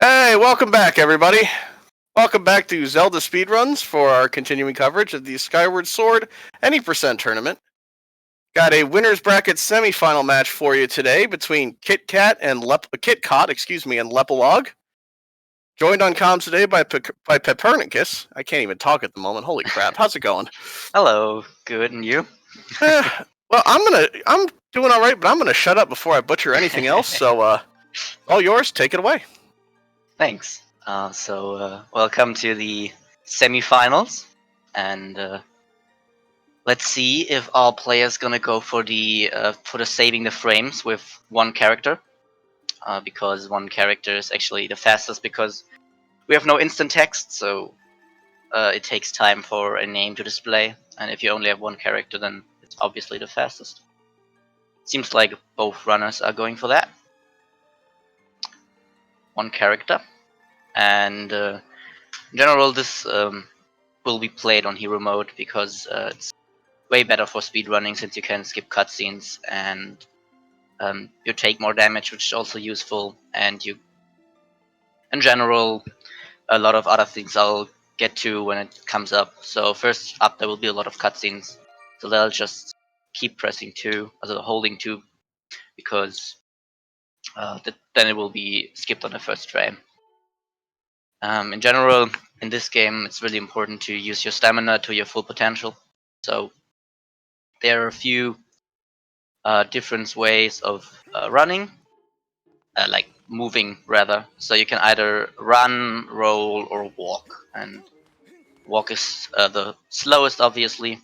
Hey, welcome back, everybody. Welcome back to Zelda Speedruns for our continuing coverage of the Skyward Sword Any Percent tournament. Got a winners bracket semifinal match for you today between Kitcot and lepelog. Joined on comms today by Peppernicus. I can't even talk at the moment. Holy crap! How's it going? Hello, good, and you? Well, I'm doing all right, but I'm gonna shut up before I butcher anything else. So, all yours. Take it away. Thanks. Welcome to the semifinals, and let's see if all players gonna go for the saving the frames with one character, because one character is actually the fastest because we have no instant text, so it takes time for a name to display, and if you only have one character, then it's obviously the fastest. Seems like both runners are going for that. One character. And in general, this will be played on hero mode because it's way better for speedrunning since you can skip cutscenes and you take more damage, which is also useful. And you, in general, a lot of other things I'll get to when it comes up. So first up, there will be a lot of cutscenes, so they'll just keep pressing 2, also holding 2, because then it will be skipped on the first frame. In general, in this game, it's really important to use your stamina to your full potential. So there are a few different ways of running, like moving rather. So you can either run, roll, or walk. And walk is the slowest, obviously.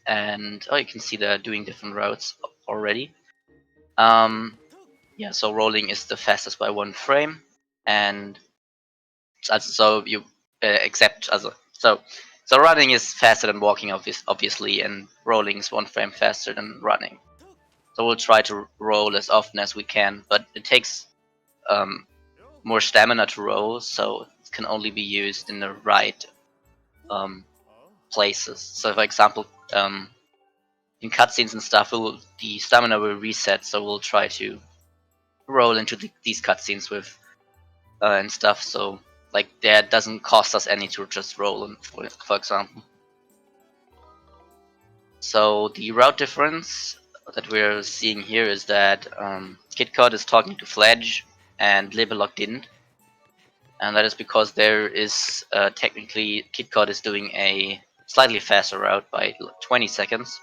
And you can see they're doing different routes already. Yeah, so rolling is the fastest by 1 frame, and so you accept so running is faster than walking, obviously, and rolling is 1 frame faster than running. So we'll try to roll as often as we can, but it takes more stamina to roll, so it can only be used in the right places. So, for example, in cutscenes and stuff, the stamina will reset, so we'll try to roll into these cutscenes with and stuff, so like that doesn't cost us any to just roll, for example. So the route difference that we're seeing here is that Kitcot is talking to Fledge and lepelog didn't, and that is because there is technically Kitcot is doing a slightly faster route by 20 seconds,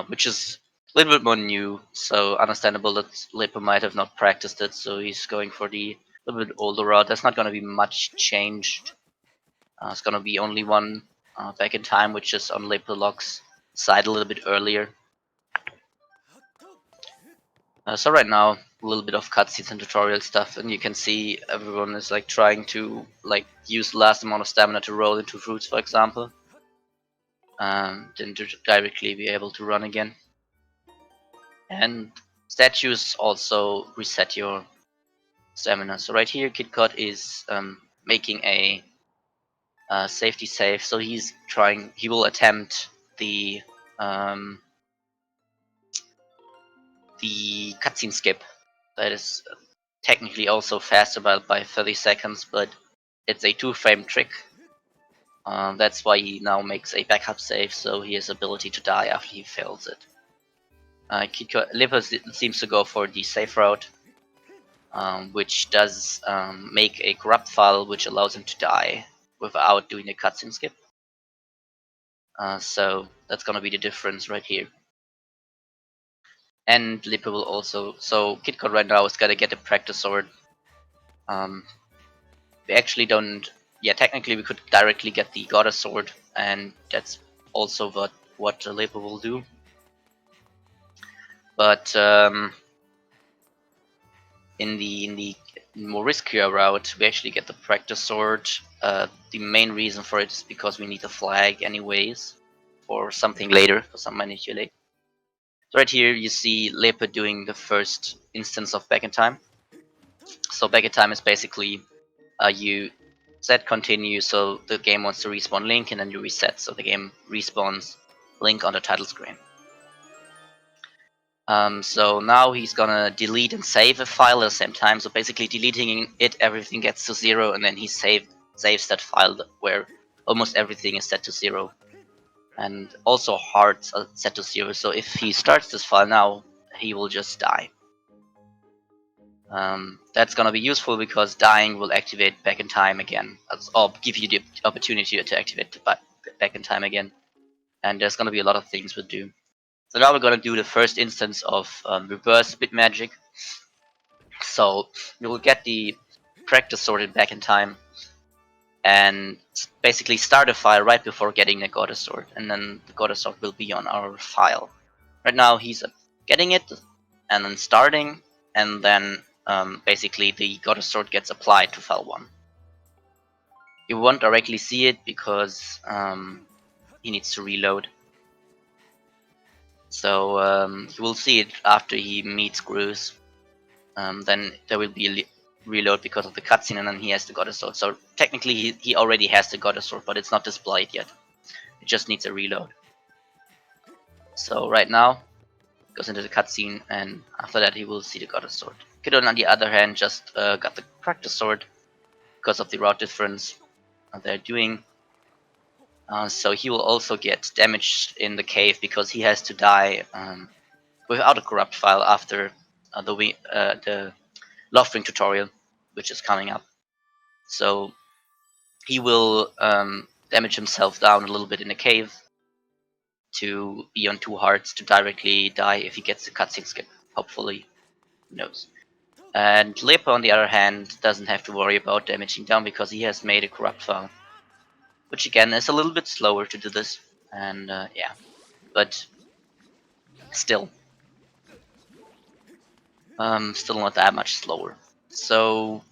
which is a little bit more new, so understandable that Lepo might have not practiced it, so he's going for the little bit older route. There's not going to be much changed. It's going to be only one back in time, which is on lepelog's side a little bit earlier. So right now, a little bit of cutscenes and tutorial stuff, and you can see everyone is like trying to like use the last amount of stamina to roll into fruits, for example, then to directly be able to run again. And statues also reset your stamina. So right here, Kitcot is making a safety save, so he will attempt the cutscene skip. That is technically also faster by 30 seconds, but it's a 2-frame trick. That's why he now makes a backup save, so he has ability to die after he fails it. Lipa seems to go for the safe route, which does make a corrupt file, which allows him to die without doing a cutscene skip. So that's gonna be the difference right here. And Lipa will also, so Kitcot right now is gonna get a practice sword. We actually don't, yeah, technically we could directly get the goddess sword, and that's also what Lipa will do. But in the more riskier route, we actually get the practice sword. The main reason for it is because we need a flag anyways, for something later, for some manipulate. So right here you see Lipa doing the first instance of back in time. So back in time is basically you set continue, so the game wants to respawn Link, and then you reset, so the game respawns Link on the title screen. So now he's gonna delete and save a file at the same time. So basically deleting it, everything gets to 0, and then he saves that file where almost everything is set to 0. And also hearts are set to 0, so if he starts this file now, he will just die. That's gonna be useful because dying will activate back in time again, or give you the opportunity to activate the back in time again. And there's gonna be a lot of things we'll do. So now we're gonna do the first instance of reverse bit magic. So you will get the practice sorted back in time, and basically start a file right before getting the goddess sword, and then the goddess sword will be on our file. Right now he's getting it, and then starting, and then basically the goddess sword gets applied to file 1. You won't directly see it because he needs to reload. So you will see it after he meets Gruz. Then there will be a reload because of the cutscene, and then he has the goddess sword. So technically he already has the goddess sword, but it's not displayed yet. It just needs a reload. So right now goes into the cutscene, and after that he will see the goddess sword. Kitcot, on the other hand, just got the practice sword because of the route difference they're doing. So he will also get damaged in the cave because he has to die without a corrupt file after the Love Ring tutorial, which is coming up. So he will damage himself down a little bit in the cave to be on 2 hearts to directly die if he gets the cutscene skip. Hopefully, who knows. And Lepa, on the other hand, doesn't have to worry about damaging down because he has made a corrupt file, which again is a little bit slower to do this. And yeah, but still not that much slower. So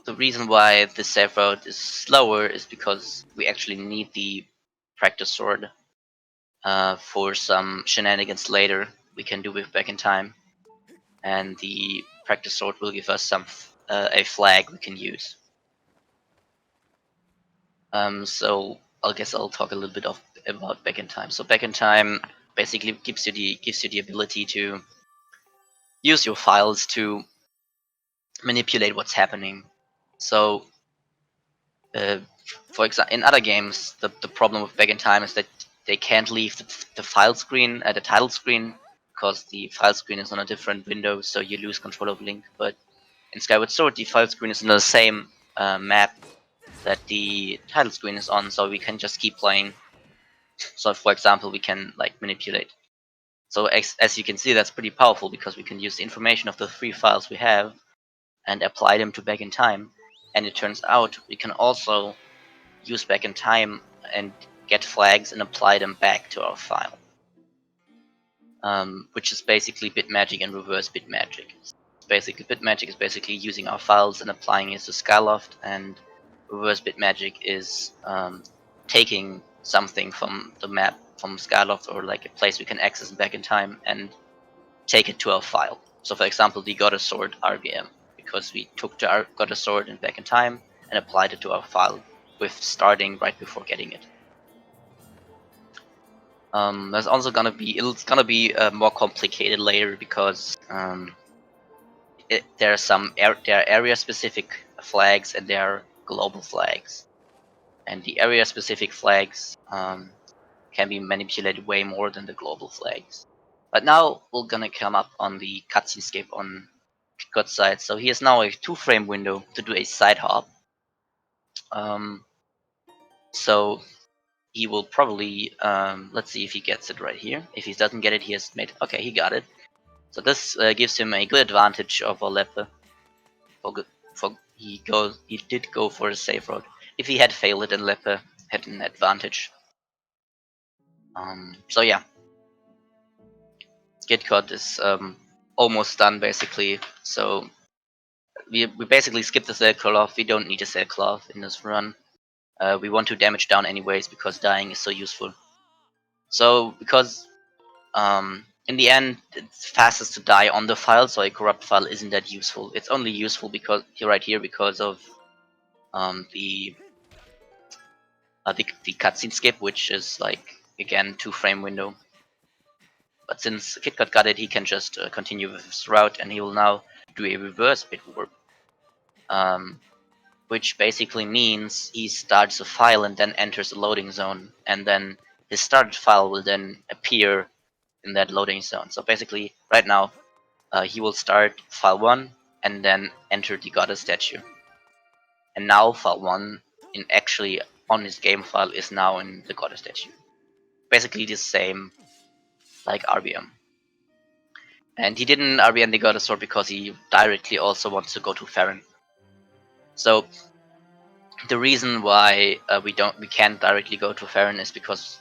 the reason why this save route is slower is because we actually need the practice sword for some shenanigans later we can do with back in time, and the practice sword will give us a flag we can use. So I guess I'll talk a little bit about back in time. So back in time basically gives you the ability to use your files to manipulate what's happening. So uh, for example, in other games, the problem with back in time is that they can't leave the file screen at the title screen because the file screen is on a different window, so you lose control of Link. But in Skyward Sword, the file screen is on the same map that the title screen is on, so we can just keep playing. So, for example, we can like manipulate. So as you can see, that's pretty powerful because we can use the information of the 3 files we have and apply them to back in time. And it turns out we can also use back in time and get flags and apply them back to our file, which is basically bit magic and reverse bit magic. Basically, bit magic is basically using our files and applying it to Skyloft, and reverse bit magic is taking something from the map from Skyloft or like a place we can access back in time and take it to our file. So, for example, the Goddess Sword RBM, because we took the Goddess Sword in back in time and applied it to our file with starting right before getting it. There's also gonna be more complicated later because there are area specific flags and there are global flags, and the area specific flags can be manipulated way more than the global flags. But now we're gonna come up on the cutscene scape on Kitcot's side. So he has now a 2-frame window to do a side hop. So he will probably let's see if he gets it right here. If he doesn't get it, he has made okay. He got it. So this gives him a good advantage over Lepe. He did go for a safe road. If he had failed it, then Lepe had an advantage. So yeah, Kitcot is almost done basically. So we basically skip the Sailcloth. We don't need a Sailcloth in this run. We want to damage down anyways because dying is so useful. So because in the end it's fastest to die on the file, so a corrupt file isn't that useful. It's only useful because right here because of the cutscene skip, which is like again 2-frame window. But since Kitcot got it, he can just continue with his route, and he will now do a reverse bit warp. Which basically means he starts a file and then enters a loading zone, and then his started file will then appear in that loading zone. So basically, right now, he will start file 1 and then enter the goddess statue. And now file 1 in actually on his game file is now in the goddess statue. Basically the same like RBM. And he didn't RBM the goddess sword because he directly also wants to go to Farron. So the reason why we can't directly go to Farron is because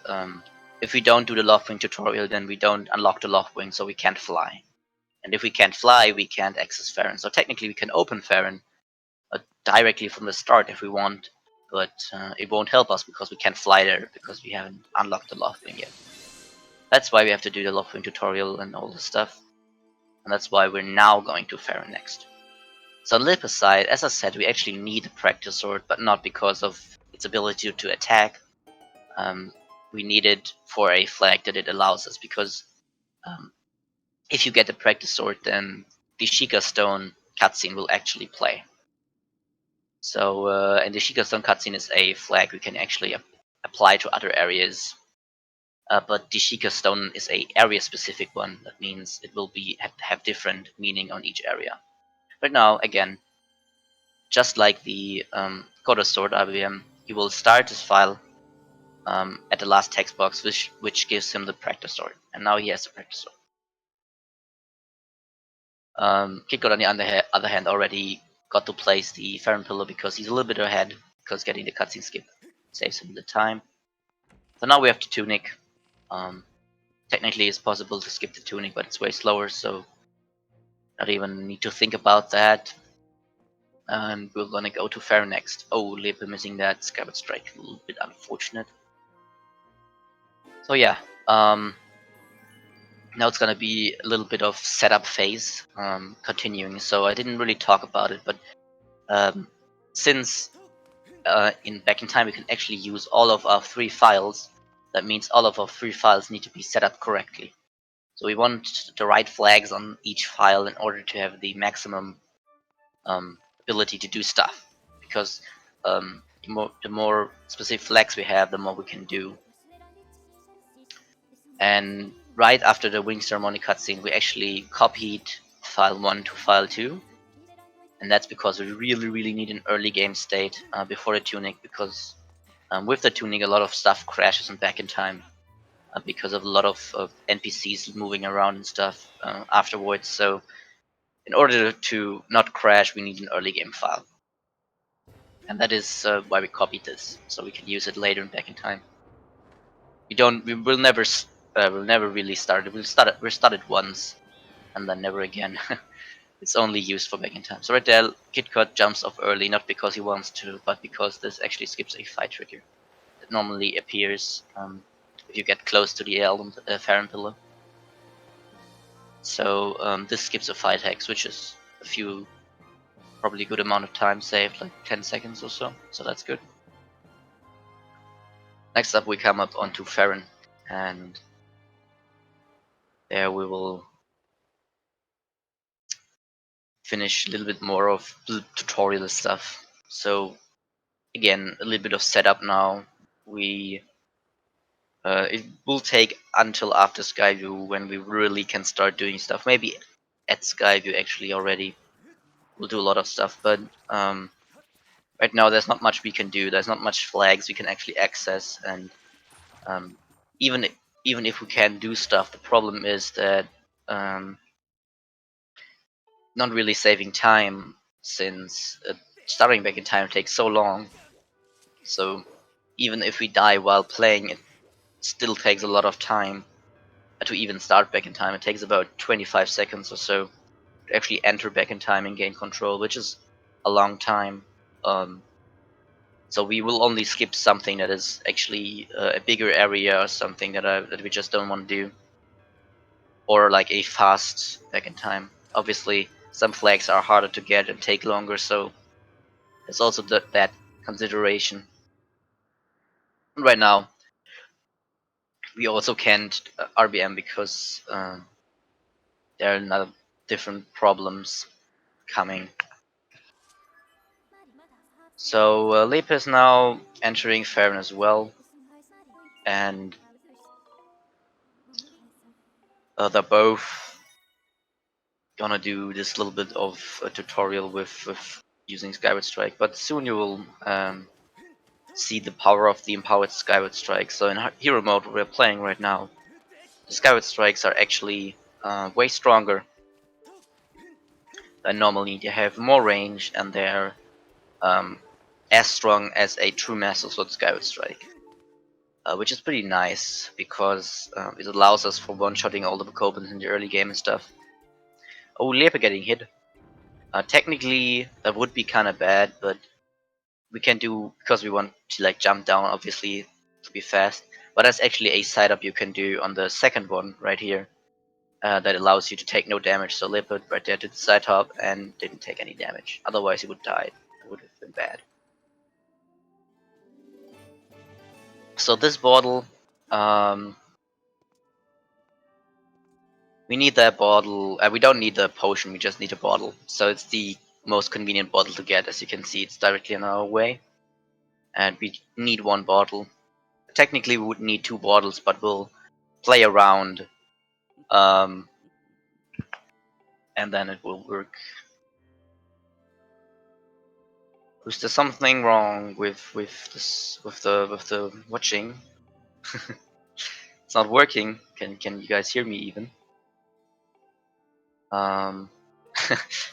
if we don't do the Loftwing tutorial, then we don't unlock the Loftwing, so we can't fly. And if we can't fly, we can't access Farron. So technically, we can open Farron directly from the start if we want, but it won't help us because we can't fly there because we haven't unlocked the Loftwing yet. That's why we have to do the Loftwing tutorial and all this stuff, and that's why we're now going to Farron next. So on the Lip side, as I said, we actually need a practice sword, but not because of its ability to attack. We need it for a flag that it allows us, because if you get the practice sword, then the Sheikah Stone cutscene will actually play. So, and the Sheikah Stone cutscene is a flag we can actually apply to other areas. But the Sheikah Stone is a area-specific one. That means it will have different meaning on each area. Right now, again, just like the Goddess Sword RBM, he will start his file at the last text box, which gives him the practice sword, and now he has the practice sword. Kitcot, on the other hand, already got to place the Farron Pillar because he's a little bit ahead, because getting the cutscene skip saves him the time. So now we have the Tunic. Technically, it's possible to skip the Tunic, but it's way slower, so not even need to think about that. And we're gonna go to Farron next. Oh, Lepe missing that Skyward Strike, a little bit unfortunate. So yeah, now it's gonna be a little bit of setup phase, continuing. So I didn't really talk about it, but since back in time we can actually use all of our 3 files, that means all of our 3 files need to be set up correctly. So we want the right flags on each file in order to have the maximum ability to do stuff. Because the more specific flags we have, the more we can do. And right after the Wing Ceremony cutscene, we actually copied file 1 to file 2. And that's because we really need an early game state before the Tunic, because with the Tunic a lot of stuff crashes in back in time because of a lot of NPCs moving around and stuff afterwards. So in order to not crash, we need an early game file. And that is why we copied this, so we can use it later in back in time. We'll never really start it. We're started once, and then never again. It's only used for back in time. So right there, Kitcot jumps off early, not because he wants to, but because this actually skips a fight trigger that normally appears if you get close to the Farron Pillar. So this skips a fight hex, which is a few, probably good amount of time saved, like 10 seconds or so. So that's good. Next up, we come up onto Farron, and there we will finish a little bit more of the tutorial stuff. So again, a little bit of setup now. It will take until after Skyview when we really can start doing stuff. Maybe at Skyview actually already we'll do a lot of stuff, but right now there's not much we can do. There's not much flags we can actually access, and even if we can do stuff, the problem is that not really saving time, since starting back in time takes so long. So even if we die while playing, it still takes a lot of time to even start back in time. It takes about 25 seconds or so to actually enter back in time and gain control, which is a long time. So we will only skip something that is actually a bigger area, or something that we just don't want to do, or like a fast back in time. Obviously, some flags are harder to get and take longer, so there's also that consideration. Right now, we also can't RBM because there are another different problems coming. So Lepe is now entering Farron as well, and they're both gonna do this little bit of a tutorial with using Skyward Strike, but soon you will see the power of the empowered Skyward Strike. So in Hero mode we're playing right now, the Skyward Strikes are actually way stronger than normally. They have more range and they're um, as strong as a true Master Sword Skyward Strike. Which is pretty nice because it allows us for one-shotting all the Bokobans in the early game and stuff. Oh, Lepe getting hit. Technically, that would be kind of bad, but we can do, because we want to like jump down, obviously, to be fast. But that's actually a side up you can do on the second one right here. That allows you to take no damage. So Lepe right there did the side hop and didn't take any damage. Otherwise, he would die. It would have been bad. So this bottle, we need that bottle. We don't need the potion, we just need a bottle. So it's the most convenient bottle to get. As you can see, it's directly on our way. And we need one bottle. Technically, we would need two bottles, but we'll play around. And then it will work. Is there something wrong with the watching? It's not working. Can you guys hear me even?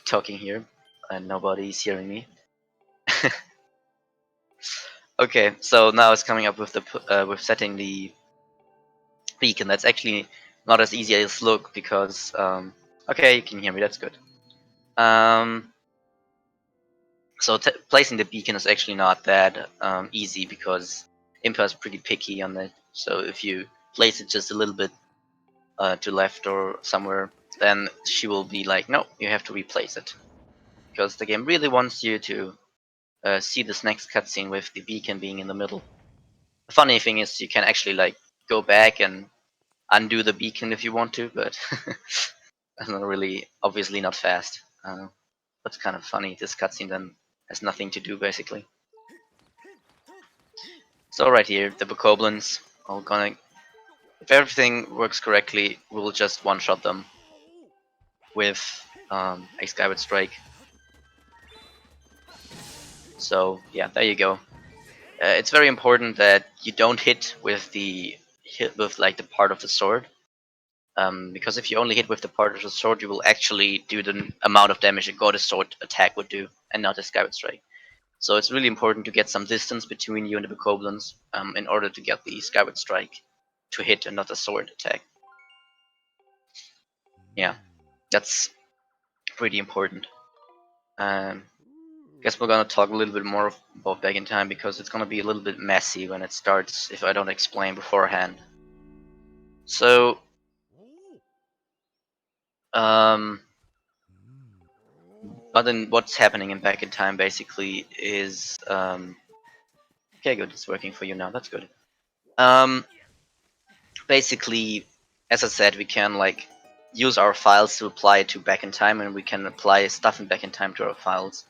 Talking here, and nobody's hearing me. Okay, so now it's coming up with the with setting the beacon. That's actually not as easy as look because okay, you can hear me. That's good. So placing the beacon is actually not that easy because Impa is pretty picky on that. So if you place it just a little bit to left or somewhere, then she will be like, no, you have to replace it, because the game really wants you to see this next cutscene with the beacon being in the middle. The funny thing is you can actually like go back and undo the beacon if you want to, but that's not really, obviously not fast. That's kind of funny. This cutscene then has nothing to do basically. So right here, the Bokoblins are gonna, if everything works correctly, we'll just one-shot them with a Skyward Strike. So yeah, there you go. It's very important that you don't hit with like the part of the sword, because if you only hit with the part of the sword, you will actually do the amount of damage a goddess sword attack would do, and not a Skyward Strike. So it's really important to get some distance between you and the Bokoblins in order to get the Skyward Strike to hit and not a sword attack. Yeah, that's pretty important. Guess we're gonna talk a little bit more about Back in Time because it's gonna be a little bit messy when it starts if I don't explain beforehand. So, but then what's happening in Back in Time basically is, okay, good, it's working for you now. That's good. Basically, as I said, we can like use our files to apply to Back in Time, and we can apply stuff in Back in Time to our files.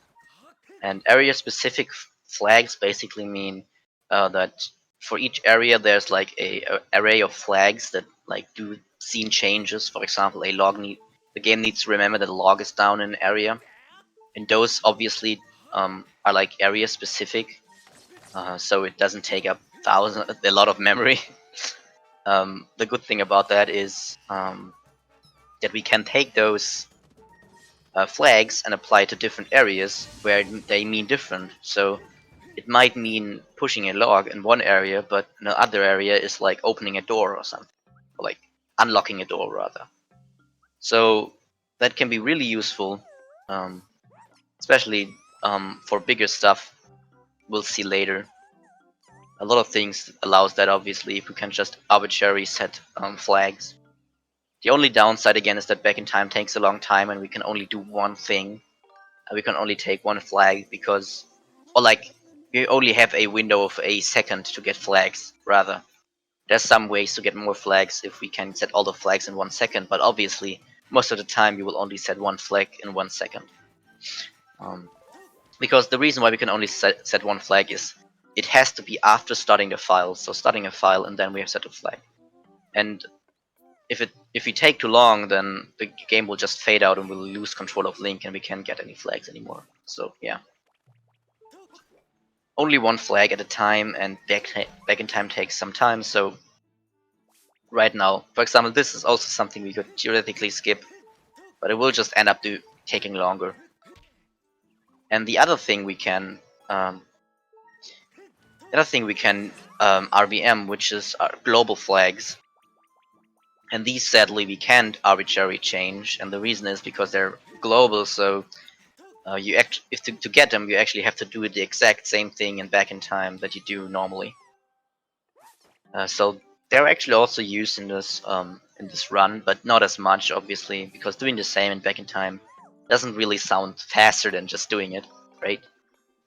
And area-specific flags basically mean that for each area there's like a array of flags that like do scene changes. For example, the game needs to remember that a log is down in an area, and those obviously are like area-specific, so it doesn't take up a lot of memory. The good thing about that is that we can take those flags and apply to different areas where they mean different. So it might mean pushing a log in one area, but in the other area is like opening a door or something, or like unlocking a door rather. So that can be really useful, especially for bigger stuff. We'll see later. A lot of things allows that, obviously, if we can just arbitrarily set flags. The only downside again is that Back in Time takes a long time and we can only do one thing. We can only take one flag or like we only have a window of a second to get flags rather. There's some ways to get more flags if we can set all the flags in 1 second, but obviously most of the time you will only set one flag in 1 second. Because the reason why we can only set one flag is it has to be after starting the file. So starting a file and then we have set a flag. And if we take too long, then the game will just fade out and we'll lose control of Link and we can't get any flags anymore. So yeah. Only one flag at a time, and back in time takes some time, so right now, for example, this is also something we could theoretically skip, but it will just end up taking longer. And the other thing we can RBM, which is our global flags. And these, sadly, we can't arbitrarily change, and the reason is because they're global. So to get them, you actually have to do the exact same thing in back in time that you do normally. So they're actually also used in this run, but not as much, obviously, because doing the same in back in time doesn't really sound faster than just doing it, right?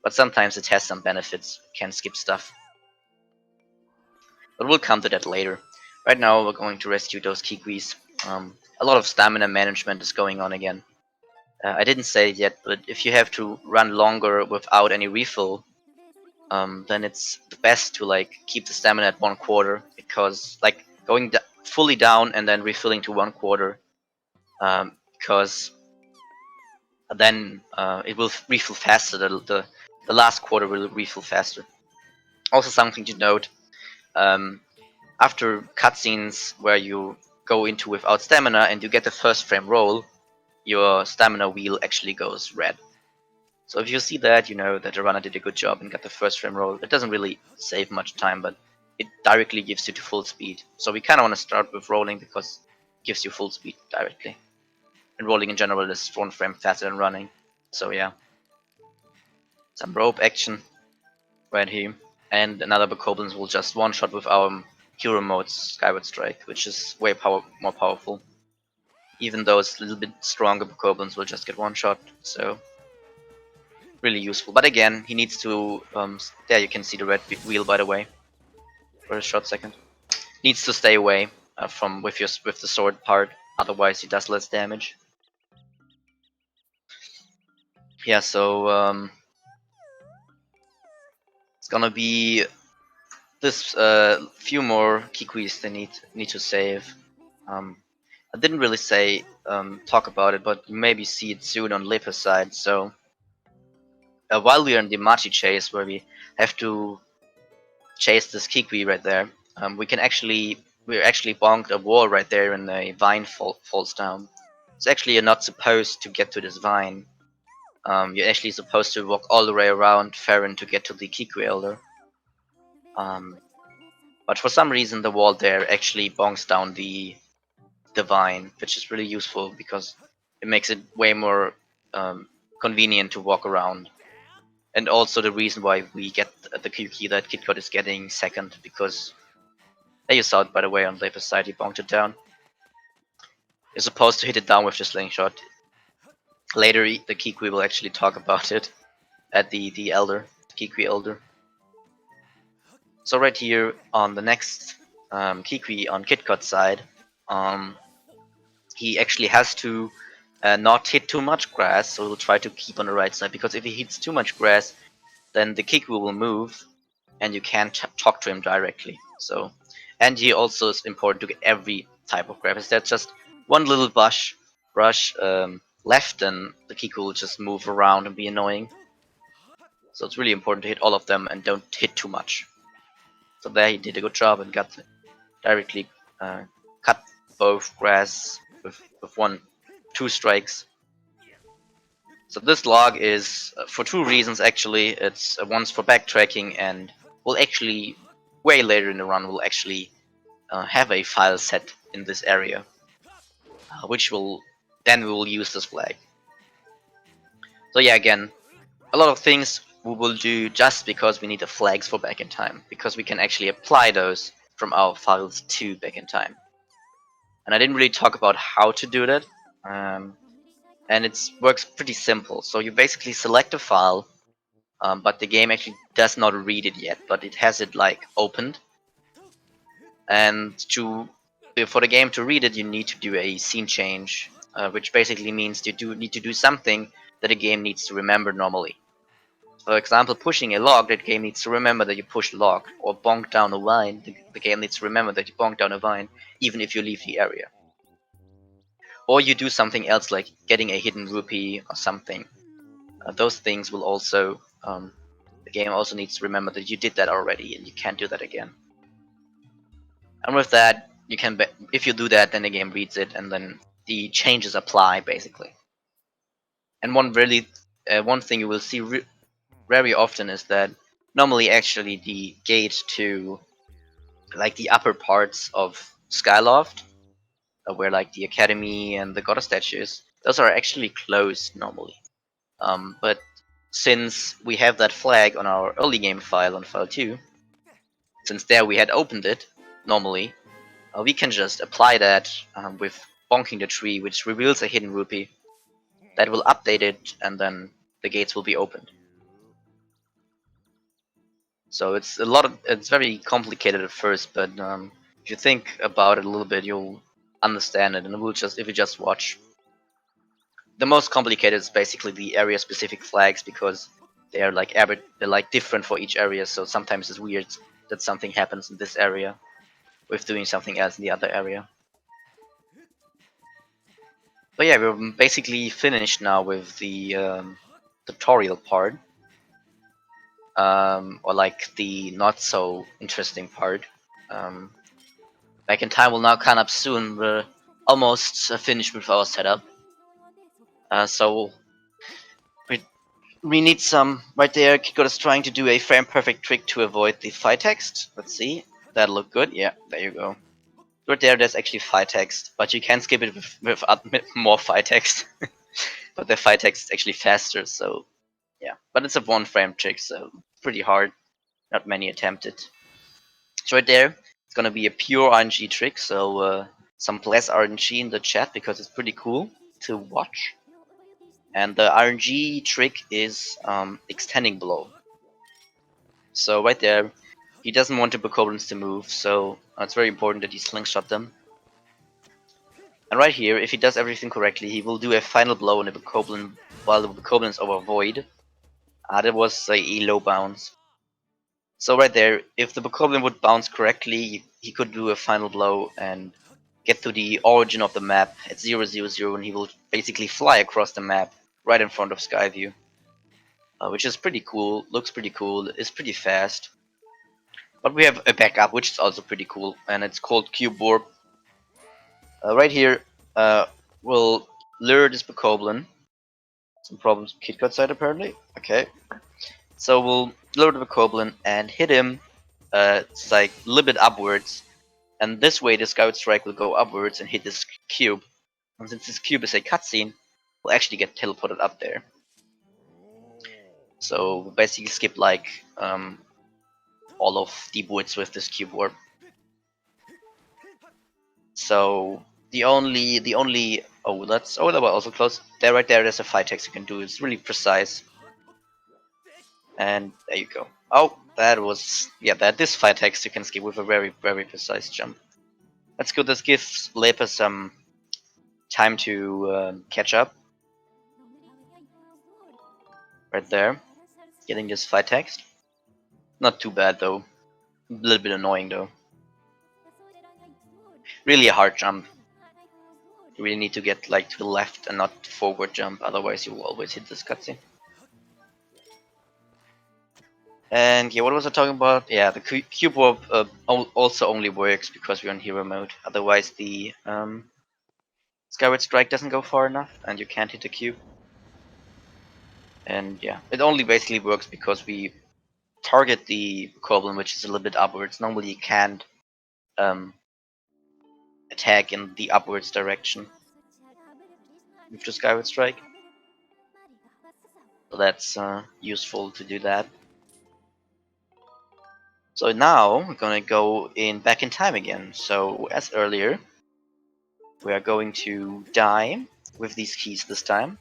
But sometimes it has some benefits. You can skip stuff. But we'll come to that later. Right now, we're going to rescue those Kikwis. A lot of stamina management is going on again. I didn't say it yet, but if you have to run longer without any refill, then it's the best to keep the stamina at 1/4, because going fully down and then refilling to 1/4, because then it will refill faster. The last quarter will refill faster. Also, something to note. After cutscenes where you go into without stamina and you get the first frame roll, your stamina wheel actually goes red. So if you see that, you know that the runner did a good job and got the first frame roll. It doesn't really save much time, but it directly gives you to full speed. So we kind of want to start with rolling because it gives you full speed directly. And rolling in general is 1 frame faster than running. So yeah. Some rope action right here. And another Bokoblins will just one-shot with our hero mode's Skyward Strike, which is way more powerful. Even though it's a little bit stronger, Bokoblins will just get one-shot, so really useful. But again, he needs to, there you can see the red wheel, by the way, for a short second. Needs to stay away from with the sword part, otherwise he does less damage. Yeah, so it's gonna be this few more Kikwis they need to save. I didn't really talk about it, but you maybe see it soon on Lepa's side. So while we are in the Machi chase, where we have to chase this Kikwi right there, we're actually bonked a wall right there, and a vine falls down. So actually, you're not supposed to get to this vine. You're actually supposed to walk all the way around Farron to get to the Kikwi Elder. But for some reason, the wall there actually bonks down the vine, which is really useful because it makes it way more convenient to walk around. And also the reason why we get the Kiki that Kitcot is getting second, because there you saw it, by the way, on Lepa's side, he bonked it down. You're supposed to hit it down with the slingshot. Later, the Kikwi will actually talk about it at the Elder, the Kikwi Elder. So right here on the next Kikwi on Kitcot's side, he actually has to not hit too much grass, so he'll try to keep on the right side, because if he hits too much grass, then the Kikwi will move and you can't talk to him directly. So, and here also is important to get every type of grass. If there's just one little brush left, then the Kikwi will just move around and be annoying. So it's really important to hit all of them and don't hit too much. So there he did a good job and got directly cut both grass with 2 strikes. So this log is for 2 reasons actually. It's one's for backtracking, and we'll actually way later in the run we'll actually have a file set in this area, which we will use this flag. So yeah, again, a lot of things we will do just because we need the flags for back in time, because we can actually apply those from our files to back in time. And I didn't really talk about how to do that. And it works pretty simple. So you basically select a file, but the game actually does not read it yet, but it has it opened. And for the game to read it, you need to do a scene change, which basically means you need to do something that the game needs to remember normally. For example, pushing a log, that game needs to remember that you push the log, or bonk down a vine, the game needs to remember that you bonk down a vine, even if you leave the area. Or you do something else like getting a hidden rupee or something. Those things will also, the game also needs to remember that you did that already and you can't do that again. And with that, you can, if you do that, then the game reads it and then the changes apply basically. And one thing you will see very often is that normally actually the gate to like the upper parts of Skyloft, where like the academy and the goddess statues, those are actually closed normally. But since we have that flag on our early game file on file 2, since there we had opened it normally, we can just apply that with bonking the tree, which reveals a hidden rupee. That will update it, and then the gates will be opened. So it's very complicated at first, but if you think about it a little bit, you'll understand it, and if you just watch. The most complicated is basically the area specific flags, because they're like different for each area, so sometimes it's weird that something happens in this area with doing something else in the other area. But yeah, we're basically finished now with the tutorial part, or like the not so interesting part. Back in Time will now come up soon. We're almost finished with our setup. So we need some right there. Kitcot is trying to do a frame perfect trick to avoid the fight text. Let's see. That'll look good. Yeah, there you go. Right there's actually fight text, but you can skip it with more fight text. But the fight text is actually faster, so yeah. But it's a one frame trick, so pretty hard. Not many attempt it. So right there, it's gonna be a pure RNG trick, so some bless RNG in the chat because it's pretty cool to watch. And the RNG trick is extending blow. So right there, he doesn't want the bokoblins to move, so it's very important that he slingshot them. And right here, if he does everything correctly, he will do a final blow on the bokoblin while the bokoblin is over void. That was a low bounce. So right there, if the bokoblin would bounce correctly, he could do a final blow and get to the origin of the map at 000, and he will basically fly across the map right in front of Skyview. Which is pretty cool, looks pretty cool, is pretty fast. But we have a backup, which is also pretty cool, and it's called Cube Warp. Right here, we'll lure this bokoblin. Some problems with Kitcot side apparently. Okay. So we'll lure the bokoblin and hit him. It's like a little bit upwards, and this way the Skyward Strike will go upwards and hit this cube. And since this cube is a cutscene, we'll actually get teleported up there. So we'll basically skip like all of Deep Woods with this cube warp. So the only that was also close. There right there, there's a fight text you can do. It's really precise. And there you go. Oh, that was this fight text you can skip with a very precise jump. That's good. This gives Lepa some time to catch up. Right there, getting this fight text. Not too bad though. A little bit annoying though. Really a hard jump. You really need to get like to the left and not forward jump, otherwise you will always hit this cutscene. And yeah, what was I talking about? Yeah, the cube warp also only works because we're on hero mode. Otherwise, the Skyward Strike doesn't go far enough, and you can't hit the cube. And yeah, it only basically works because we target the goblin, which is a little bit upwards. Normally, you can't attack in the upwards direction with the Skyward Strike. So that's useful to do that. So now we're gonna go back in time again. So as earlier, we are going to die with these keys this time,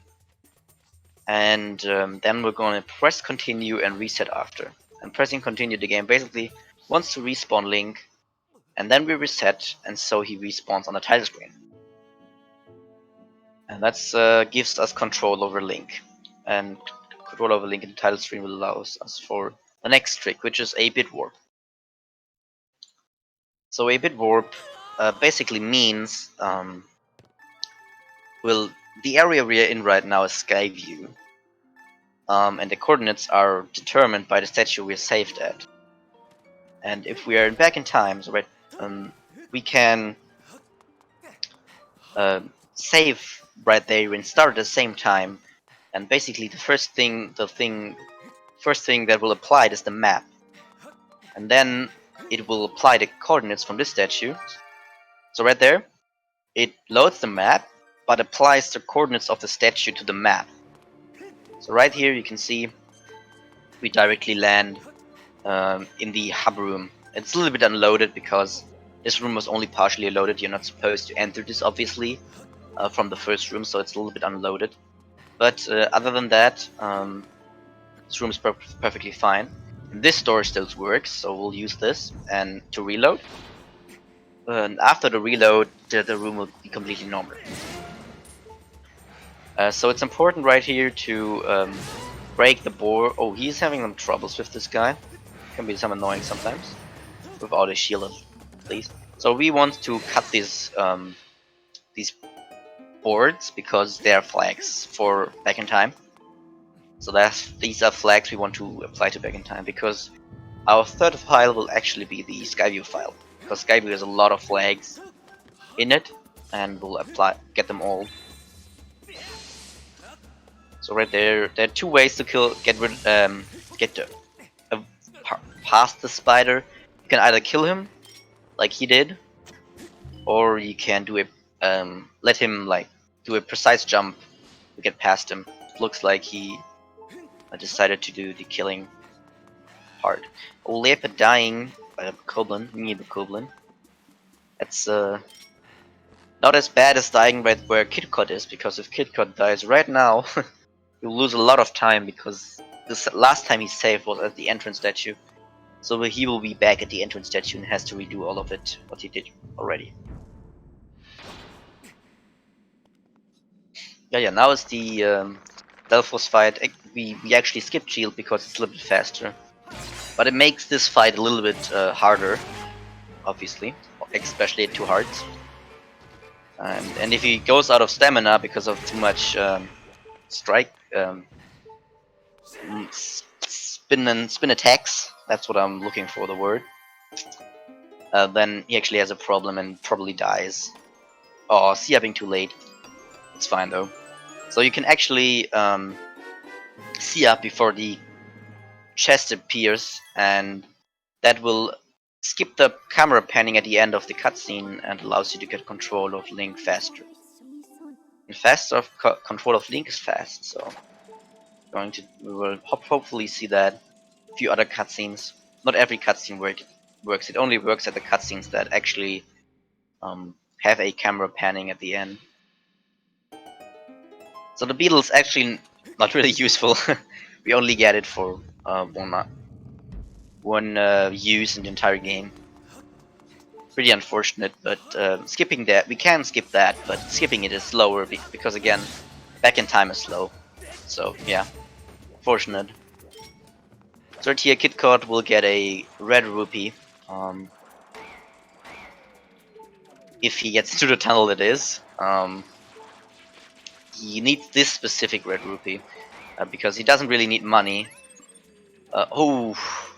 and then we're gonna press continue and reset after. And pressing continue, the game basically wants to respawn Link and then we reset, and so he respawns on the title screen. And that gives us control over Link, and control over Link in the title screen will allow us for the next trick, which is a bit warp. So a bit warp basically means the area we are in right now is Skyview, and the coordinates are determined by the statue we are saved at. And if we are back in time, so we can save right there and start at the same time. And basically, the first thing that will apply is the map, and then it will apply the coordinates from this statue. So right there, it loads the map, but applies the coordinates of the statue to the map. So right here, you can see we directly land in the hub room. It's a little bit unloaded because this room was only partially loaded. You're not supposed to enter this, obviously, from the first room, so it's a little bit unloaded. But other than that, this room is perfectly fine. And this door still works, so we'll use this and to reload. And after the reload, the room will be completely normal. So it's important right here to break the board. Oh, he's having some troubles with this guy. Can be some annoying sometimes. Without a shield, at least. So we want to cut these boards because they are flags for back in time. So these are flags we want to apply to back in time, because our third file will actually be the Skyview file, because Skyview has a lot of flags in it, and we'll get them all. So right there are two ways to past the spider. You can either kill him, like he did, or you can do let him do a precise jump to get past him. It looks like he decided to do the killing part. Olepa dying by the Bokoblin. That's not as bad as dying right where Kitcot is, because if Kitcot dies right now, you'll lose a lot of time, because this last time he saved was at the entrance statue. So he will be back at the entrance statue and has to redo all of it, what he did already. Yeah, now is the Delphos fight. We actually skipped shield because it's a little bit faster. But it makes this fight a little bit harder, obviously, especially at 2 hearts. And if he goes out of stamina because of too much spin attacks, that's what I'm looking for, the word, then he actually has a problem and probably dies. Oh, C-upping too late. It's fine though. So you can actually C-up before the chest appears, and that will skip the camera panning at the end of the cutscene and allows you to get control of Link faster. And control of Link is fast, so we will hopefully see that. A few other cutscenes. Not every cutscene works. It only works at the cutscenes that actually have a camera panning at the end. So the beetle's actually not really useful. We only get it for one use in the entire game. Pretty unfortunate, but skipping that, we can skip that, but skipping it is slower because again, back in time is slow. So yeah, fortunate. Third tier Kitcot will get a red rupee. If he gets to the tunnel, that is. He needs this specific red rupee because he doesn't really need money. Oof.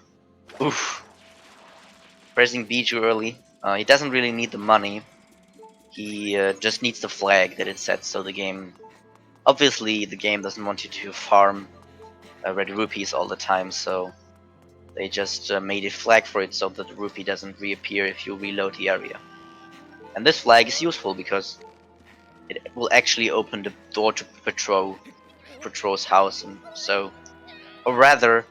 Pressing B too early. He doesn't really need the money. He just needs the flag that it sets. So the game, obviously, the game doesn't want you to farm red rupees all the time. So they just made a flag for it so that the rupee doesn't reappear if you reload the area. And this flag is useful because it will actually open the door to Patrol's house, and so, or rather,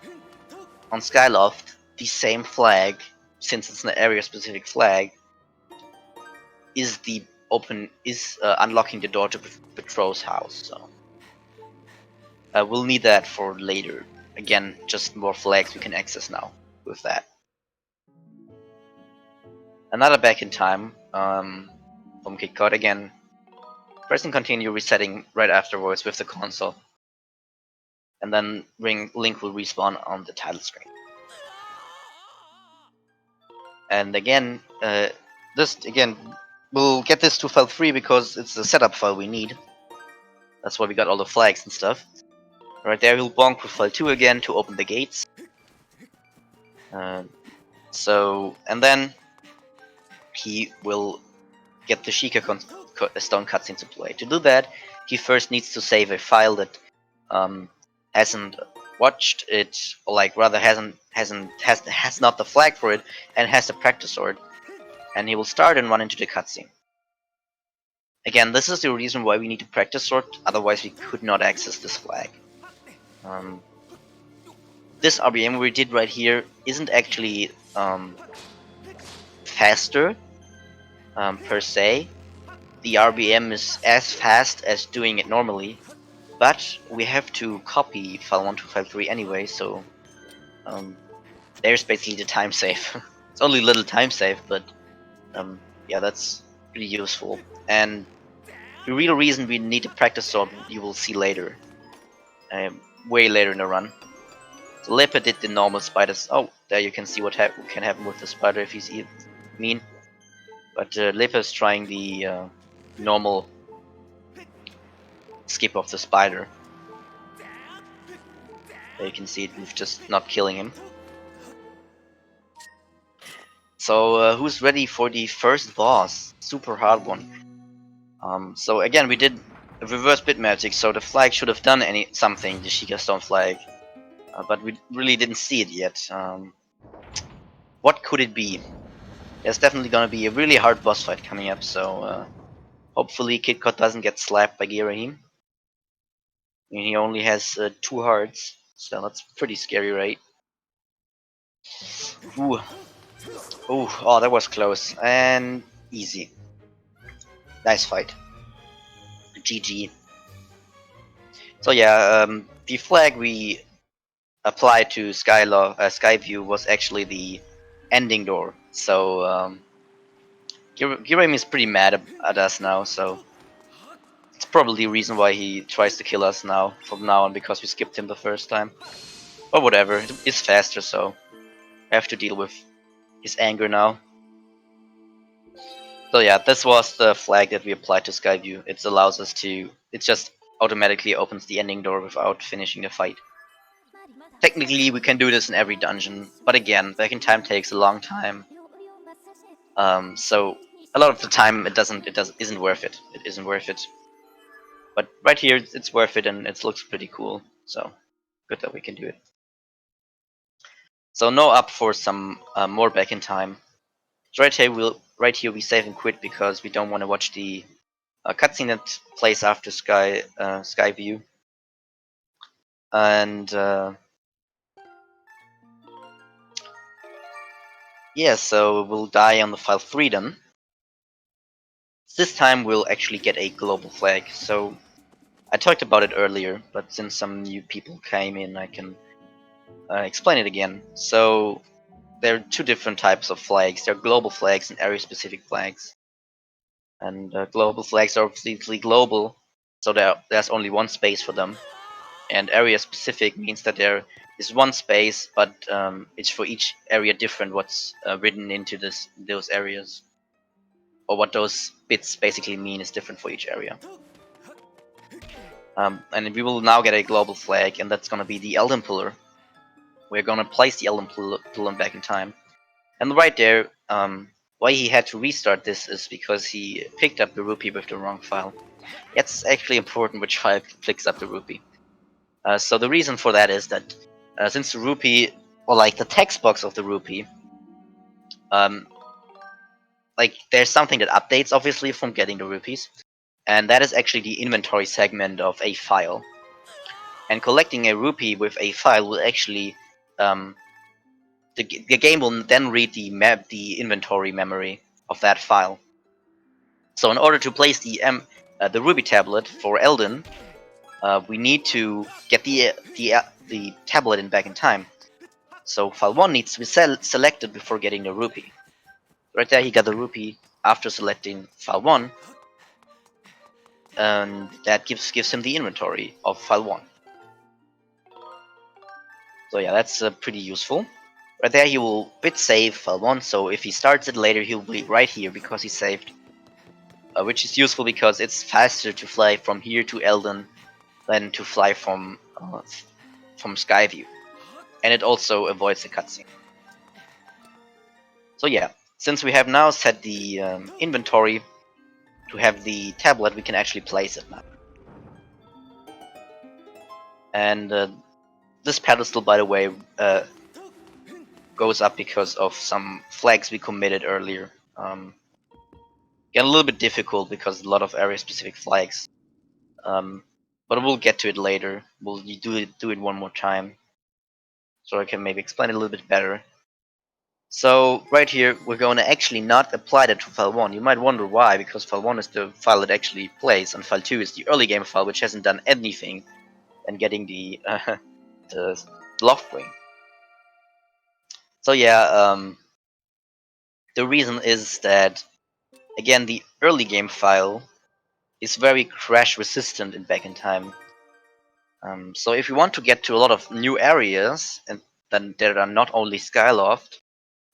on Skyloft, the same flag, since it's an area-specific flag, is unlocking the door to Patrol's house. So we'll need that for later. Again, just more flags we can access now with that. Another back in time from Kitcot again. Press and continue resetting right afterwards with the console. And then Link will respawn on the title screen. And again, we'll get this to file 3 because it's the setup file we need. That's why we got all the flags and stuff. Right there, he'll bonk with file 2 again to open the gates. And then he will get the Sheikah Stone cutscene to play. To do that, he first needs to save a file that hasn't watched it, or like rather has not the flag for it, and has the practice sword. And he will start and run into the cutscene. Again, this is the reason why we need to practice sword, otherwise we could not access this flag. This RBM we did right here isn't actually faster per se. The RBM is as fast as doing it normally, but we have to copy file 1 to file 3 anyway, so there's basically the time save. It's only a little time save, but yeah, that's pretty useful. And the real reason we need to practice sword you will see later, way later in the run. So Leper did the normal spiders. Oh, there you can see what can happen with the spider if he's mean. But Leper is trying the normal skip of the spider. There you can see it with just not killing him. So who's ready for the first boss? Super hard one. So again, we did a reverse bit magic, so the flag should have done something, the Sheikah Stone flag. But we really didn't see it yet. What could it be? There's definitely gonna be a really hard boss fight coming up, so hopefully Kitcot doesn't get slapped by Girahim. I mean, he only has 2 hearts, so that's pretty scary, right? Ooh. Ooh, oh, that was close. And easy. Nice fight. GG. So yeah, the flag we applied to Skyview was actually the ending door. So Girahim is pretty mad at us now, so it's probably the reason why he tries to kill us now, from now on, because we skipped him the first time. Or whatever, it's faster, so I have to deal with his anger now. So yeah, this was the flag that we applied to Skyview. It allows us to, it just automatically opens the ending door without finishing the fight. Technically, we can do this in every dungeon, but again, back in time takes a long time. So a lot of the time isn't worth it. It isn't worth it. But right here, it's worth it, and it looks pretty cool. So good that we can do it. So no up for some more back in time. So right here we save and quit because we don't want to watch the cutscene that plays after Skyview. And yeah, so we'll die on the file 3 then. This time we'll actually get a global flag. So I talked about it earlier, but since some new people came in, I can explain it again. So there are 2 different types of flags. There are global flags and area-specific flags. And global flags are obviously global, so there's only 1 space for them. And area-specific means that there is 1 space, but it's for each area different what's written into those areas. Or what those bits basically mean is different for each area. And we will now get a global flag, and that's going to be the Elden Pillar. We're going to place the Elden Pillar back in time. And right there, why he had to restart this is because he picked up the rupee with the wrong file. It's actually important which file picks up the rupee. So the reason for that is that since the rupee, or like the text box of the rupee, like there's something that updates obviously from getting the rupees, and that is actually the inventory segment of a file. And collecting a rupee with a file will actually the game will then read the inventory memory of that file. So in order to place the rupee tablet for Elden, we need to get the tablet back in time. So file 1 needs to be selected before getting the rupee. Right there, he got the rupee after selecting file 1, and that gives him the inventory of file 1. So yeah, that's pretty useful. Right there, he will bit save file 1, so if he starts it later, he'll be right here because he saved. Which is useful because it's faster to fly from here to Elden than to fly from Skyview, and it also avoids the cutscene. So yeah, since we have now set the inventory to have the tablet, we can actually place it now. And this pedestal, by the way, goes up because of some flags we committed earlier. Get a little bit difficult because a lot of area-specific flags. But we'll get to it later. We'll do it one more time, so I can maybe explain it a little bit better. So right here, we're going to actually not apply that to file 1. You might wonder why, because file 1 is the file that actually plays, and file 2 is the early game file, which hasn't done anything than getting the loft ring. So yeah, the reason is that, again, the early game file is very crash resistant in Back in Time. So if we want to get to a lot of new areas, and then there are not only Skyloft,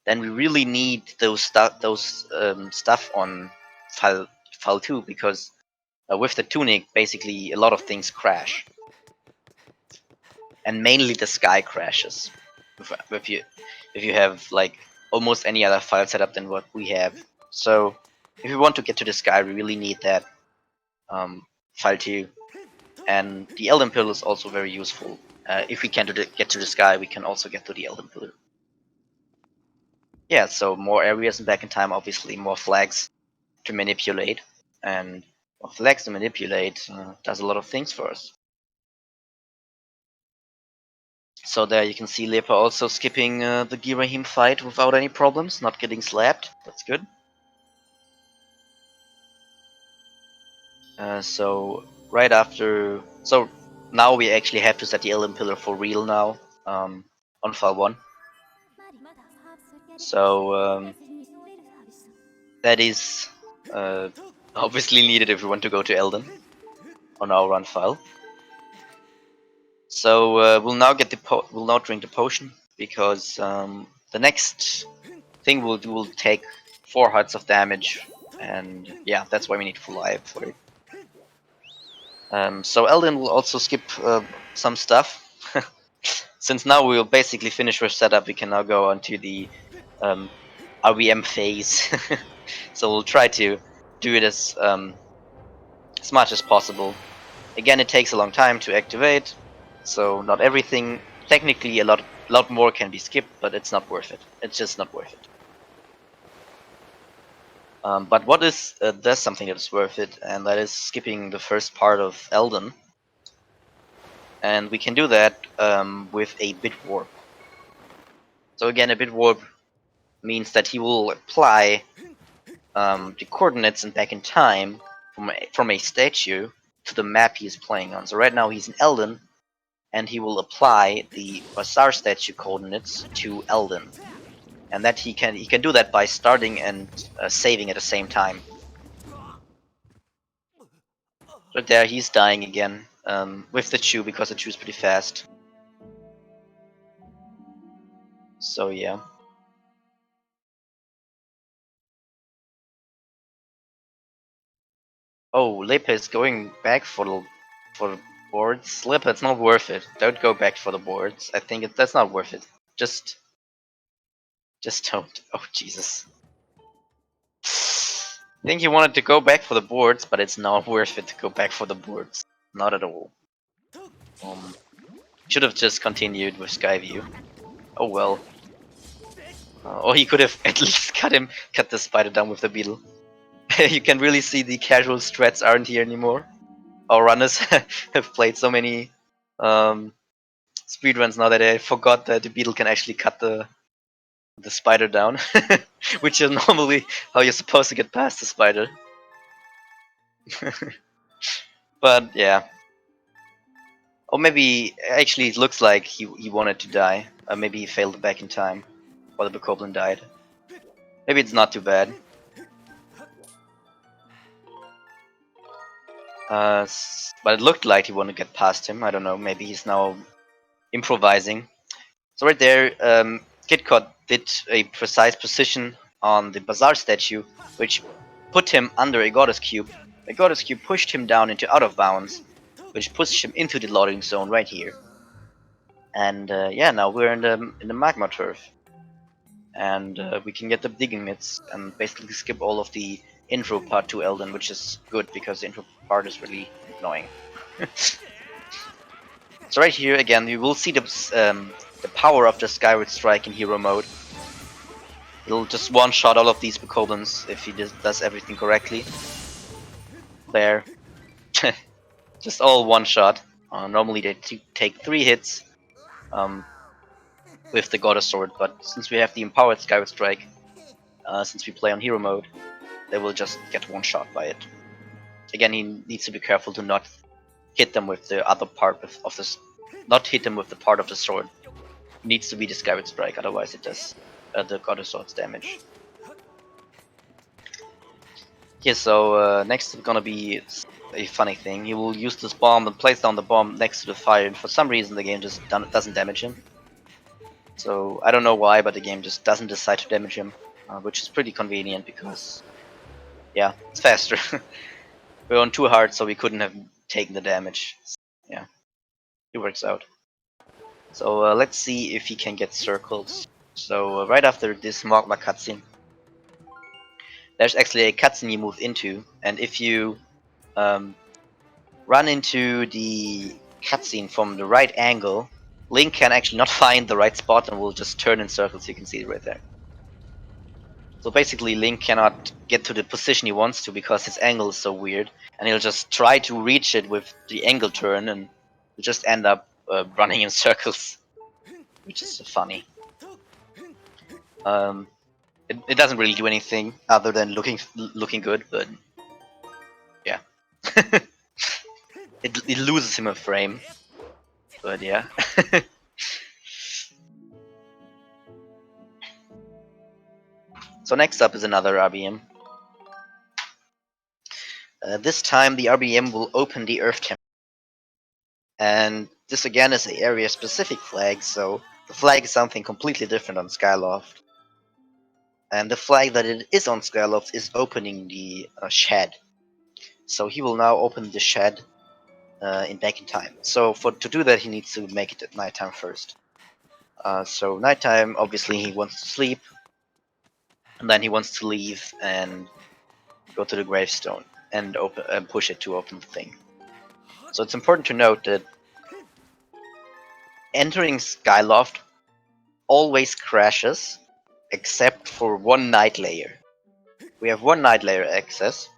then we really need those stuff on file 2, because with the tunic, basically a lot of things crash, and mainly the sky crashes. If you have like almost any other file setup than what we have. So if we want to get to the sky, we really need that file 2. And the Elden Pillar is also very useful. If we can't get to the sky, we can also get to the Elden Pillar. Yeah, so more areas in Back in Time, obviously more flags to manipulate, and more flags to manipulate does a lot of things for us. So there you can see Lepa also skipping the Girahim fight without any problems, not getting slapped. That's good. So right after, so now we actually have to set the Elden Pillar for real now on file 1. So that is obviously needed if we want to go to Elden on our run file. So we'll now get we'll now drink the potion, because the next thing we'll do will take 4 hearts of damage, and yeah, that's why we need full eye for it. So Elden will also skip some stuff. Since now we'll basically finish our setup, we can now go on to the RVM phase. So we'll try to do it as much as possible. Again, it takes a long time to activate, so not everything. Technically, a lot more can be skipped, but it's not worth it. It's just not worth it. But what is there's something that is worth it, and that is skipping the first part of Elden. And we can do that with a bit warp. So again, a bit warp means that he will apply the coordinates in Back in Time from a statue to the map he is playing on. So right now he's in Elden, and he will apply the Bazaar statue coordinates to Elden, and that he can do that by starting and saving at the same time. Right there, he's dying again with the Chew, because the Chew is pretty fast. So yeah. Oh, Lepa is going back for the boards. Lepa, it's not worth it. Don't go back for the boards. I think that's not worth it. Just don't. Oh Jesus. I think he wanted to go back for the boards, but it's not worth it to go back for the boards. Not at all. Should have just continued with Skyview. Oh well. Or he could have at least cut the spider down with the beetle. You can really see the casual strats aren't here anymore. Our runners have played so many speedruns now that I forgot that the beetle can actually cut the spider down, which is normally how you're supposed to get past the spider. But yeah. Or maybe actually it looks like he wanted to die. Maybe he failed Back in Time while the Bokoblin died. Maybe it's not too bad. But it looked like he wanted to get past him. I don't know. Maybe he's now improvising. So right there, Kitcot did a precise position on the Bazaar statue, which put him under a Goddess Cube. The Goddess Cube pushed him down into out of bounds, which pushed him into the loading zone right here. And yeah, now we're in the magma turf, and we can get the digging mitts and basically skip all of the intro part to Elden, which is good because the intro part is really annoying. So right here again, you will see the power of the Skyward Strike in hero mode. It'll just one-shot all of these Bokoblins if he does everything correctly. There. Just all one-shot. Normally they take 3 hits with the Goddess Sword, but since we have the empowered Skyward Strike, since we play on hero mode, they will just get one-shot by it. Again, he needs to be careful to not hit them with the other part of this. Not hit them with the part of the sword. It needs to be the Skyward Strike, otherwise it does the Goddess Sword's damage. Yeah, so next is gonna be a funny thing. He will use this bomb and place down the bomb next to the fire, and for some reason the game just doesn't damage him. So I don't know why, but the game just doesn't decide to damage him, which is pretty convenient because, yeah, it's faster. We're on too hard, so we couldn't have taken the damage. Yeah, it works out. So let's see if he can get circles. So right after this magma cutscene, there's actually a cutscene you move into, and if you run into the cutscene from the right angle, Link can actually not find the right spot and will just turn in circles. You can see it right there. So basically Link cannot get to the position he wants to because his angle is so weird, and he'll just try to reach it with the angle turn and he'll just end up running in circles, which is funny. It doesn't really do anything other than looking good, but yeah. it loses him a frame, but yeah. So next up is another RBM. This time the RBM will open the Earth Temple. And this again is an area specific flag, so the flag is something completely different on Skyloft. And the flag that it is on Skyloft is opening the shed. So he will now open the shed back in time. So to do that he needs to make it at nighttime first. So nighttime, obviously he wants to sleep, and then he wants to leave and go to the gravestone and push it to open the thing. So it's important to note that entering Skyloft always crashes except for one night layer. We have one night layer access,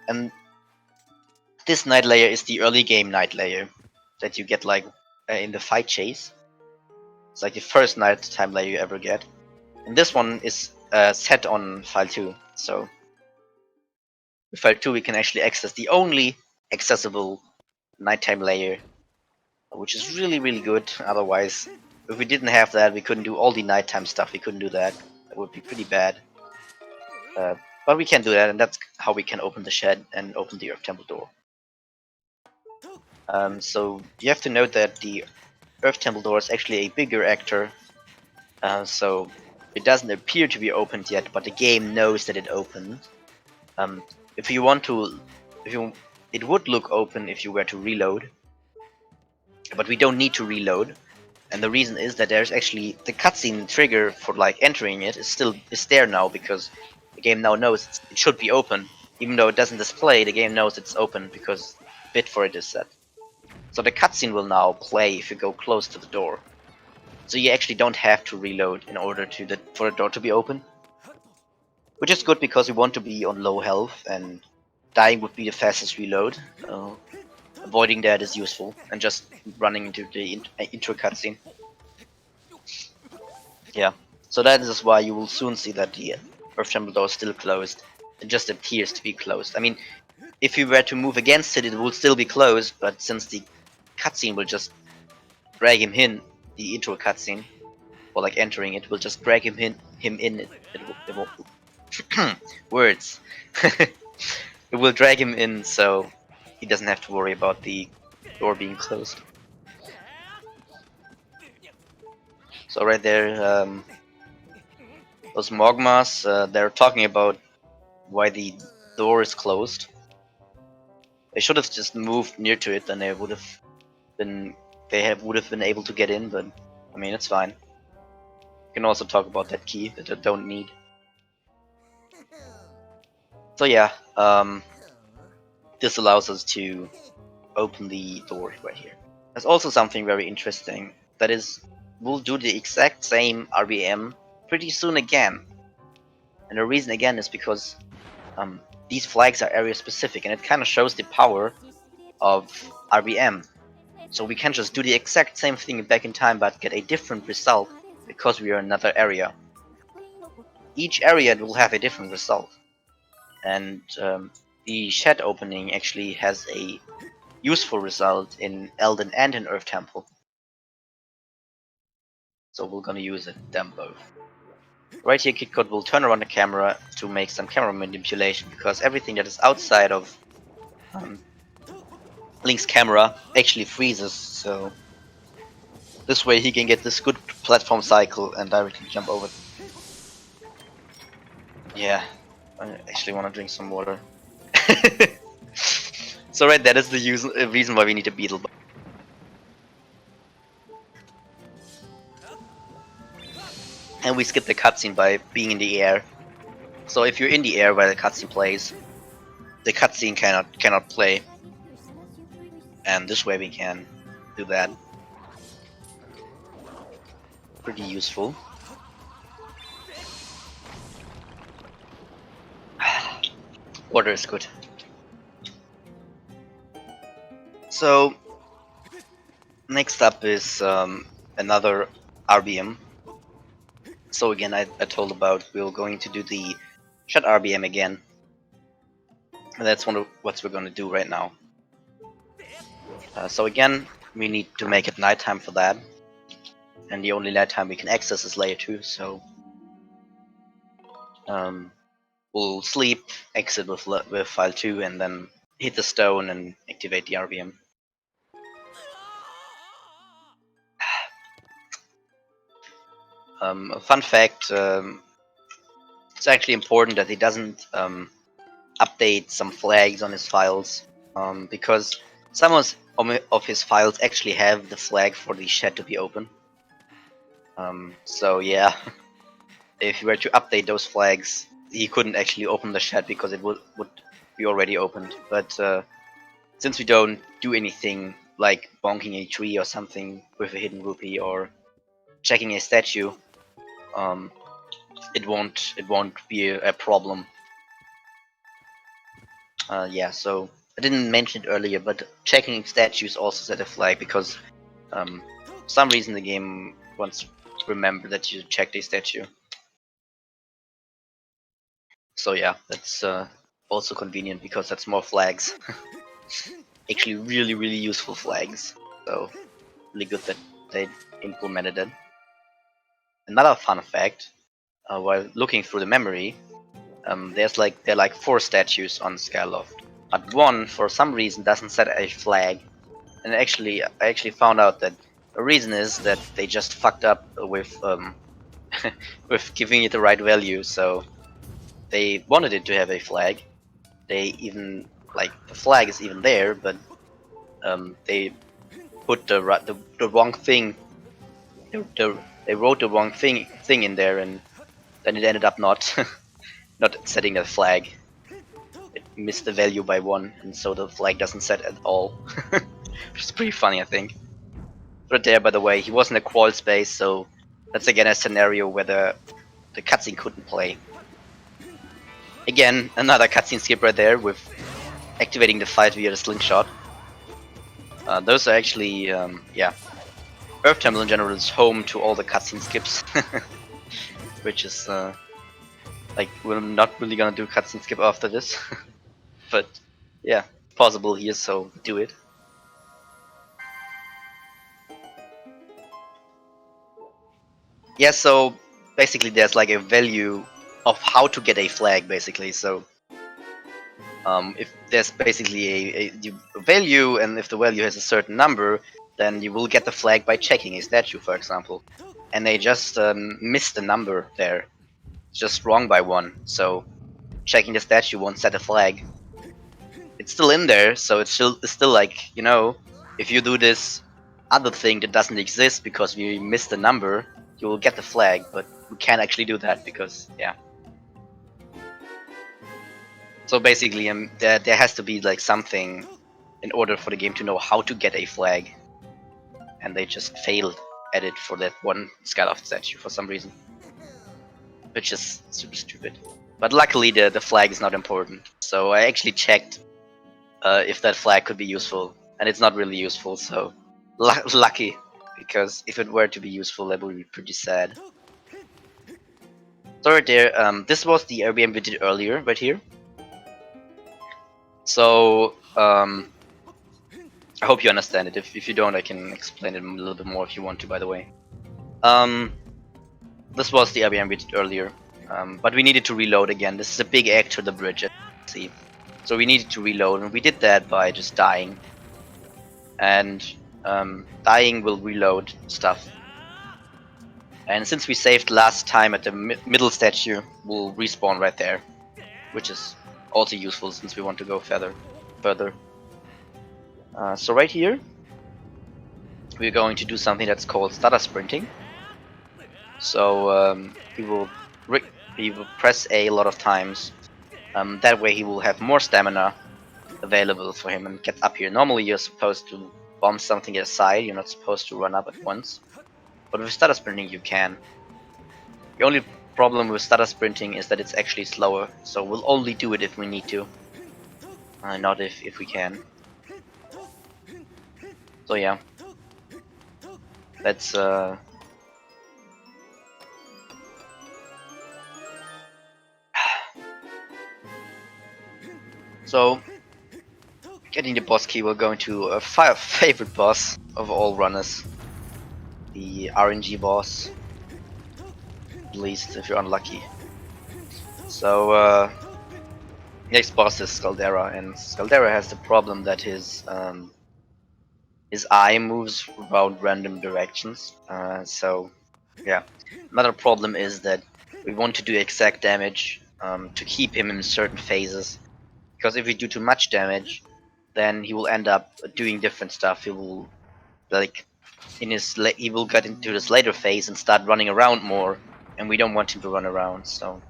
and this night layer is the early game night layer that you get like in the fight chase. It's like the first nighttime layer you ever get, and this one is set on file 2. So with file 2 we can actually access the only accessible nighttime layer, which is really good. Otherwise, if we didn't have that, we couldn't do all the nighttime stuff. We couldn't do that. That would be pretty bad. But we can do that, and that's how we can open the shed and open the Earth Temple door. So you have to note that the Earth Temple door is actually a bigger actor, so it doesn't appear to be opened yet, but the game knows that it opened. If you want to, it would look open if you were to reload, but we don't need to reload, and the reason is that there's actually the cutscene trigger for like entering it is there now, because the game now knows it should be open, even though it doesn't display. The game knows it's open because bit for it is set. So the cutscene will now play if you go close to the door. So you actually don't have to reload in order for the door to be open, which is good because we want to be on low health, and dying would be the fastest reload. Avoiding that is useful, and just running into the intro cutscene. Yeah, so that is why you will soon see that the Earth Temple door is still closed. It just appears to be closed. I mean, if you were to move against it, it will still be closed, but since the cutscene will just drag him in, the intro cutscene, or like entering it will just drag him in, it Words. It will drag him in, so he doesn't have to worry about the door being closed. So right there, those Mogmas, they're talking about why the door is closed. They should have just moved near to it, then they would have been able to get in. But I mean, it's fine. You can also talk about that key that I don't need. So yeah, this allows us to open the door right here. There's also something very interesting. That is, we'll do the exact same RBM pretty soon again. And the reason again is because these flags are area specific, and it kind of shows the power of RBM. So we can just do the exact same thing back in time but get a different result because we are in another area. Each area will have a different result. And the shed opening actually has a useful result in Elden and in Earth Temple. So we're gonna use them both. Right here, Kitcot will turn around the camera to make some camera manipulation, because everything that is outside of Link's camera actually freezes, so this way he can get this good platform cycle and directly jump over. Yeah, I actually want to drink some water. So right, that is the reason why we need a beetle. And we skip the cutscene by being in the air. So if you're in the air while the cutscene plays, the cutscene cannot play. And this way we can do that. Pretty useful. Water is good. So next up is another RBM. So again, I told about we're going to do the shut RBM again. And that's what we're going to do right now. So again, we need to make it nighttime for that. And the only nighttime we can access is layer 2, so we'll sleep, exit with file 2, and then hit the stone and activate the RBM. A fun fact, it's actually important that he doesn't update some flags on his files, because some of his files actually have the flag for the shed to be open. So yeah, if you were to update those flags, he couldn't actually open the shed because it would be already opened. But since we don't do anything like bonking a tree or something with a hidden rupee or checking a statue, it won't be a problem. Yeah, so I didn't mention it earlier, but checking statues also set a flag because for some reason the game wants to remember that you checked a statue. So yeah, that's also convenient because that's more flags. Actually really useful flags. So really good that they implemented it. Another fun fact, while looking through the memory, there are like 4 statues on Skyloft, but one for some reason doesn't set a flag. And I actually found out that the reason is that they just fucked up with with giving it the right value. So they wanted it to have a flag. They even the flag is even there, but they put the wrong thing. They wrote the wrong thing in there, and then it ended up not not setting a flag. It missed the value by 1, and so the flag doesn't set at all. Which is pretty funny, I think. Right there, by the way, he was in a crawl space, so that's again a scenario where the cutscene couldn't play. Again, another cutscene skip right there with activating the fight via the slingshot. Those are actually, yeah. Earth Temple in general is home to all the cutscene skips. Which is, like, we're not really gonna do cutscene skip after this. But, yeah, possible here, so do it. Yeah, so basically there's like a value of how to get a flag, basically. So if there's basically a value, and if the value has a certain number, then you will get the flag by checking a statue, for example. And they just missed the number there. It's just wrong by 1. So checking the statue won't set a flag. It's still in there, so it's still like, you know, if you do this other thing that doesn't exist because we missed the number, you will get the flag, but we can't actually do that because, yeah. So basically, there has to be like something in order for the game to know how to get a flag, and they just failed at it for that one Skyloft statue for some reason, which is super stupid. But luckily, the flag is not important. So I actually checked if that flag could be useful, and it's not really useful. So lucky, because if it were to be useful, that would be pretty sad. So right there, this was the Airbnb we did earlier, right here. So I hope you understand it. If you don't, I can explain it a little bit more if you want to, by the way. This was the Airbnb we did earlier, but we needed to reload again. This is a big egg to the bridge, as you can see. So we needed to reload, and we did that by just dying. And dying will reload stuff. And since we saved last time at the middle statue, we'll respawn right there, which is also useful since we want to go further. So right here, we're going to do something that's called stutter sprinting. So he will press A lot of times. That way he will have more stamina available for him and get up here. Normally you're supposed to bomb something at a side, you're not supposed to run up at once. But with stutter sprinting you can. The only problem with stutter sprinting is that it's actually slower, so we'll only do it if we need to. Not if we can. So yeah. That's So getting the boss key, we're going to a favorite boss of all runners. The RNG boss. At least if you're unlucky. So next boss is Scaldera, and Scaldera has the problem that his eye moves around random directions. So yeah, another problem is that we want to do exact damage to keep him in certain phases. Because if we do too much damage, then he will end up doing different stuff. He will like he will get into this later phase and start running around more, and we don't want him to run around. So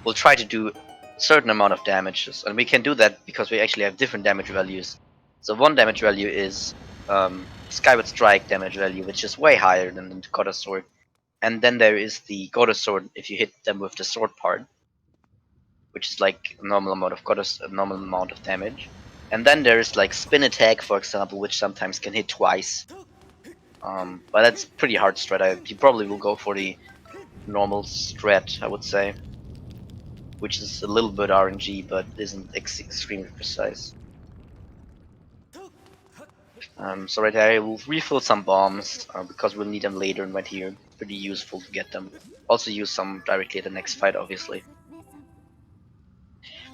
we'll try to do a certain amount of damages, and we can do that because we actually have different damage values. So one damage value is Skyward Strike damage value, which is way higher than the Goddess Sword, and then there is the Goddess Sword if you hit them with the sword part, which is like a normal amount of damage. And then there is like spin attack, for example, which sometimes can hit twice. But that's pretty hard strat. You probably will go for the normal strat, I would say, which is a little bit RNG, but isn't extremely precise. So right there, we'll refill some bombs because we'll need them later and right here. Pretty useful to get them. Also use some directly at the next fight, obviously.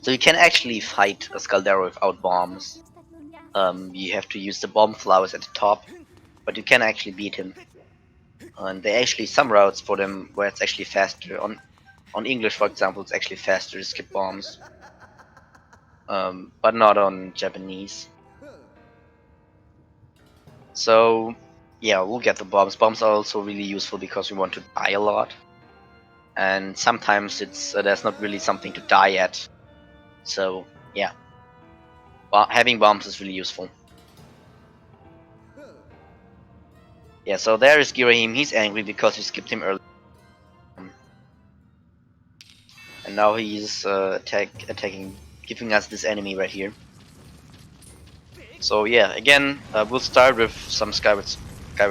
So you can actually fight a Scaldera without bombs. You have to use the bomb flowers at the top, but you can actually beat him. And there are actually some routes for them where it's actually faster. On English, for example, it's actually faster to skip bombs, but not on Japanese. So yeah, we'll get the bombs. Bombs are also really useful because we want to die a lot, and sometimes it's there's not really something to die at. So yeah, having bombs is really useful. Yeah, so there is Girahim. He's angry because we skipped him early, and now he's attacking, giving us this enemy right here. So yeah, again, we'll start with some Skyward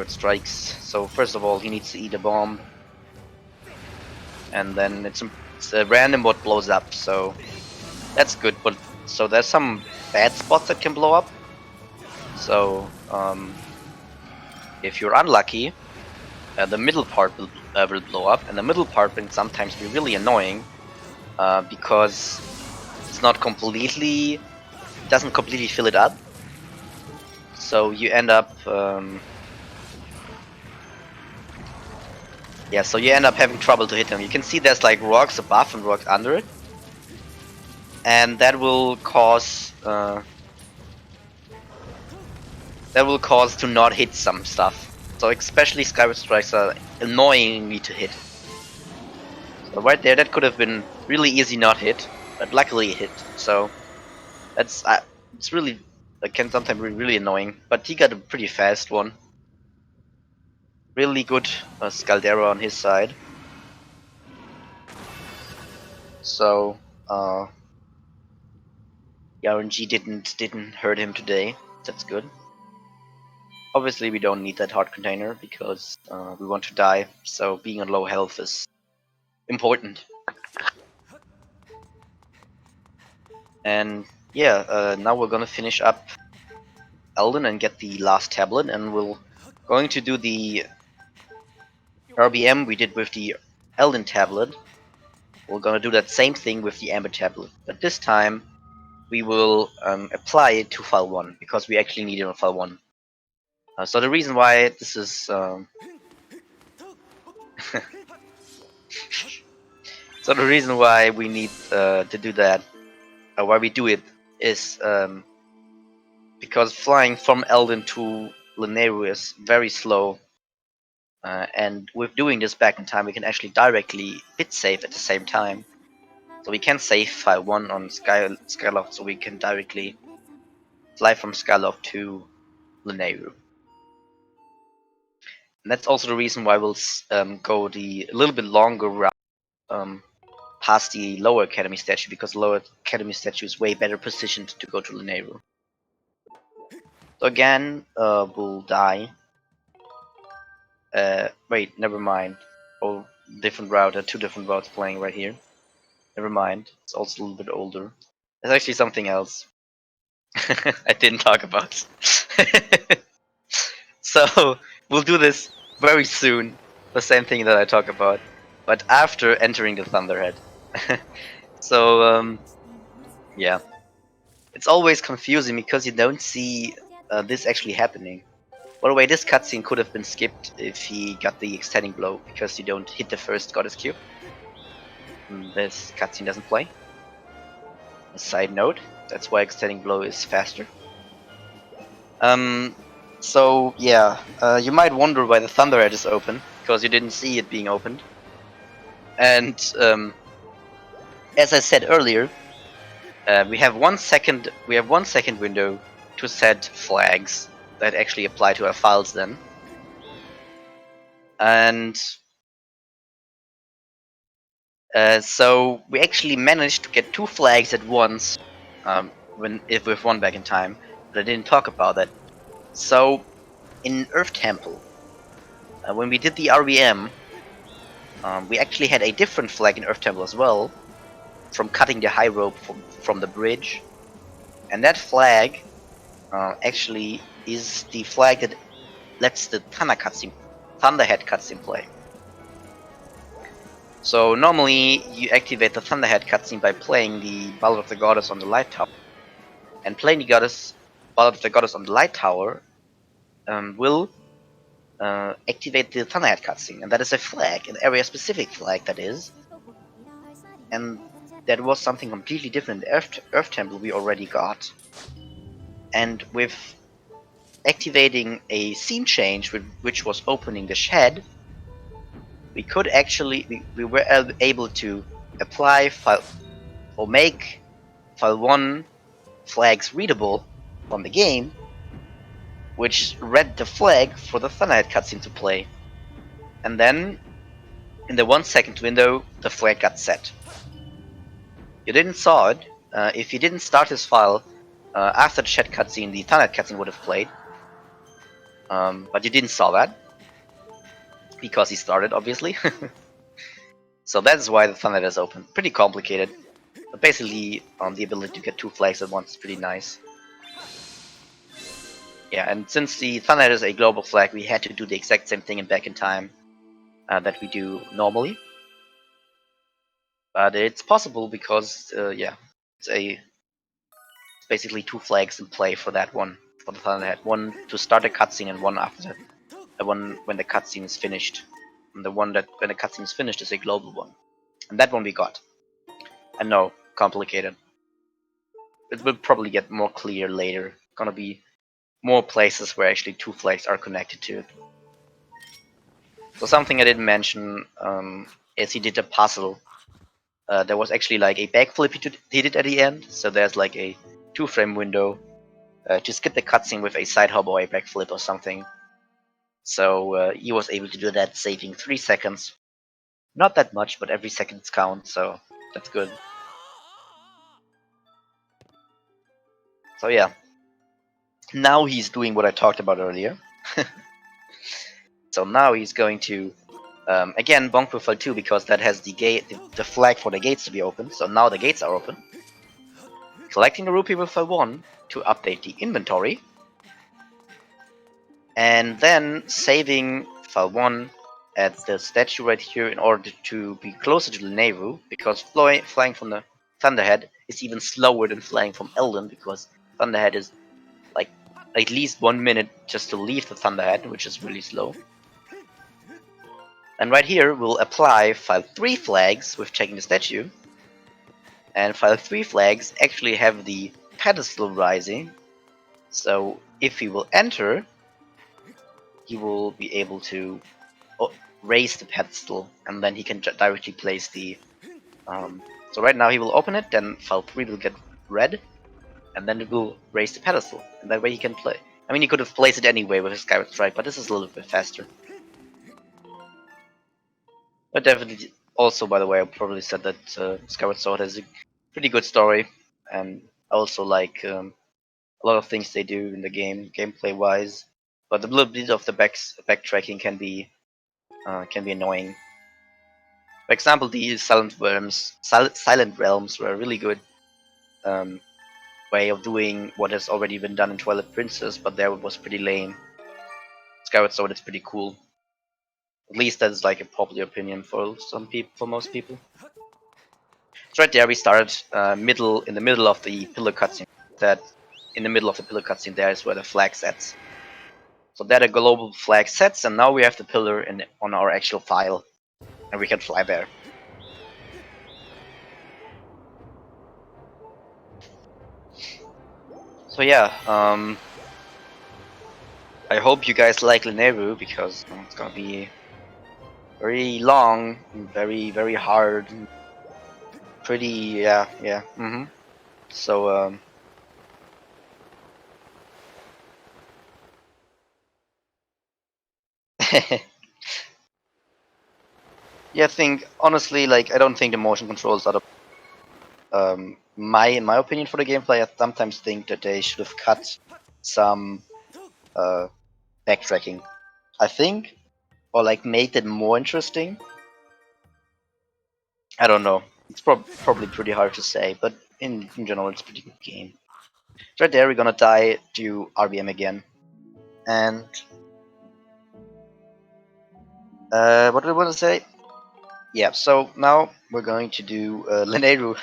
Strikes. So first of all, he needs to eat a bomb, and then it's a random what blows up. So that's good, but so there's some bad spots that can blow up. So if you're unlucky, the middle part will blow up, and the middle part can sometimes be really annoying because it's not completely, doesn't completely fill it up. So you end up, yeah, so you end up having trouble to hit them. You can see there's like rocks above and rocks under it, and that will cause to not hit some stuff. So especially Skyward strikes are annoying to hit. So right there, that could have been really easy not hit, but luckily it hit. So that's it's really, that can sometimes be really annoying. But he got a pretty fast one. Really good Scaldera on his side. So the RNG didn't hurt him today. That's good. Obviously, we don't need that heart container because we want to die. So being on low health is important. And yeah, now we're gonna finish up Elden and get the last tablet, and we're going to do the RBM we did with the Elden tablet. We're gonna do that same thing with the Amber tablet, but this time we will apply it to file 1 because we actually need it on file 1. So the reason why this is so the reason why we need to do that, or why we do it, is because flying from Elden to Lanayru is very slow, and with doing this back in time, we can actually directly bit save at the same time. So we can save file 1 on Skyloft, so we can directly fly from Skyloft to Lanayru. And that's also the reason why we'll go the a little bit longer route past the lower academy statue, because the lower academy statue is way better positioned to go to Lanayru. So again, we'll die. Wait, never mind. Oh, different route. There are 2 different routes playing right here. Never mind. It's also a little bit older. There's actually something else I didn't talk about. So we'll do this very soon. The same thing that I talk about, but after entering the Thunderhead. So yeah, it's always confusing because you don't see this actually happening. By the way, this cutscene could have been skipped if he got the extending blow, because you don't hit the first Goddess Cube. This cutscene doesn't play. A side note, that's why extending blow is faster. So yeah, you might wonder why the Thunderhead is open, because you didn't see it being opened. And as I said earlier, we have 1 second. We have 1 second window to set flags that actually apply to our files then. And so we actually managed to get 2 flags at once with 1 back in time, but I didn't talk about that. So in Earth Temple, when we did the RBM, we actually had a different flag in Earth Temple as well, from cutting the high rope from the bridge. And that flag actually is the flag that lets the Thunderhead cutscene play. So normally you activate the Thunderhead cutscene by playing the Ballad of the Goddess on the Light Tower. And playing the Ballad of the Goddess on the Light Tower will activate the Thunderhead cutscene. And that is a flag, an area specific flag that is. And that was something completely different. Earth Temple we already got. And with activating a scene change, which was opening the shed, we could actually, we were able to apply file, or make file 1 flags readable from the game, which read the flag for the Thunderhead cutscene to play. And then, in the 1 second window, the flag got set. You didn't saw it. If you didn't start this file after the shed cutscene, the Thunderhead cutscene would have played. But you didn't saw that, because he started, obviously. So that's why the Thunderhead is open. Pretty complicated, but basically the ability to get 2 flags at once is pretty nice. Yeah, and since the Thunderhead is a global flag, we had to do the exact same thing in Back in Time. that we do normally. But it's possible because, yeah, it's basically 2 flags in play for that one, for the Thunderhead. One to start a cutscene and one after, one when the cutscene is finished. And the one that when the cutscene is finished is a global one. And that one we got. And no, complicated. It will probably get more clear later. Gonna be more places where actually 2 flags are connected to it. So something I didn't mention is he did a puzzle. There was actually like a backflip he did at the end. So there's like a 2-frame window to skip the cutscene with a side hop or a backflip or something. So he was able to do that, saving 3 seconds. Not that much, but every second counts, so that's good. So yeah, now he's doing what I talked about earlier. So now he's going to again bonk with L2 because that has the gate, the flag for the gates to be open. So now the gates are open. Collecting the rupee with L1 to update the inventory, and then saving L1 at the statue right here in order to be closer to the Nehru, because flying from the Thunderhead is even slower than flying from Elden, because Thunderhead is like at least 1 minute just to leave the Thunderhead, which is really slow. And right here we'll apply file 3 flags with checking the statue, and file 3 flags actually have the pedestal rising, so if he will enter, he will be able to raise the pedestal, and then he can directly place the so right now he will open it, then file 3 will get red, and then it will raise the pedestal, and that way he can play. I mean, he could have placed it anyway with his Skyward Strike, but this is a little bit faster. But definitely, also, by the way, I probably said that Skyward Sword has a pretty good story, and I also like a lot of things they do in the game, gameplay-wise. But a little bit of the backtracking can be annoying. For example, the Silent Realms were a really good way of doing what has already been done in Twilight Princess, but there it was pretty lame. Skyward Sword is pretty cool. At least that is like a popular opinion for most people. So right there we started in the middle of the pillar cutscene. That in the middle of the pillar cutscene there is where the flag sets. So there the global flag sets, and now we have the pillar on our actual file, and we can fly there. So yeah, I hope you guys like Lineru, because it's gonna be very long, and very hard, and pretty yeah. So yeah, I think honestly, like, I don't think the motion controls are in my opinion for the gameplay. I sometimes think that they should have cut some backtracking, I think, or like made it more interesting. I don't know. It's probably pretty hard to say, but in general, it's a pretty good game. So right there, we're gonna die to RBM again, and what do I want to say? Yeah, so now we're going to do Lineru.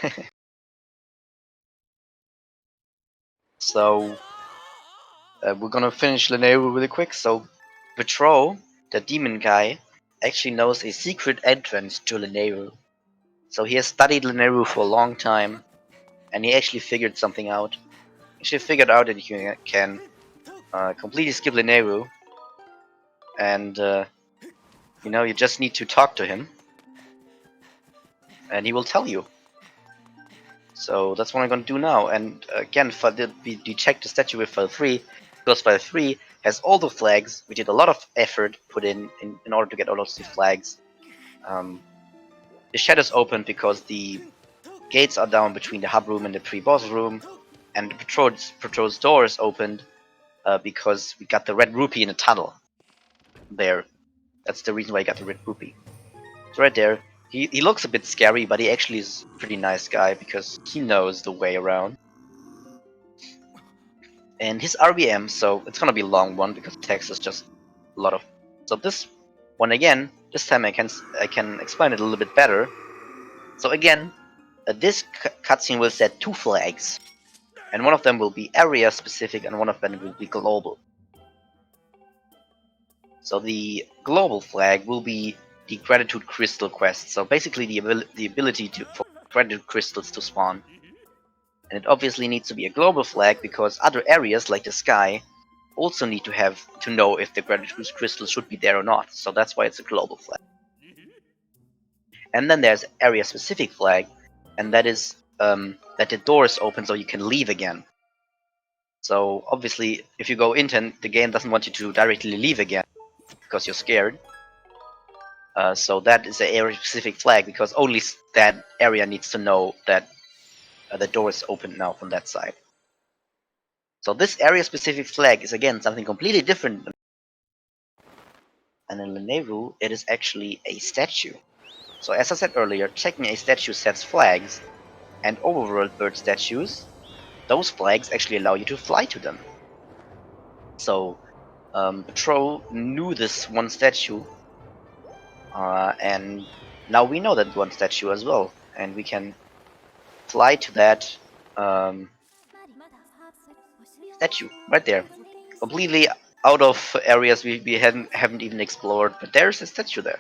So we're gonna finish Lineru really quick. So Petro, the demon guy, actually knows a secret entrance to Lineru. So he has studied Lineru for a long time, and he actually figured something out. He actually figured out that you can completely skip Lineru, and you just need to talk to him, and he will tell you. So that's what I'm going to do now. And again, we checked the statue with file 3, because file 3 has all the flags. We did a lot of effort put in order to get all of the flags. The shadows open because the gates are down between the hub room and the pre-boss room, and the patrol's door is opened because we got the red rupee in a tunnel. There, that's the reason why I got the red rupee. So right there, he looks a bit scary, but he actually is a pretty nice guy because he knows the way around. And his RBM, so it's gonna be a long one because text is just a lot of. So this one again this time I can explain it a little bit better. So again, this cutscene will set 2 flags, and one of them will be area specific and one of them will be global. So the global flag will be the gratitude crystal quest. So basically the ability for gratitude crystals to spawn. And it obviously needs to be a global flag because other areas like the sky also need to know if the gratitude crystals should be there or not. So that's why it's a global flag. And then there's area specific flag, and that is that the door is open so you can leave again. So obviously if you go in, the game doesn't want you to directly leave again because you're scared. So that is an area specific flag because only that area needs to know that the door is open now from that side. So this area specific flag is again something completely different. And in Lenevu it is actually a statue. So as I said earlier, checking a statue sets flags, and overworld bird statues, those flags actually allow you to fly to them. So Patro knew this one statue, and now we know that one statue as well, and we can fly to that statue right there, completely out of areas we haven't even explored, but there's a statue there.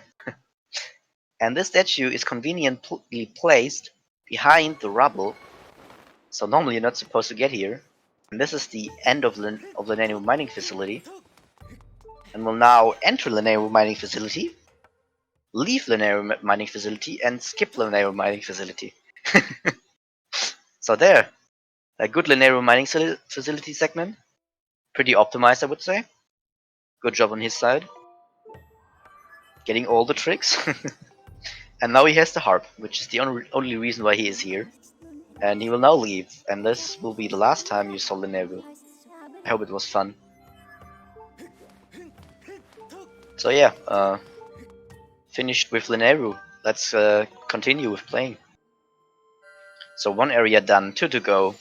And this statue is conveniently placed behind the rubble, so normally you're not supposed to get here. And this is the end of the Nano mining facility. And we'll now enter the Nano mining facility, leave the Nano mining facility, and skip the Nano mining facility. So there, a good Nano mining facility segment. Pretty optimized, I would say. Good job on his side. Getting all the tricks. And now he has the harp, which is the only reason why he is here. And he will now leave, and this will be the last time you saw Lenevu. I hope it was fun. So yeah, finished with Lenevu. Let's continue with playing. So 1 area done, 2 to go.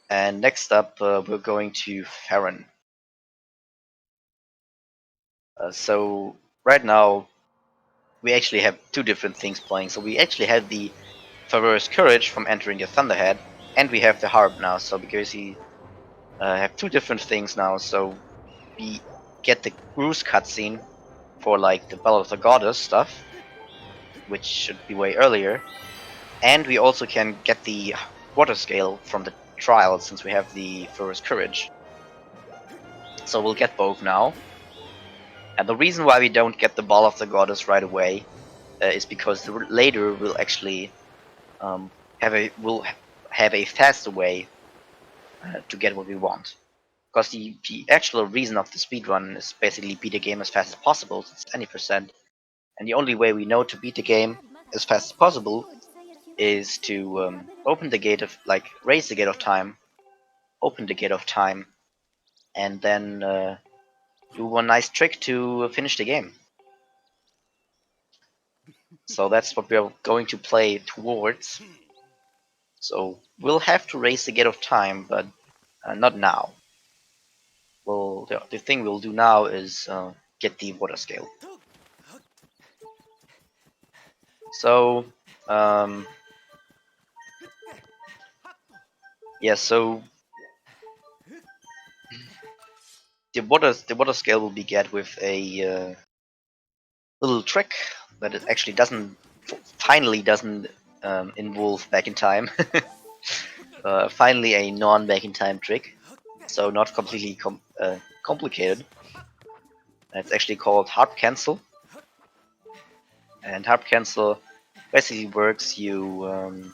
And next up, we're going to Farron. So right now, we actually have 2 different things playing. So we actually have the Favre's Courage from entering the Thunderhead, and we have the harp now. So because we have 2 different things now, so we get the Bruce cutscene for like the Battle of the Goddess stuff, which should be way earlier, and we also can get the water scale from the trial since we have the Favre's Courage. So we'll get both now. And the reason why we don't get the Ball of the Goddess right away is because later we'll actually have a faster way to get what we want. Because the actual reason of the speedrun is basically beat the game as fast as possible, it's 20%. And the only way we know to beat the game as fast as possible is to open the gate of, like, raise the gate of time, open the gate of time, and then do one nice trick to finish the game. So that's what we're going to play towards. So we'll have to raise the gate of time, but not now. Well, the thing we'll do now is get the water scale. So yeah, so the water scale will be get with a little trick that it actually finally doesn't involve back in time. Finally a non-back in time trick, so not completely complicated. It's actually called harp cancel, and harp cancel basically works. You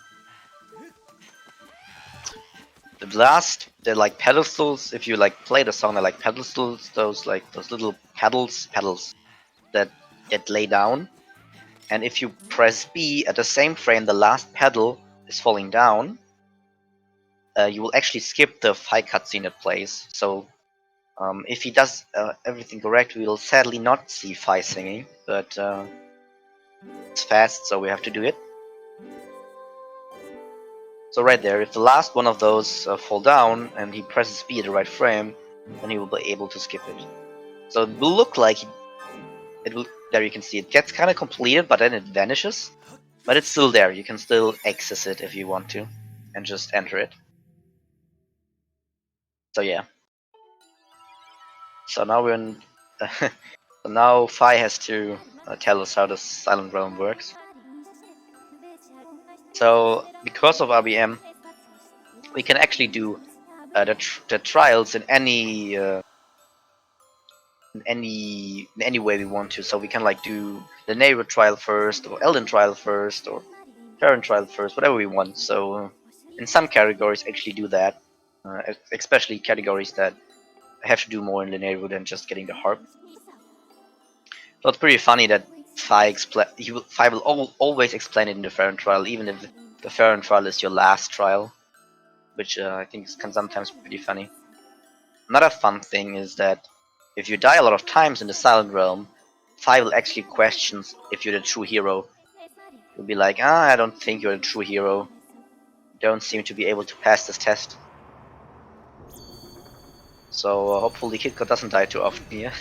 they're like pedestals. If you like play the song, they're like pedestals. Those little pedals that get laid down. And if you press B at the same frame, the last pedal is falling down. You will actually skip the fight cutscene that plays. So if he does everything correct, we will sadly not see Fi singing, but it's fast, so we have to do it. So right there, if the last one of those fall down and he presses B at the right frame, then he will be able to skip it. So it will look like there you can see it gets kind of completed, but then it vanishes. But it's still there. You can still access it if you want to, and just enter it. So yeah. So now we're in. So now Fi has to tell us how the Silent Realm works. So because of RBM, we can actually do the trials in any way we want to. So we can like do the neighbor trial first, or Elden trial first, or parent trial first, whatever we want. So in some categories, actually do that, especially categories that have to do more in the neighborhood than just getting the harp. So it's pretty funny that Fi will always explain it in the Farron trial, even if the Farron trial is your last trial, which I think can sometimes be pretty funny. Another fun thing is that if you die a lot of times in the Silent Realm, Fi will actually question if you're the true hero. He'll be like, I don't think you're the true hero. You don't seem to be able to pass this test. So hopefully Kitcot doesn't die too often here.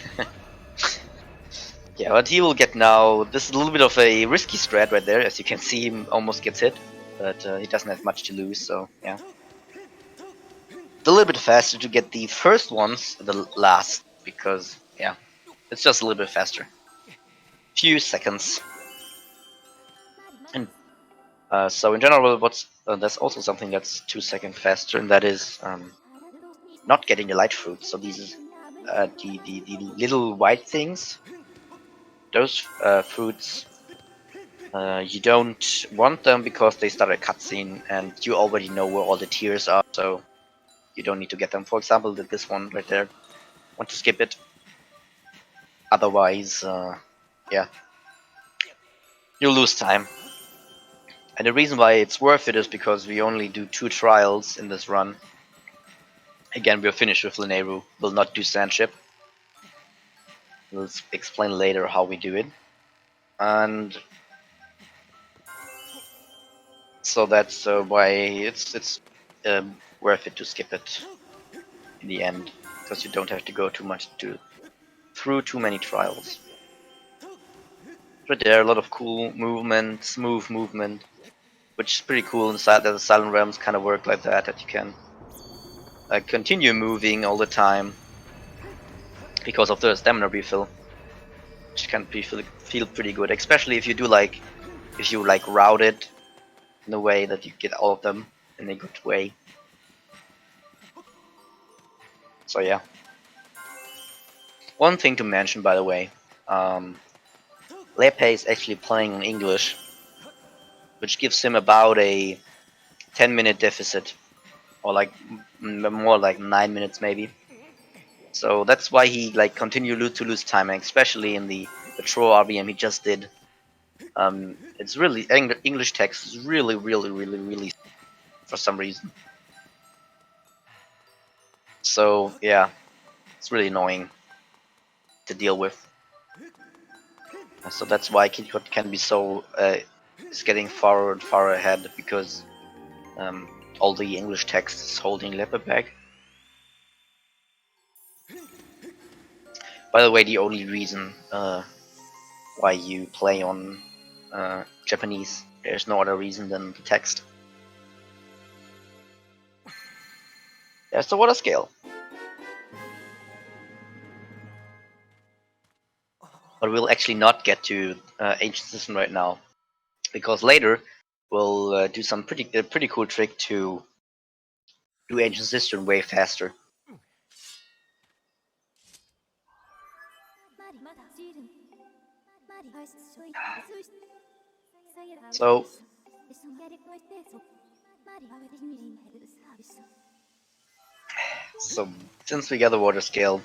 Yeah, but he will get now. This is a little bit of a risky strat right there. As you can see, he almost gets hit, but he doesn't have much to lose, so yeah. It's a little bit faster to get the first ones the last, because yeah, it's just a little bit faster. Few seconds. And so in general, there's also something that's 2 seconds faster, and that is not getting the light fruit. So these the little white things. Those fruits, you don't want them because they start a cutscene and you already know where all the tiers are, so you don't need to get them. For example, this one right there. Want to skip it. Otherwise, yeah, you'll lose time. And the reason why it's worth it is because we only do 2 trials in this run. Again, we're finished with Lineru. We'll not do Sandship. We'll explain later how we do it. And so that's why it's worth it to skip it in the end, because you don't have to go through too many trials. But there are a lot of cool movement, smooth movement, which is pretty cool inside that the Silent Realms kind of work like that you can continue moving all the time because of the stamina refill, which can feel pretty good, especially if you route it in a way that you get all of them in a good way. So yeah. One thing to mention, by the way, Lepe is actually playing in English, which gives him about a 10-minute deficit, or like more like 9 minutes maybe. So that's why he like continued to lose time, especially in the Patrol RBM he just did. It's really English text is really for some reason. So yeah, it's really annoying to deal with. So that's why Kitcot can be so is getting far and far ahead, because all the English text is holding Leopard back. By the way, the only reason why you play on Japanese, there's no other reason than the text. There's the water scale. But we'll actually not get to Ancient System right now, because later we'll do some pretty cool trick to do Ancient System way faster. So since we got the water scale,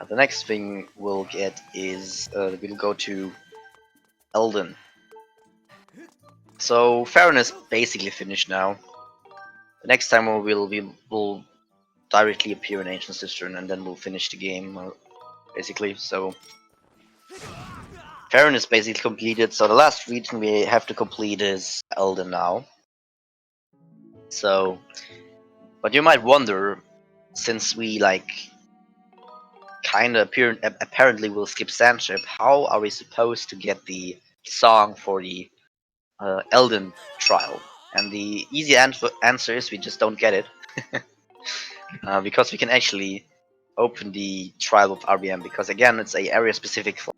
the next thing we'll get is we'll go to Elden. So Farron is basically finished now. The next time we'll directly appear in Ancient Cistern, and then we'll finish the game, basically. So Farron is basically completed. So the last region we have to complete is Elden now. So, but you might wonder, since we like apparently will skip Sandship, how are we supposed to get the song for the Elden trial? And the easy answer is we just don't get it. Because we can actually open the trial with RBM, because again it's a area specific flag.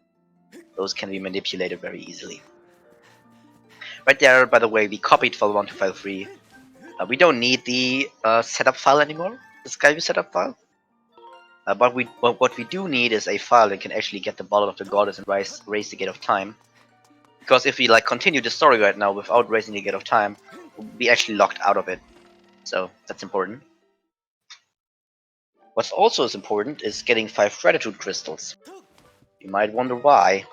Those can be manipulated very easily. Right there, by the way, we copied file 1 to file 3. We don't need the setup file anymore, the Skyward setup file. But what we do need is a file that can actually get the Ballad of the Goddess and raise the Gate of Time. Because if we like continue the story right now without raising the Gate of Time, we'll be actually locked out of it. So that's important. What's also as important is getting 5 Gratitude Crystals. You might wonder why.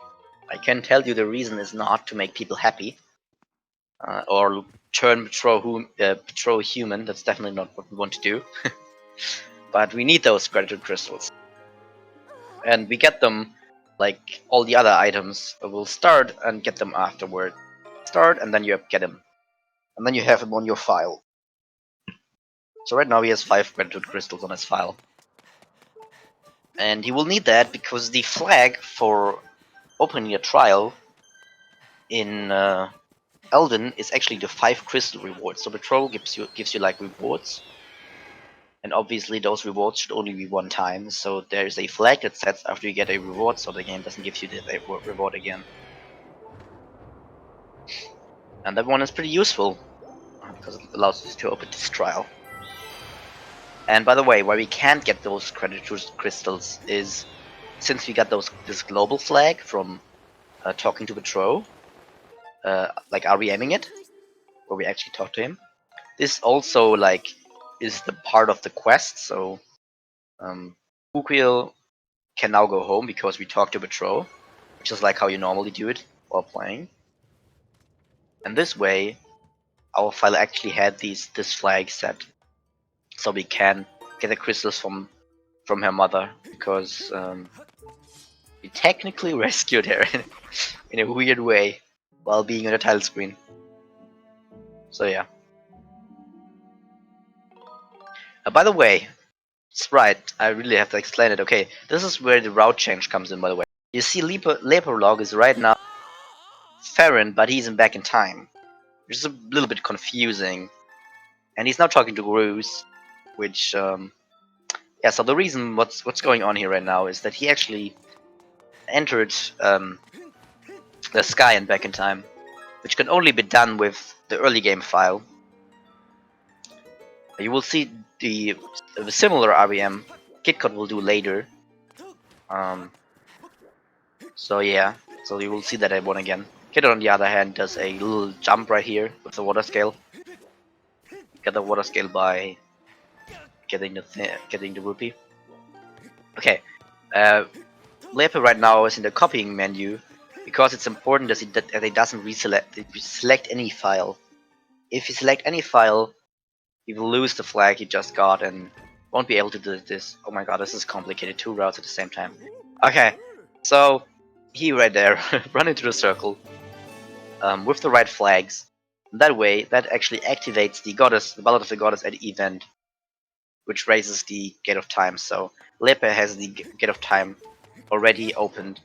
I can tell you the reason is not to make people happy. Or turn Patrol human, that's definitely not what we want to do. But we need those Gratitude Crystals. And we get them like all the other items. We'll start and get them afterward. Start and then you get them. And then you have them on your file. So right now he has 5 Gratitude Crystals on his file. And he will need that because the flag for opening a trial in Elden is actually the 5 crystal rewards. So Patrol gives you like rewards. And obviously those rewards should only be one time, so there is a flag that sets after you get a reward, so the game doesn't give you the reward again. And that one is pretty useful, because it allows us to open this trial. And by the way, why we can't get those Gratitude Crystals is, since we got this global flag from talking to Patrol, like RBMing it, where we actually talk to him. This also like is the part of the quest, so Ukiel can now go home because we talked to Patrol, which is like how you normally do it while playing. And this way, our file actually had this flag set, so we can get the crystals from her mother, because we technically rescued her in a weird way while being on the title screen. So yeah. By the way, it's right, I really have to explain it. Okay, this is where the route change comes in, by the way. You see lepelog is right now Farron, but he's in back in time, which is a little bit confusing. And he's now talking to Bruce, which yeah. So the reason what's going on here right now is that he actually entered the Sky and back in time, which can only be done with the early game file. You will see the similar RBM Kitcot will do later. So yeah, so you will see that one again. Kitcot on the other hand does a little jump right here with the water scale. Get the water scale by getting the rupee. Okay, Lepe right now is in the copying menu because it's important that it doesn't select any file. If you select any file, you will lose the flag you just got and won't be able to do this. Oh my god, this is complicated. 2 routes at the same time. Okay, so he right there, run into the circle with the right flags. That way, that actually activates the Ballad of the Goddess at event, which raises the Gate of Time. So Lepe has the Gate of Time already opened.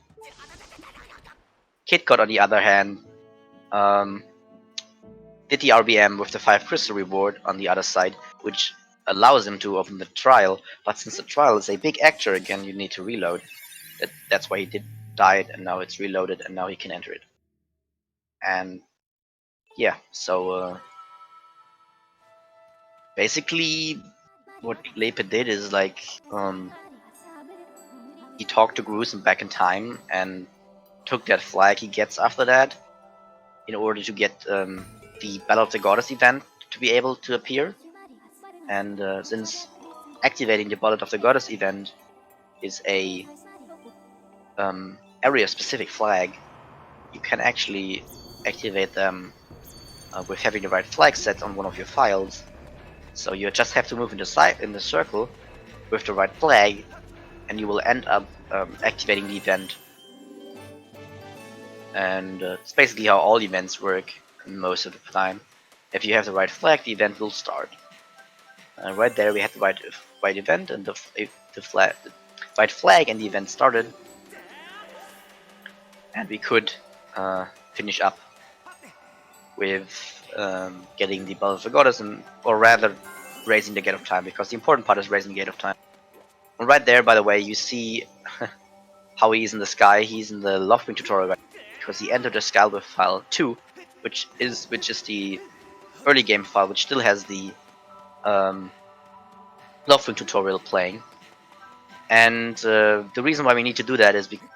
Kitcot, on the other hand, did the RBM with the 5 crystal reward on the other side, which allows him to open the trial. But since the trial is a big actor again, you need to reload. That's why he died, and now it's reloaded, and now he can enter it. And yeah, so basically, what Lepe did is like he talked to Gruesome back in time and took that flag he gets after that in order to get the Battle of the Goddess event to be able to appear. And since activating the Ballad of the Goddess event is a area-specific flag, you can actually activate them with having the right flag set on one of your files. So you just have to move in the circle with the right flag, and you will end up activating the event. And it's basically how all events work most of the time. If you have the right flag, the event will start. Right there we have the right event, and the white flag and the event started, and we could finish up with getting the Bell of the Goddess, or rather raising the Gate of Time, because the important part is raising the Gate of Time. And right there, by the way, you see how he's in the sky. He's in the Loftwing tutorial right now, because he entered the Skyward file 2, which is the early game file, which still has the Loftwing tutorial playing. And the reason why we need to do that is because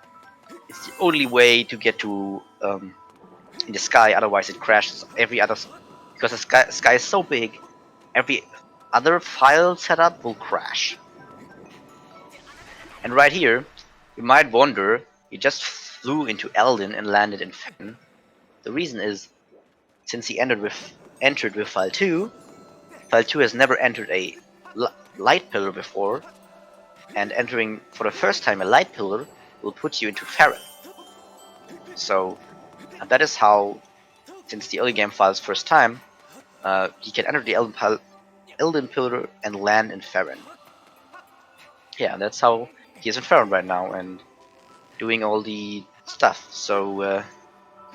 it's the only way to get to in the sky. Otherwise, it crashes every other. Because the sky is so big, every other file setup will crash. And right here, you might wonder, he just flew into Eldin and landed in Fen. The reason is, since he entered with file 2 has never entered a light pillar before, and entering for the first time a light pillar will put you into Farron. So that is how, since the early game file's first time, he can enter the Elden pillar and land in Farron. Yeah, that's how he's in Farron right now and doing all the stuff. So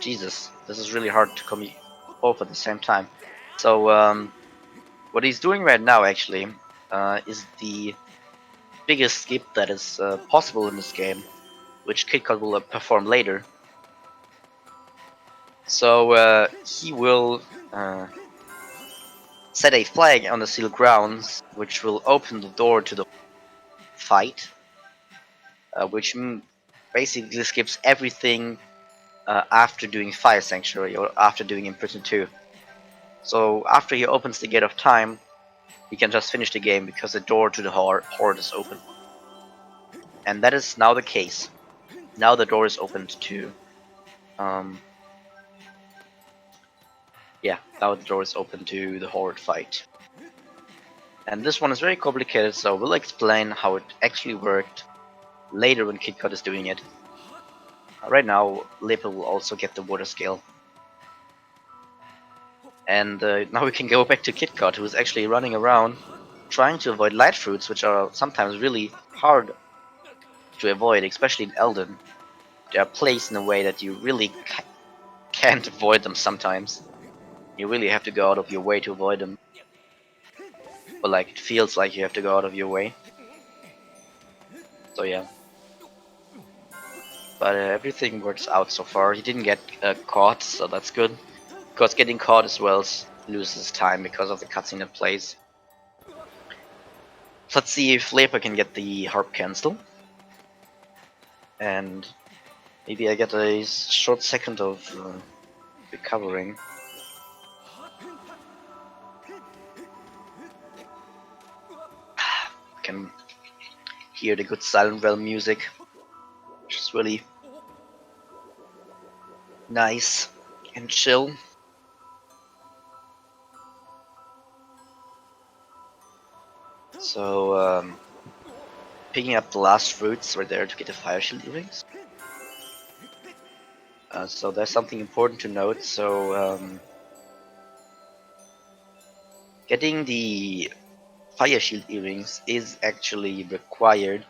Jesus, this is really hard to come both at the same time. So what he's doing right now actually is the biggest skip that is possible in this game, which Kitcot will perform later. So he will set a flag on the sealed grounds, which will open the door to the fight, which basically skips everything after doing Fire Sanctuary or after doing Imprison 2. So after he opens the Gate of Time, he can just finish the game because the door to the Horde is open. And that is now the case. Now the door is opened to now the door is open to the Horde Fight. And this one is very complicated, so we'll explain how it actually worked later when Kitcot is doing it. Right now, Lepel will also get the water scale. And now we can go back to Kitcot, who is actually running around trying to avoid light fruits, which are sometimes really hard to avoid, especially in Eldin. They are placed in a way that you really can't avoid them sometimes. You really have to go out of your way to avoid them. But like, it feels like you have to go out of your way. So yeah. But everything works out so far. He didn't get caught, so that's good. Because getting caught as well loses time because of the cutscene that plays. So let's see if Leper can get the harp cancel. And maybe I get a short second of recovering. Can hear the good Silent Realm music, which is really nice and chill. So picking up the last fruits right there to get the fire shield earrings. So there's something important to note. So getting the fire shield earrings is actually required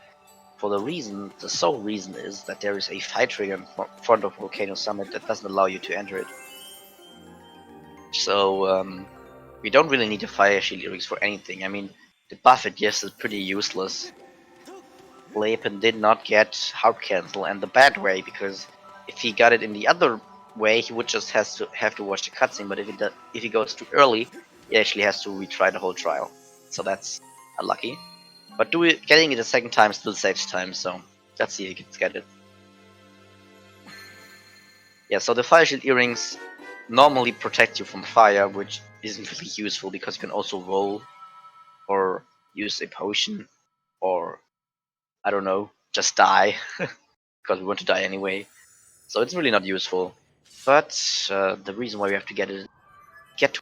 for the sole reason is that there is a fight trigger in front of Volcano Summit that doesn't allow you to enter it. So we don't really need the fire shield earrings for anything. I mean, the buff it gives is pretty useless. Lepen did not get harp cancel, and the bad way, because if he got it in the other way, he would just have to watch the cutscene. But if he goes too early, he actually has to retry the whole trial. So that's unlucky. But getting it a second time still saves time, so let's see if he can get it. Yeah, so the fire shield earrings normally protect you from fire, which isn't really useful because you can also roll or use a potion or, I don't know, just die because we want to die anyway. So it's really not useful. But the reason why we have to get to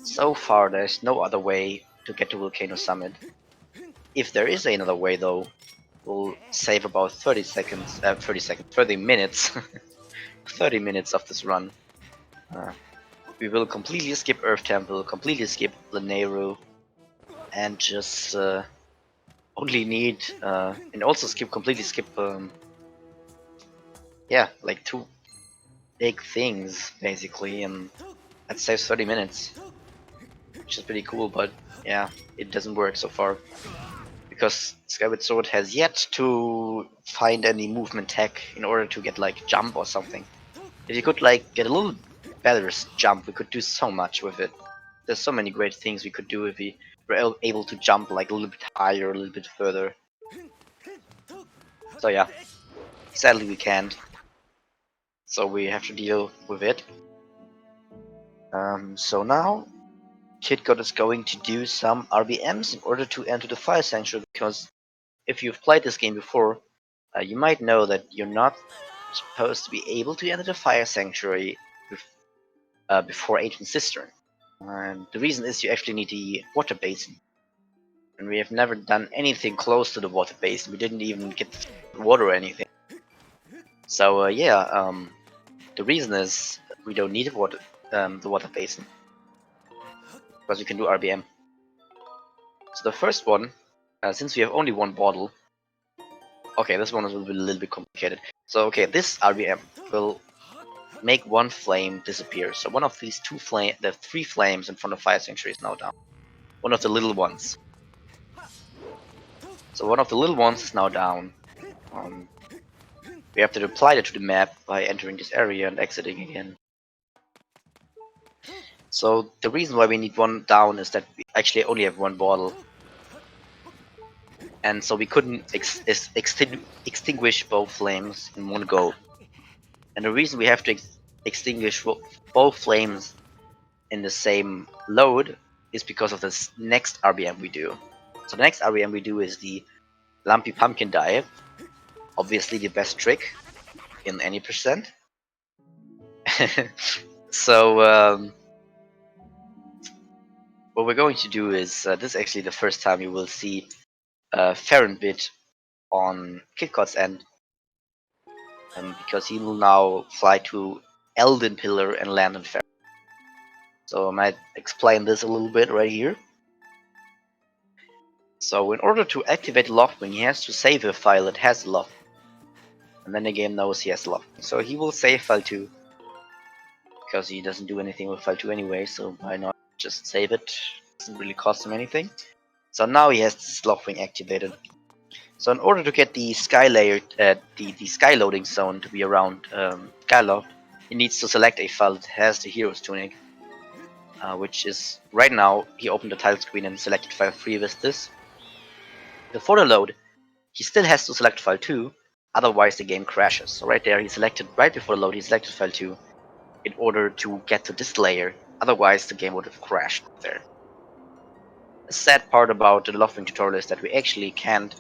so far there's no other way to get to Volcano Summit. If there is another way though, we'll save about 30 minutes 30 minutes of this run. We will completely skip Earth Temple, completely skip Lanayru, and just only need and also completely skip yeah, like 2 big things basically, and that saves 30 minutes, which is pretty cool. But yeah, it doesn't work so far because Skyward Sword has yet to find any movement tech in order to get like jump or something. If you could like get a little better jump, we could do so much with it. There's so many great things we could do if we were able to jump like a little bit higher, a little bit further. So yeah, sadly we can't. So we have to deal with it. So now Kitcot is going to do some RBMs in order to enter the Fire Sanctuary, because if you've played this game before, you might know that you're not supposed to be able to enter the Fire Sanctuary before Ancient Cistern. And the reason is you actually need the water basin. And we have never done anything close to the water basin. We didn't even get water or anything. So the reason is we don't need the water basin, because we can do RBM. So the first one, since we have only one bottle, okay, this one is a little bit complicated. So okay, this RBM will make one flame disappear. So one of these the 3 flames in front of Fire Sanctuary is now down. One of the little ones. So one of the little ones is now down. We have to apply that to the map by entering this area and exiting again. So the reason why we need one down is that we actually only have one bottle. And so we couldn't extinguish both flames in one go. And the reason we have to extinguish both flames in the same load is because of this next RBM we do. So the next RBM we do is the Lumpy Pumpkin Dive. Obviously the best trick in any percent. So what we're going to do is, this is actually the first time you will see Farron bid on Kitcot's end, because he will now fly to Elden Pillar and land on Farron. So I might explain this a little bit right here. So in order to activate Loftwing, he has to save a file that has Loft, and then the game knows he has Loft. So he will save file 2, because he doesn't do anything with file 2 anyway, so why not just save it? Doesn't really cost him anything. So now he has this Loftwing activated. So in order to get the sky layer, the sky loading zone to be around Skyloft, he needs to select a file that has the hero's tunic, which is right now. He opened the title screen and selected file 3 with this. Before the load, he still has to select file 2, otherwise the game crashes. So right there, he selected right before the load. He selected file 2 in order to get to this layer. Otherwise, the game would have crashed there. The sad part about the Loftwing tutorial is that we actually can't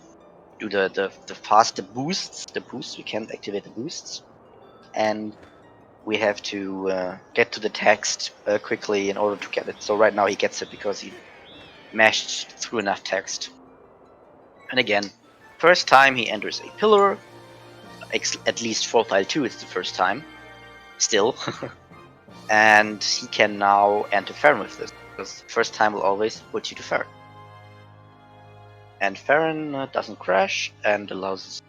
do the boosts. We can't activate the boosts, and we have to get to the text quickly in order to get it. So right now he gets it because he mashed through enough text. And again, first time he enters a pillar, at least for file 2 it's the first time, still. And he can now enter Farron with this, because first time will always put you to Farron. And Farron doesn't crash and allows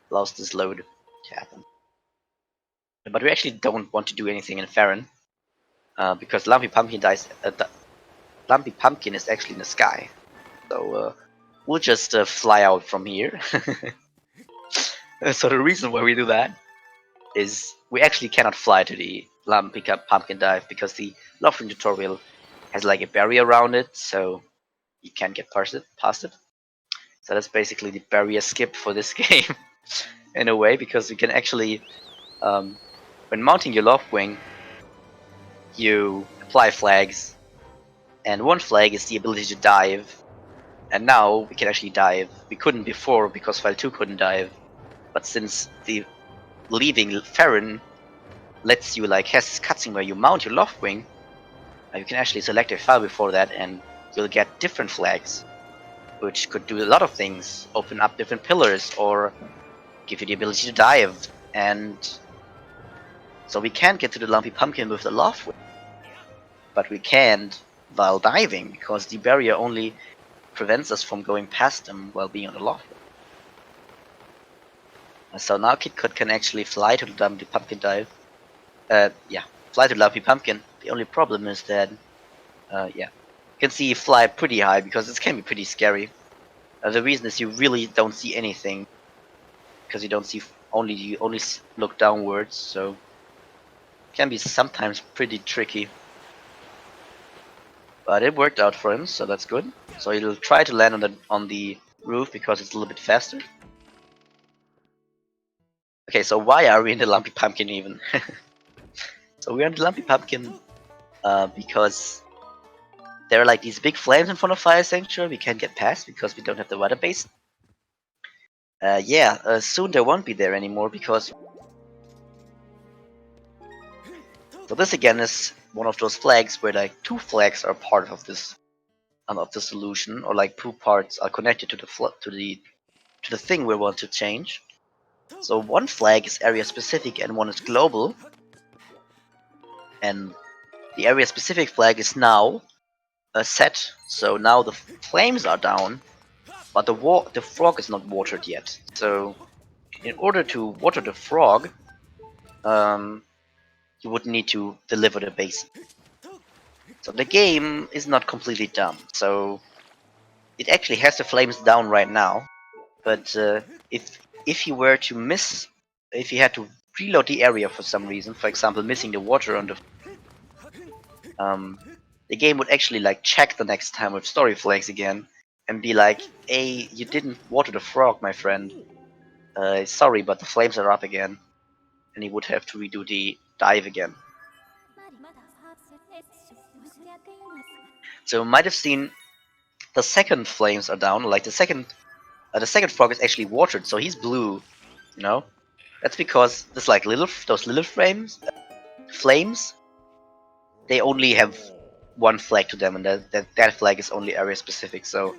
this load to happen. But we actually don't want to do anything in Farron, because Lumpy Pumpkin Lumpy Pumpkin is actually in the sky. So we'll just fly out from here. So the reason why we do that is we actually cannot fly to the Lumpy Pumpkin Dive, because the Loftwing tutorial has like a barrier around it, so you can't get past it. So that's basically the barrier skip for this game in a way, because you can actually, when mounting your Loftwing, you apply flags, and one flag is the ability to dive, and now we can actually dive. We couldn't before because file 2 couldn't dive, but since the leaving Farron lets you has this cutscene where you mount your Loftwing, you can actually select a file before that and you'll get different flags, which could do a lot of things, open up different pillars or give you the ability to dive. And so we can't get to the Lumpy Pumpkin with the Loftwing, but we can't while diving, because the barrier only prevents us from going past them while being on the loft. So now Kitcot can actually fly to the Lumpy Pumpkin dive. Fly to the Lumpy Pumpkin. The only problem is that, you can see fly pretty high because this can be pretty scary. The reason is you really don't see anything because you don't see you only look downwards, so it can be sometimes pretty tricky. But it worked out for him, so that's good. So he'll try to land on the roof because it's a little bit faster. Okay, so why are we in the Lumpy Pumpkin even? So we're in the Lumpy Pumpkin because there are like these big flames in front of Fire Sanctuary we can't get past because we don't have the water base. Soon they won't be there anymore because... So this again is one of those flags where like 2 flags are part of this of the solution, or like 2 parts are connected to the thing we want to change. So one flag is area specific and one is global. And the area specific flag is now set. So now the flames are down, but the frog is not watered yet. So in order to water the frog, you would need to deliver the base. So the game is not completely dumb. So it actually has the flames down right now. But if you were to miss, if you had to reload the area for some reason, for example missing the water on the game would actually like check the next time with story flags again and be like, hey, you didn't water the frog, my friend. Sorry, but the flames are up again. And he would have to redo the dive again. So you might have seen the second flames are down, like the second frog is actually watered, so he's blue, you know? That's because there's like those little flames, they only have one flag to them, and that flag is only area specific, so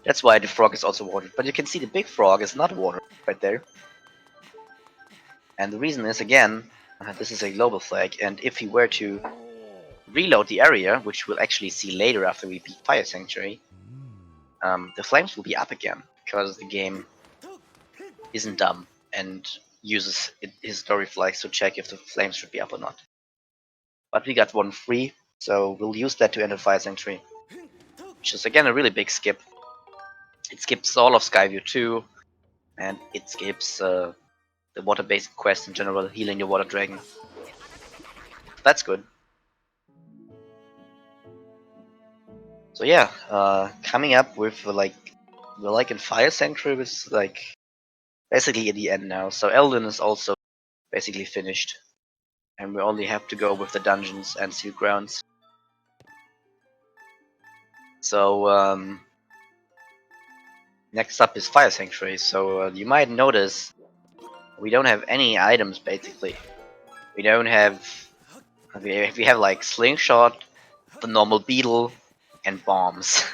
that's why the frog is also watered. But you can see the big frog is not watered right there. And the reason is, again, this is a global flag, and if he were to reload the area, which we'll actually see later after we beat Fire Sanctuary, the flames will be up again, because the game isn't dumb and uses his story flags to check if the flames should be up or not. But we got one free, so we'll use that to enter Fire Sanctuary, which is again a really big skip. It skips all of Skyward 2, and it skips the water-based quest in general, healing the water dragon. That's good. So yeah, coming up with we're like in Fire Sanctuary, with like basically at the end now. So Elden is also basically finished, and we only have to go with the dungeons and Seal Grounds. So next up is Fire Sanctuary. So you might notice we don't have any items basically. We don't have. We have like slingshot, the normal beetle, and bombs,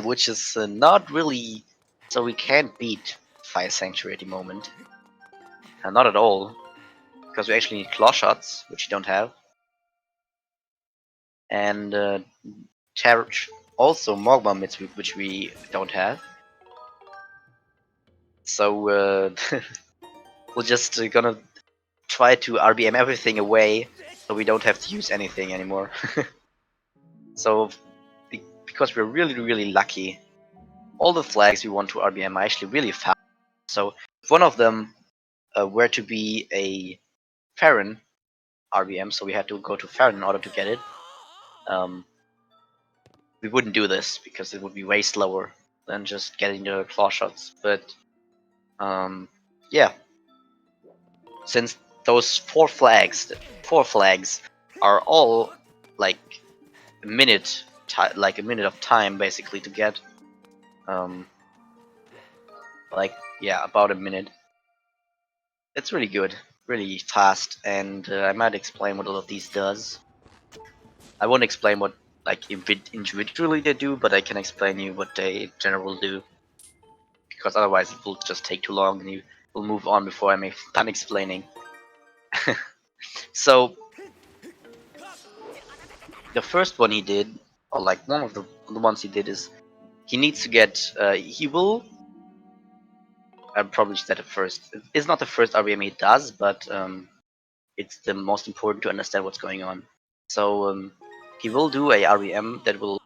which is not really. So we can't beat Fire Sanctuary at the moment. Not at all, because we actually need claw shots, which you don't have, and also Mogma Mitts, which we don't have. So we're just gonna try to RBM everything away, so we don't have to use anything anymore. So because we're really lucky, all the flags we want to RBM are actually really fast. So if one of them were to be a Farron RBM, so we had to go to Farron in order to get it, we wouldn't do this because it would be way slower than just getting the claw shots. But yeah, since those four flags are all like a minute of time basically to get, about a minute. It's really good, really fast, and I might explain what all of these does. I won't explain what individually they do, but I can explain you what they in general do, because otherwise it will just take too long and you will move on before I'm done explaining. So the first one he did, or like one of the ones he did, is he needs to get. He will. I probably said it first. It's not the first RBM he does, but it's the most important to understand what's going on. So he will do a RBM that will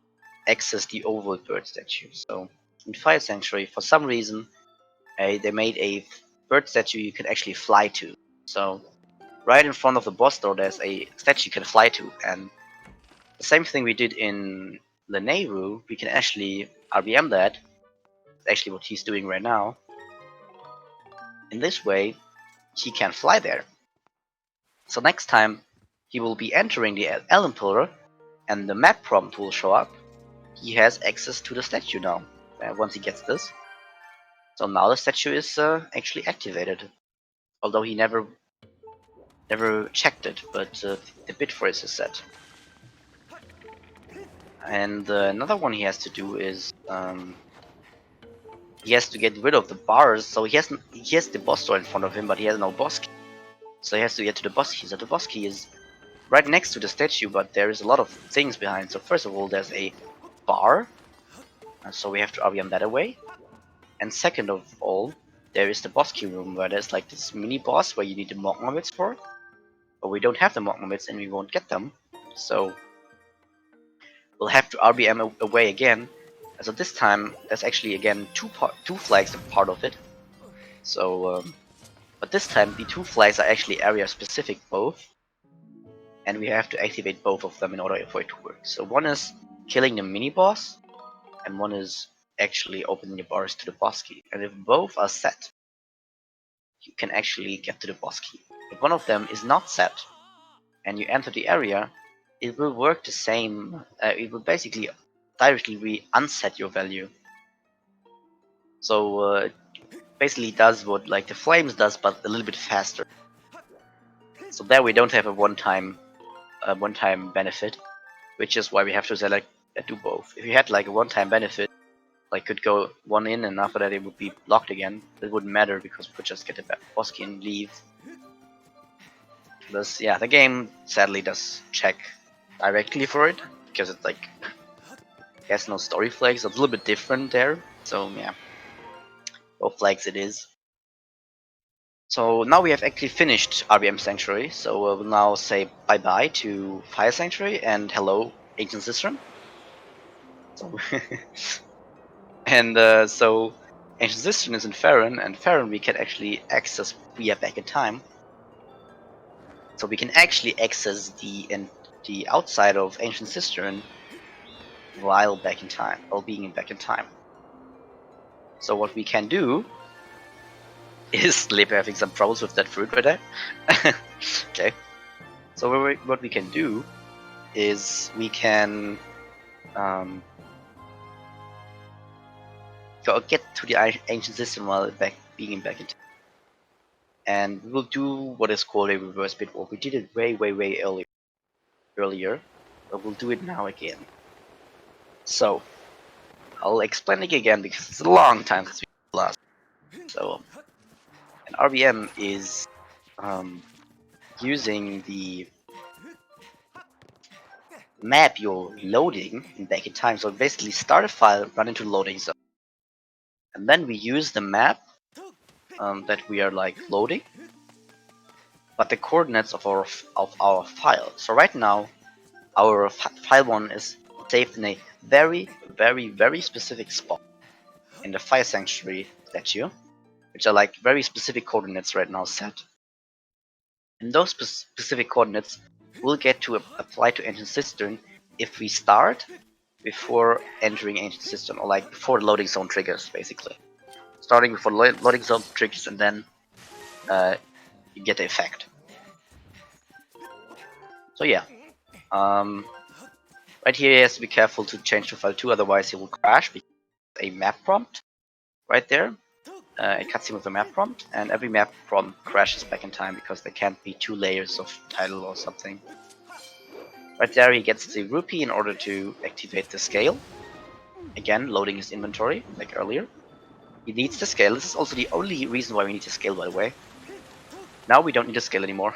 access the oval bird statue. So in Fire Sanctuary, for some reason, they made a bird statue you can actually fly to. So right in front of the boss door, there's a statue you can fly to, and the same thing we did in the Nehru, we can actually RBM that. That's actually what he's doing right now. In this way, he can fly there. So next time, he will be entering the Elm Pillar, and the map prompt will show up. He has access to the statue now, once he gets this. So now the statue is actually activated, although he never checked it, but the bit for it is set. And another one he has to do is he has to get rid of the bars. So he has the boss door in front of him, but he has no boss key. So he has to get to the boss key. So the boss key is right next to the statue, but there is a lot of things behind. So first of all, there's a bar, so we have to RBM that away. And second of all, there is the boss key room, where there's like this mini boss where you need the Mogmomits for. But we don't have the Mogmomits and we won't get them. So we'll have to RBM away again. So this time, there's actually again two flags a part of it. So, but this time the two flags are actually area specific both. And we have to activate both of them in order for it to work. So one is killing the mini boss, and one is actually opening the bars to the boss key. And if both are set, you can actually get to the boss key. If one of them is not set, and you enter the area, it will work the same. It will basically directly unset your value. So basically does what like the flames does, but a little bit faster. So there we don't have a one-time benefit, which is why we have to select do both. If you had like a one-time benefit, like could go one in and after that it would be locked again, it wouldn't matter because we could just get a boss key and leave. Thus, yeah, the game sadly does check directly for it because it like has no story flags. So it's a little bit different there. So yeah, both flags it is. So now we have actually finished RBM Sanctuary. So we'll now say bye bye to Fire Sanctuary and hello Ancient Cistern. So and so Ancient Cistern is in Farron, and Farron we can actually access via Back in Time. So we can actually access the outside of Ancient Cistern while back in time, while being back in time. So what we can do is Lepe having some troubles with that fruit right there. Okay. So what we can do is we can go get to the Ancient Cistern while being back in time. And we will do what is called a reverse bit walk. We did it way earlier, but we'll do it now again. So I'll explain it again because it's a long time since we last. So an RBM is using the map you're loading in back in time. So basically start a file, run into loading zone, and then we use the map that we are like loading, but the coordinates of our file. So right now our file 1 is saved in a very specific spot in the Fire Sanctuary statue, which are like very specific coordinates right now set. And those specific coordinates will get to apply to Ancient Cistern if we start before entering Ancient Cistern, or like before the loading zone triggers, basically. Starting before the loading zone triggers, and then you get the effect. So yeah, right here he has to be careful to change to file 2, otherwise he will crash because a map prompt right there. A cutscene with a map prompt, and every map prompt crashes back in time because there can't be 2 layers of title or something. Right there he gets the rupee in order to activate the scale. Again, loading his inventory, like earlier. He needs the scale. This is also the only reason why we need to scale, by the way. Now we don't need to scale anymore.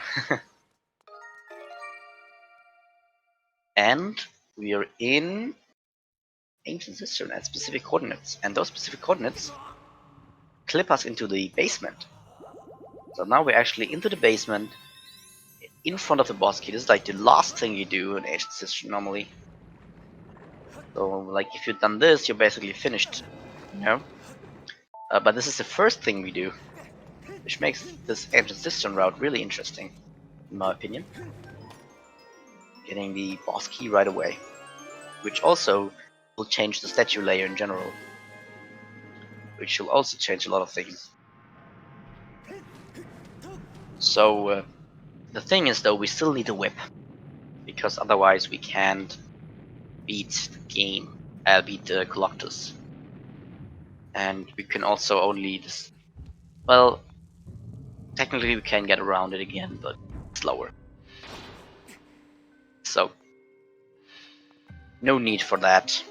And we are in ancient cistern at specific coordinates, and those specific coordinates clip us into the basement. So now we're actually into the basement, in front of the boss key. This is like the last thing you do in ancient cistern normally. So like if you've done this, you're basically finished, you know. But this is the first thing we do, which makes this ancient cistern route really interesting, in my opinion. Getting the boss key right away, which also will change the statue layer in general, which will also change a lot of things. So the thing is though, we still need a whip, because otherwise we can't beat the game, beat the Colossus. And we can also only well, technically we can get around it again, but slower. So no need for that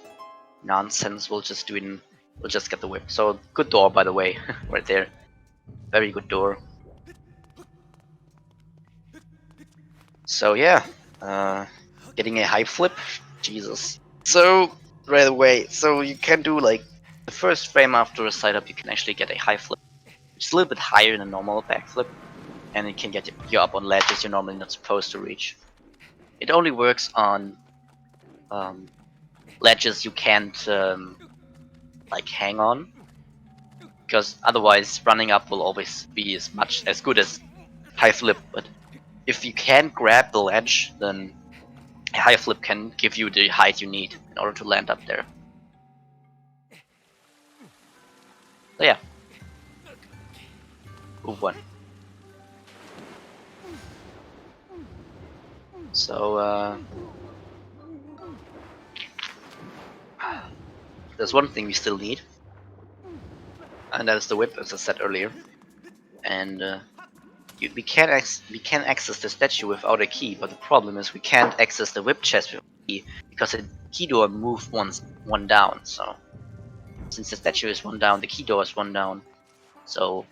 nonsense. We'll just do it. We'll just get the whip. So good door, by the way, right there. Very good door. So yeah, getting a high flip, Jesus. So right away, so you can do like the first frame after a side up, you can actually get a high flip, which is a little bit higher than a normal backflip, and it can get you up on ledges you're normally not supposed to reach. It only works on ledges you can't like hang on, because otherwise running up will always be as good as high flip. But if you can't grab the ledge, then a high flip can give you the height you need in order to land up there. So yeah, move one. So there's one thing we still need, and that is the whip, as I said earlier. And we can access the statue without a key, but the problem is we can't access the whip chest with a key, because the key door moved one down. So since the statue is one down, the key door is one down. So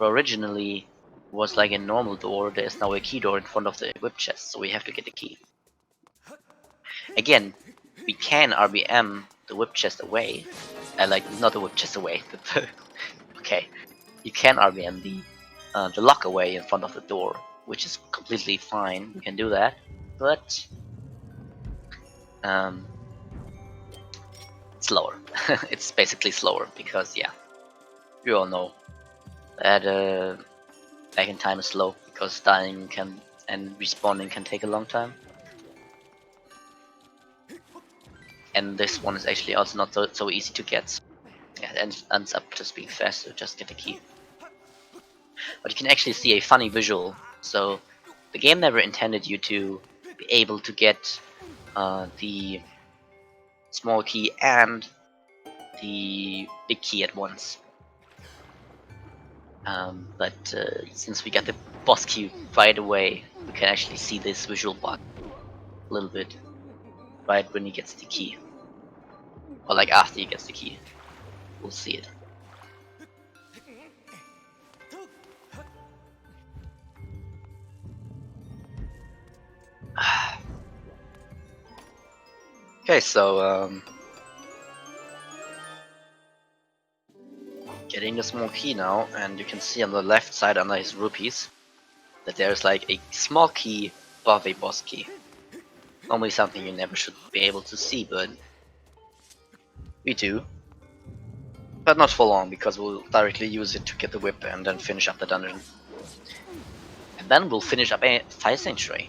originally it was like a normal door. There is now a key door in front of the whip chest, so we have to get the key. Again, we can RBM the whip chest away, like not the whip chest away. Okay, you can RBM the lock away in front of the door, which is completely fine. You can do that, but slower. It's basically slower because yeah, you all know that back in time is slow, because dying and respawning can take a long time. And this one is actually also not so easy to get. Yeah, it ends up just being faster. Just get the key. But you can actually see a funny visual. So the game never intended you to be able to get the small key and the big key at once. But since we got the boss key right away, we can actually see this visual bug a little bit right when he gets the key, or like after he gets the key. We'll see it. Okay, so getting the small key now, and you can see on the left side under his rupees that there's like a small key above a boss key. Normally something you never should be able to see, but we do. But not for long, because we'll directly use it to get the whip and then finish up the dungeon. And then we'll finish up a Fire Sanctuary.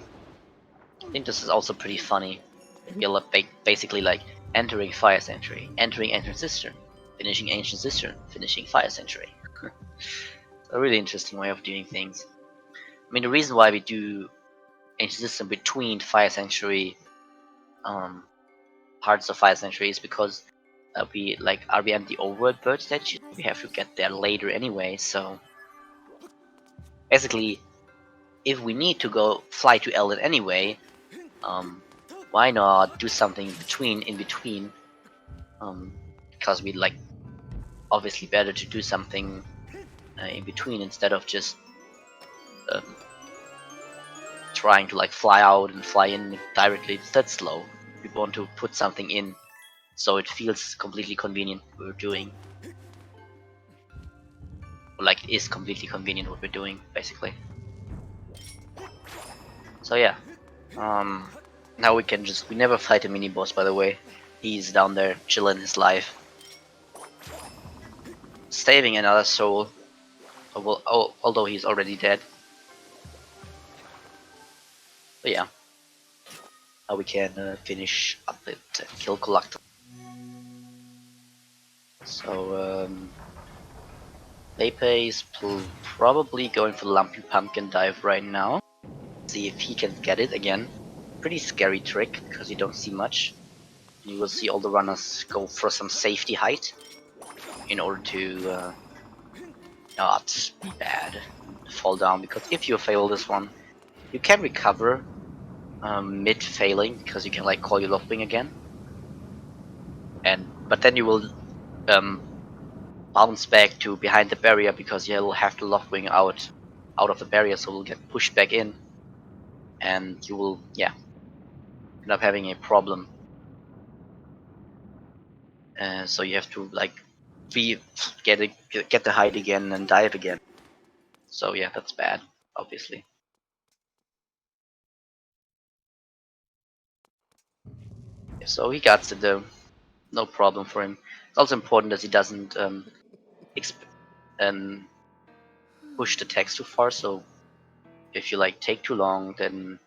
I think this is also pretty funny. We'll basically like entering Fire Sanctuary, entering Ancient Cistern, finishing Ancient Cistern, finishing Fire Sanctuary. A really interesting way of doing things. I mean, the reason why we do Ancient Cistern between Fire Sanctuary parts of Fire Sanctuary is because we like RBM the overworld bird statue. We have to get there later anyway, so basically if we need to go fly to Elden anyway, why not do something in between, because we like obviously better to do something in between instead of just trying to like fly out and fly in directly. That's slow. We want to put something in So it feels completely convenient what we're doing. Or like it is completely convenient what we're doing, basically. So yeah. Now we never fight a mini boss, by the way. He's down there chilling his life. Saving another soul. Although he's already dead. But yeah. Now we can finish up it and kill Collector. So, Lepe is probably going for the Lumpy Pumpkin dive right now. See if he can get it again. Pretty scary trick, because you don't see much. You will see all the runners go for some safety height in order to not be bad, fall down, because if you fail this one, you can recover mid failing, because you can like call your love wing again, but then you will um, bounce back to behind the barrier because you'll have the love wing out of the barrier, so we'll get pushed back in, and you will end up having a problem. So you have to like get the height again and dive again. So yeah, that's bad, obviously. So he got it though, no problem for him. It's also important that he doesn't push the text too far. So if you like take too long, then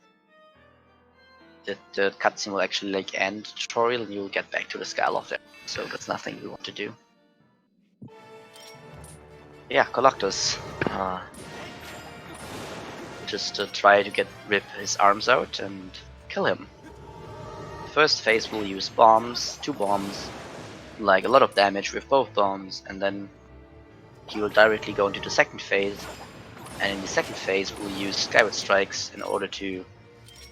the cutscene will actually like end the tutorial, and you'll get back to the Skyloft there. So that's nothing we want to do. Yeah, Collectus. Just try to rip his arms out and kill him. First phase we'll use bombs, 2 bombs, like a lot of damage with both bombs, and then he will directly go into the second phase, and in the second phase we'll use Skyward strikes in order to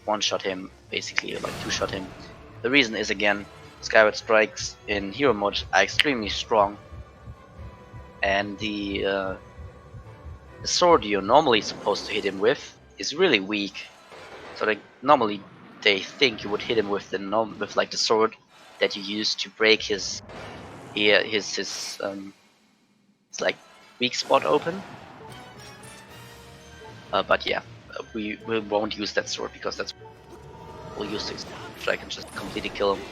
one-shot him, basically, like 2-shot him. The reason is, again, Skyward strikes in hero mode are extremely strong, and the sword you're normally supposed to hit him with is really weak. So like normally they think you would hit him with the sword that you use to break his like weak spot open. But yeah, we won't use that sword because we'll use this strike and just completely kill him.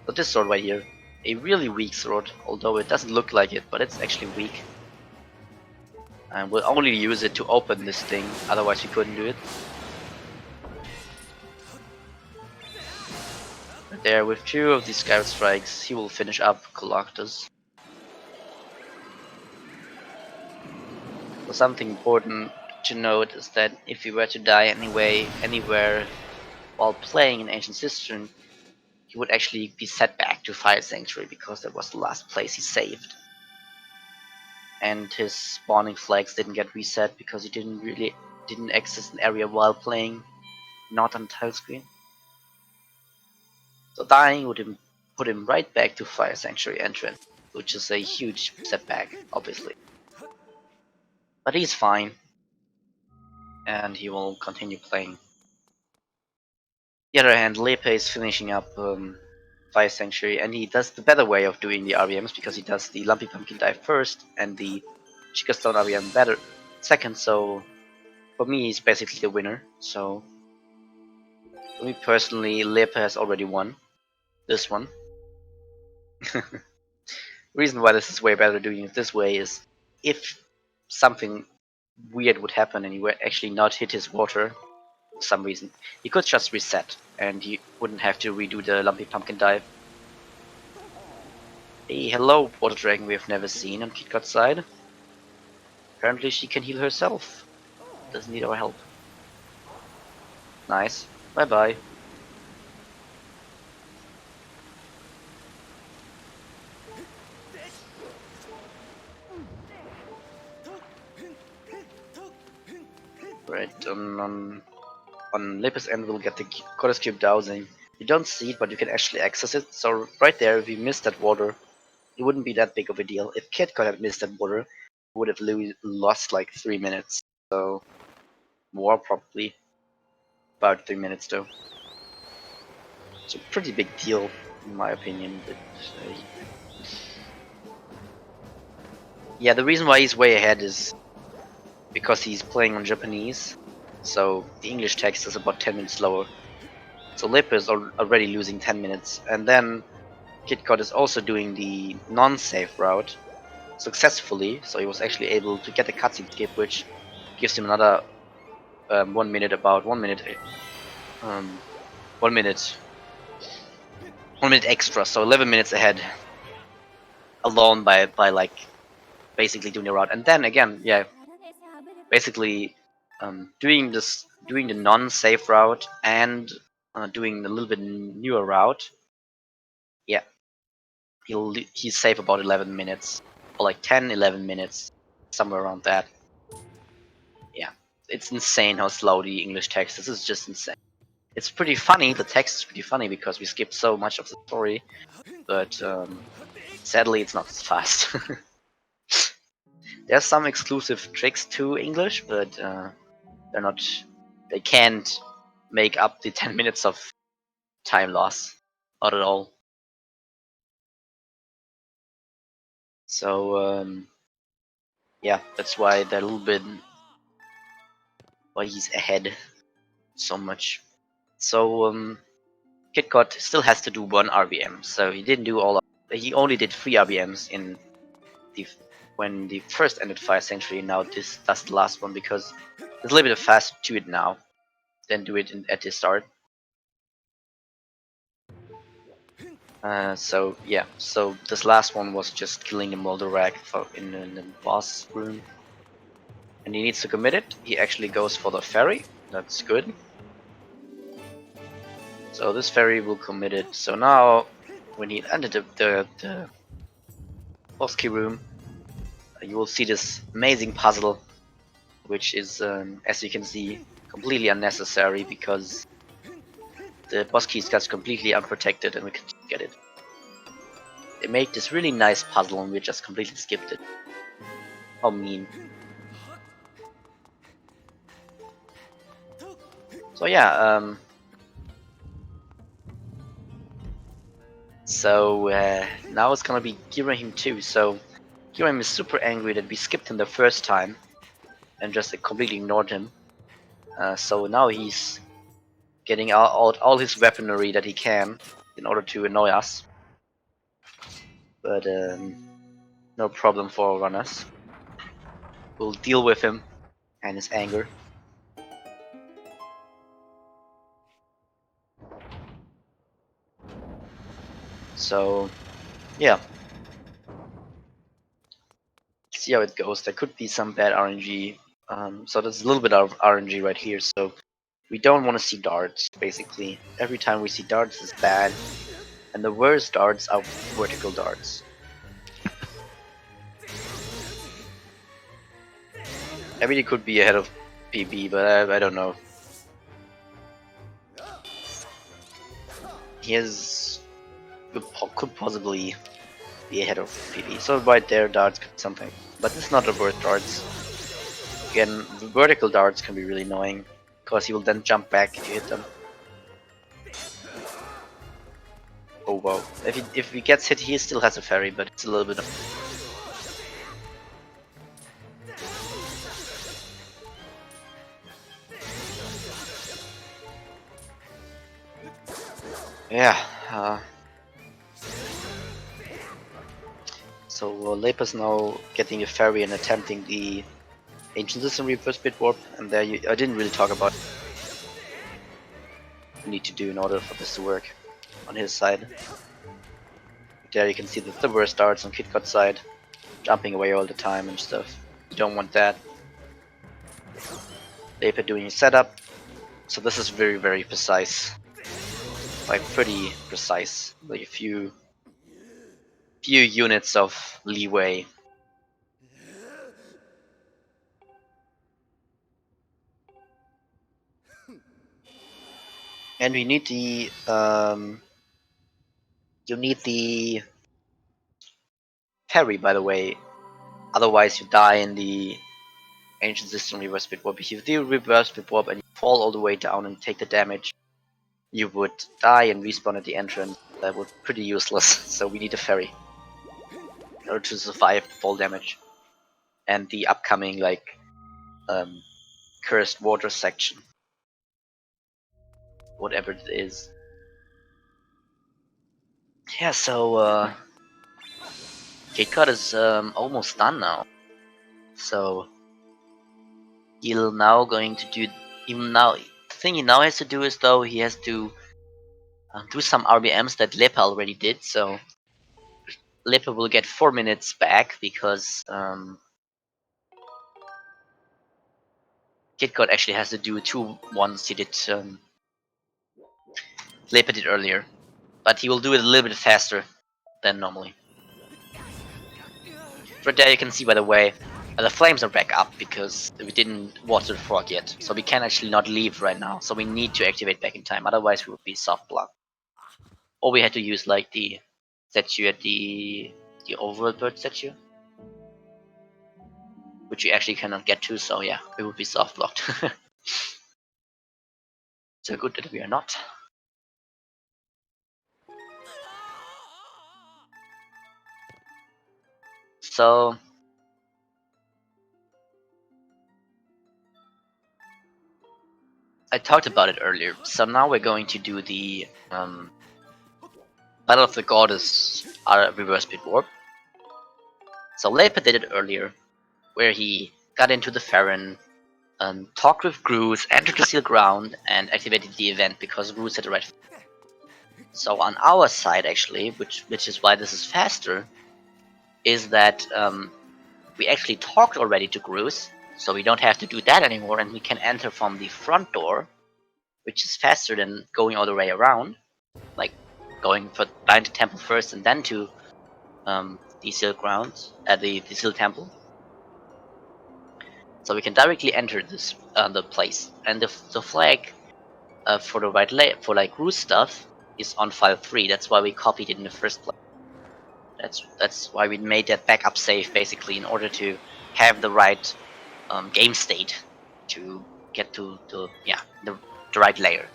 But this sword right here, a really weak sword, although it doesn't look like it, but it's actually weak. And we'll only use it to open this thing, otherwise we couldn't do it. There, with 2 of these Skyward strikes, he will finish up Collectus. So something important to note is that if you were to die anywhere while playing in Ancient Cistern, he would actually be set back to Fire Sanctuary because that was the last place he saved. And his spawning flags didn't get reset because he didn't access an area while playing, not on tile screen. So dying would put him right back to Fire Sanctuary entrance, which is a huge setback, obviously. But he's fine, and he will continue playing. On the other hand, Lepe is finishing up Fire Sanctuary, and he does the better way of doing the RBMs because he does the Lumpy Pumpkin dive first and the Chica Stone RBM better second. So for me, he's basically the winner. So for me personally, Lepe has already won this one. The reason why this is way better doing it this way is if something weird would happen and he would actually not hit his water for some reason, he could just reset and he wouldn't have to redo the Lumpy Pumpkin dive. Hey, hello, water dragon we have never seen on Kitcot's side. Apparently she can heal herself. Doesn't need our help. Nice. Bye bye. Right, on Lepus end we'll get the Goddess Cube dowsing. You don't see it, but you can actually access it. So right there, if you missed that water, it wouldn't be that big of a deal. If Kitcot had missed that water, he would have lost like 3 minutes. So more probably. About 3 minutes though. It's a pretty big deal. in my opinion. But, yeah, the reason why he's way ahead is because he's playing on Japanese, so the English text is about 10 minutes slower. So Lip is already losing 10 minutes, and then Kitcot is also doing the non-safe route successfully, so he was actually able to get the cutscene skip, which gives him another 1 minute, about 1 minute, 1 minute, 1 minute extra, so 11 minutes ahead, alone by like basically doing the route. And then again, yeah, basically doing the non-safe route and doing a little bit newer route. Yeah, he's safe about 11 minutes, or like 10-11 minutes, somewhere around that. Yeah, it's insane how slow the English text is. It's just insane. It's pretty funny. The text is pretty funny because we skipped so much of the story, but sadly, it's not as fast. There's some exclusive tricks to English, but they're not. They can't make up the 10 minutes of time loss. Not at all. So yeah, that's why they're a little bit. Why he's ahead so much. So Kitcot still has to do one RBM. So he didn't do all. He only did 3 RBMs in the when the first ended 5th century. Now this does the last one because it's a little bit faster to it now than do it at the start. So yeah, so this last one was just killing the Molderag in the boss room, and he needs to commit it. He actually goes for the ferry. That's good. So this ferry will commit it. So now, when he entered the boss key room, you will see this amazing puzzle, which is, as you can see, completely unnecessary because the boss keys got completely unprotected and we can get it. They make this really nice puzzle and we just completely skipped it. How mean. So yeah, so now it's gonna be Girahim 2. So Girahim is super angry that we skipped him the first time and just completely ignored him. So now he's getting out all his weaponry that he can in order to annoy us. But no problem for runners. We'll deal with him and his anger. So yeah, see how it goes. There could be some bad RNG. So there's a little bit of RNG right here. So we don't want to see darts. Basically, every time we see darts is bad, and the worst darts are vertical darts. I mean, it could be ahead of PB, but I don't know. He could possibly be ahead of PB. So right there, darts could be something, but it's not the worst darts. Again, the vertical darts can be really annoying because he will then jump back if you hit them. Oh wow! If he gets hit, he still has a ferry, but it's a little bit of. Yeah. So Lepus now getting a ferry and attempting the Ancient System Reverse Bit Warp, and there I didn't really talk about what you need to do in order for this to work on his side. There you can see the worst darts on Kitcot's side, jumping away all the time and stuff. You don't want that. Lepus doing his setup, so this is very, very precise. Like pretty precise, like a few units of leeway. And we need the you need the ferry, by the way. Otherwise, you die in the Ancient System Reverse Bit Warp. If you do Reverse Bit Warp and you fall all the way down and take the damage, you would die and respawn at the entrance. That would be pretty useless. So we need a ferry in order to survive fall damage and the upcoming like cursed water section, whatever it is. Yeah, so Kitcot is almost done now. So he'll now going to do even now. The thing he now has to do is though he has to do some RBMs that Lepa already did. So Lepa will get 4 minutes back because Kitcot actually has to do 2 ones he did Lepa did earlier, but he will do it a little bit faster than normally. Right there you can see, by the way, the flames are back up because we didn't water the frog yet, so we can actually not leave right now, so we need to activate back in time, otherwise we would be soft blocked. Or we had to use like the statue at the overworld bird statue, which you actually cannot get to, so yeah, we would be soft blocked. So good that we are not. So I talked about it earlier, so now we're going to do the Battle of the Goddess reverse bit warp. So Lepa did it earlier, where he got into the Farron, talked with Groose, entered the sealed ground, and activated the event because Groose had the right. So on our side, actually, which is why this is faster, is that we actually talked already to Groose, so we don't have to do that anymore, and we can enter from the front door, which is faster than going all the way around, like going behind the temple first and then to the sealed grounds at the sealed temple. So we can directly enter this the place, and the flag for the for like Groose stuff is on file 3. That's why we copied it in the first place. That's why we made that backup save basically in order to have the right game state to get to the right layer.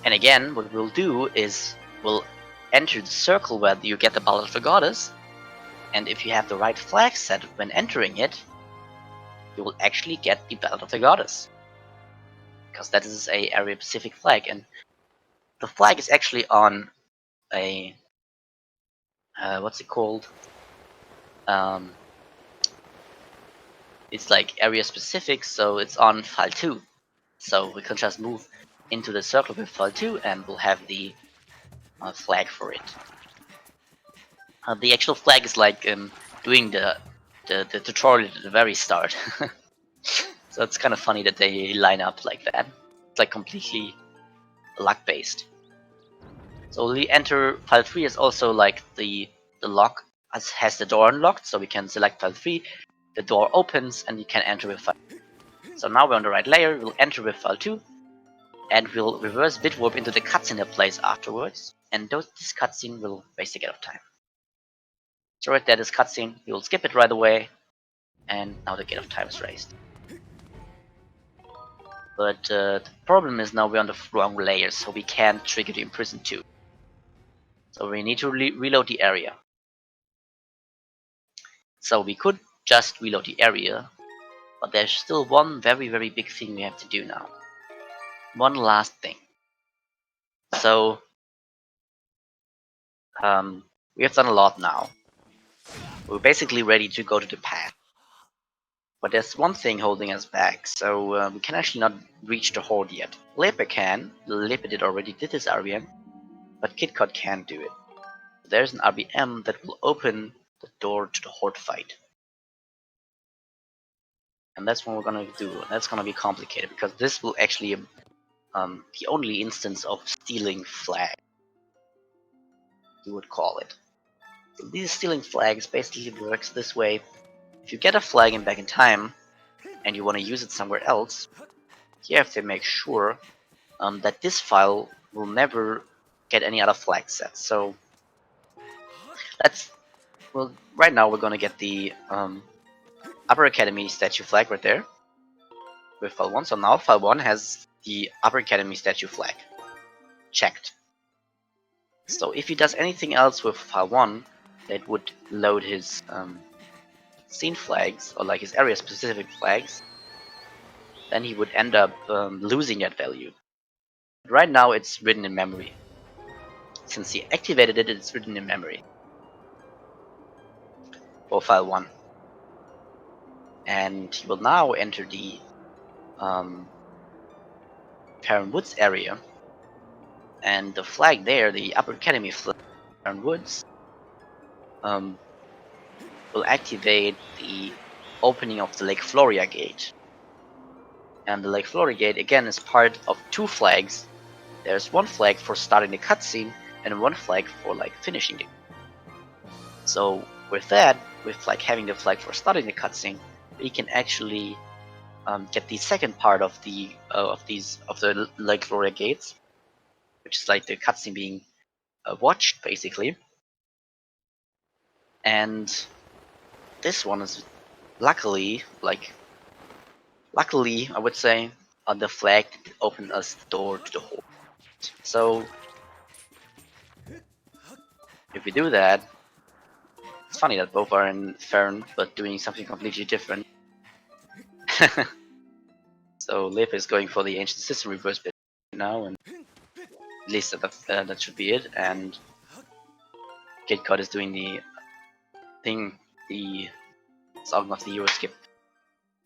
And again, what we'll do is we'll enter the circle where you get the Ballad of the Goddess, and if you have the right flag set when entering it, you will actually get the Ballad of the Goddess, because that is a area specific flag, and the flag is actually on a what's it called? It's like area specific, so it's on file 2. So we can just move into the circle with file 2 and we'll have the flag for it. The actual flag is like doing the tutorial at the very start. So it's kind of funny that they line up like that. It's like completely luck based. So we enter file 3 is also like the lock has the door unlocked, so we can select file 3, the door opens and you can enter with file. So now we're on the right layer, we'll enter with file 2, and we'll reverse bit warp into the cutscene that plays afterwards, and this cutscene will waste a get of time. So right there, this cutscene, you'll skip it right away, and now the gate of time is raised. But the problem is now we're on the wrong layer, so we can't trigger the Imprison 2. So we need to reload the area. So we could just reload the area, but there's still one very, very big thing we have to do now. One last thing. So we have done a lot now. We're basically ready to go to the path. But there's one thing holding us back, so we can actually not reach the Horde yet. Lepa can. Lepa already did his RBM, but Kitcot can't do it. There's an RBM that will open the door to the Horde Fight. And that's what we're gonna do. That's gonna be complicated because this will actually the only instance of stealing flag, you would call it. So these stealing flags basically works this way. If you get a flag in back in time and you want to use it somewhere else, you have to make sure that this file will never get any other flag sets. So right now we're gonna get the Upper Academy statue flag right there with file 1. So now file 1 has the Upper Academy statue flag. Checked. So if he does anything else with file 1 that would load his scene flags, or like his area specific flags, then he would end up losing that value. But right now it's written in memory. Since he activated it, it's written in memory for file 1. And he will now enter the Farron Woods area, and the flag there, the Upper Academy flag, Farron Woods, will activate the opening of the Lake Floria gate. And the Lake Floria gate again is part of 2 flags. There's 1 flag for starting the cutscene and 1 flag for like finishing it. So with that, with like having the flag for starting the cutscene, we can actually get the second part of the Lake Floria gates, which is like the cutscene being watched basically. And this one is luckily I would say, the flag opened us the door to the Horde. So if we do that, it's funny that both are in Farron but doing something completely different. So Lip is going for the ancient system reverse bit now, and at least that should be it. And Kitcot is doing the thing, the Song of the Hero skip.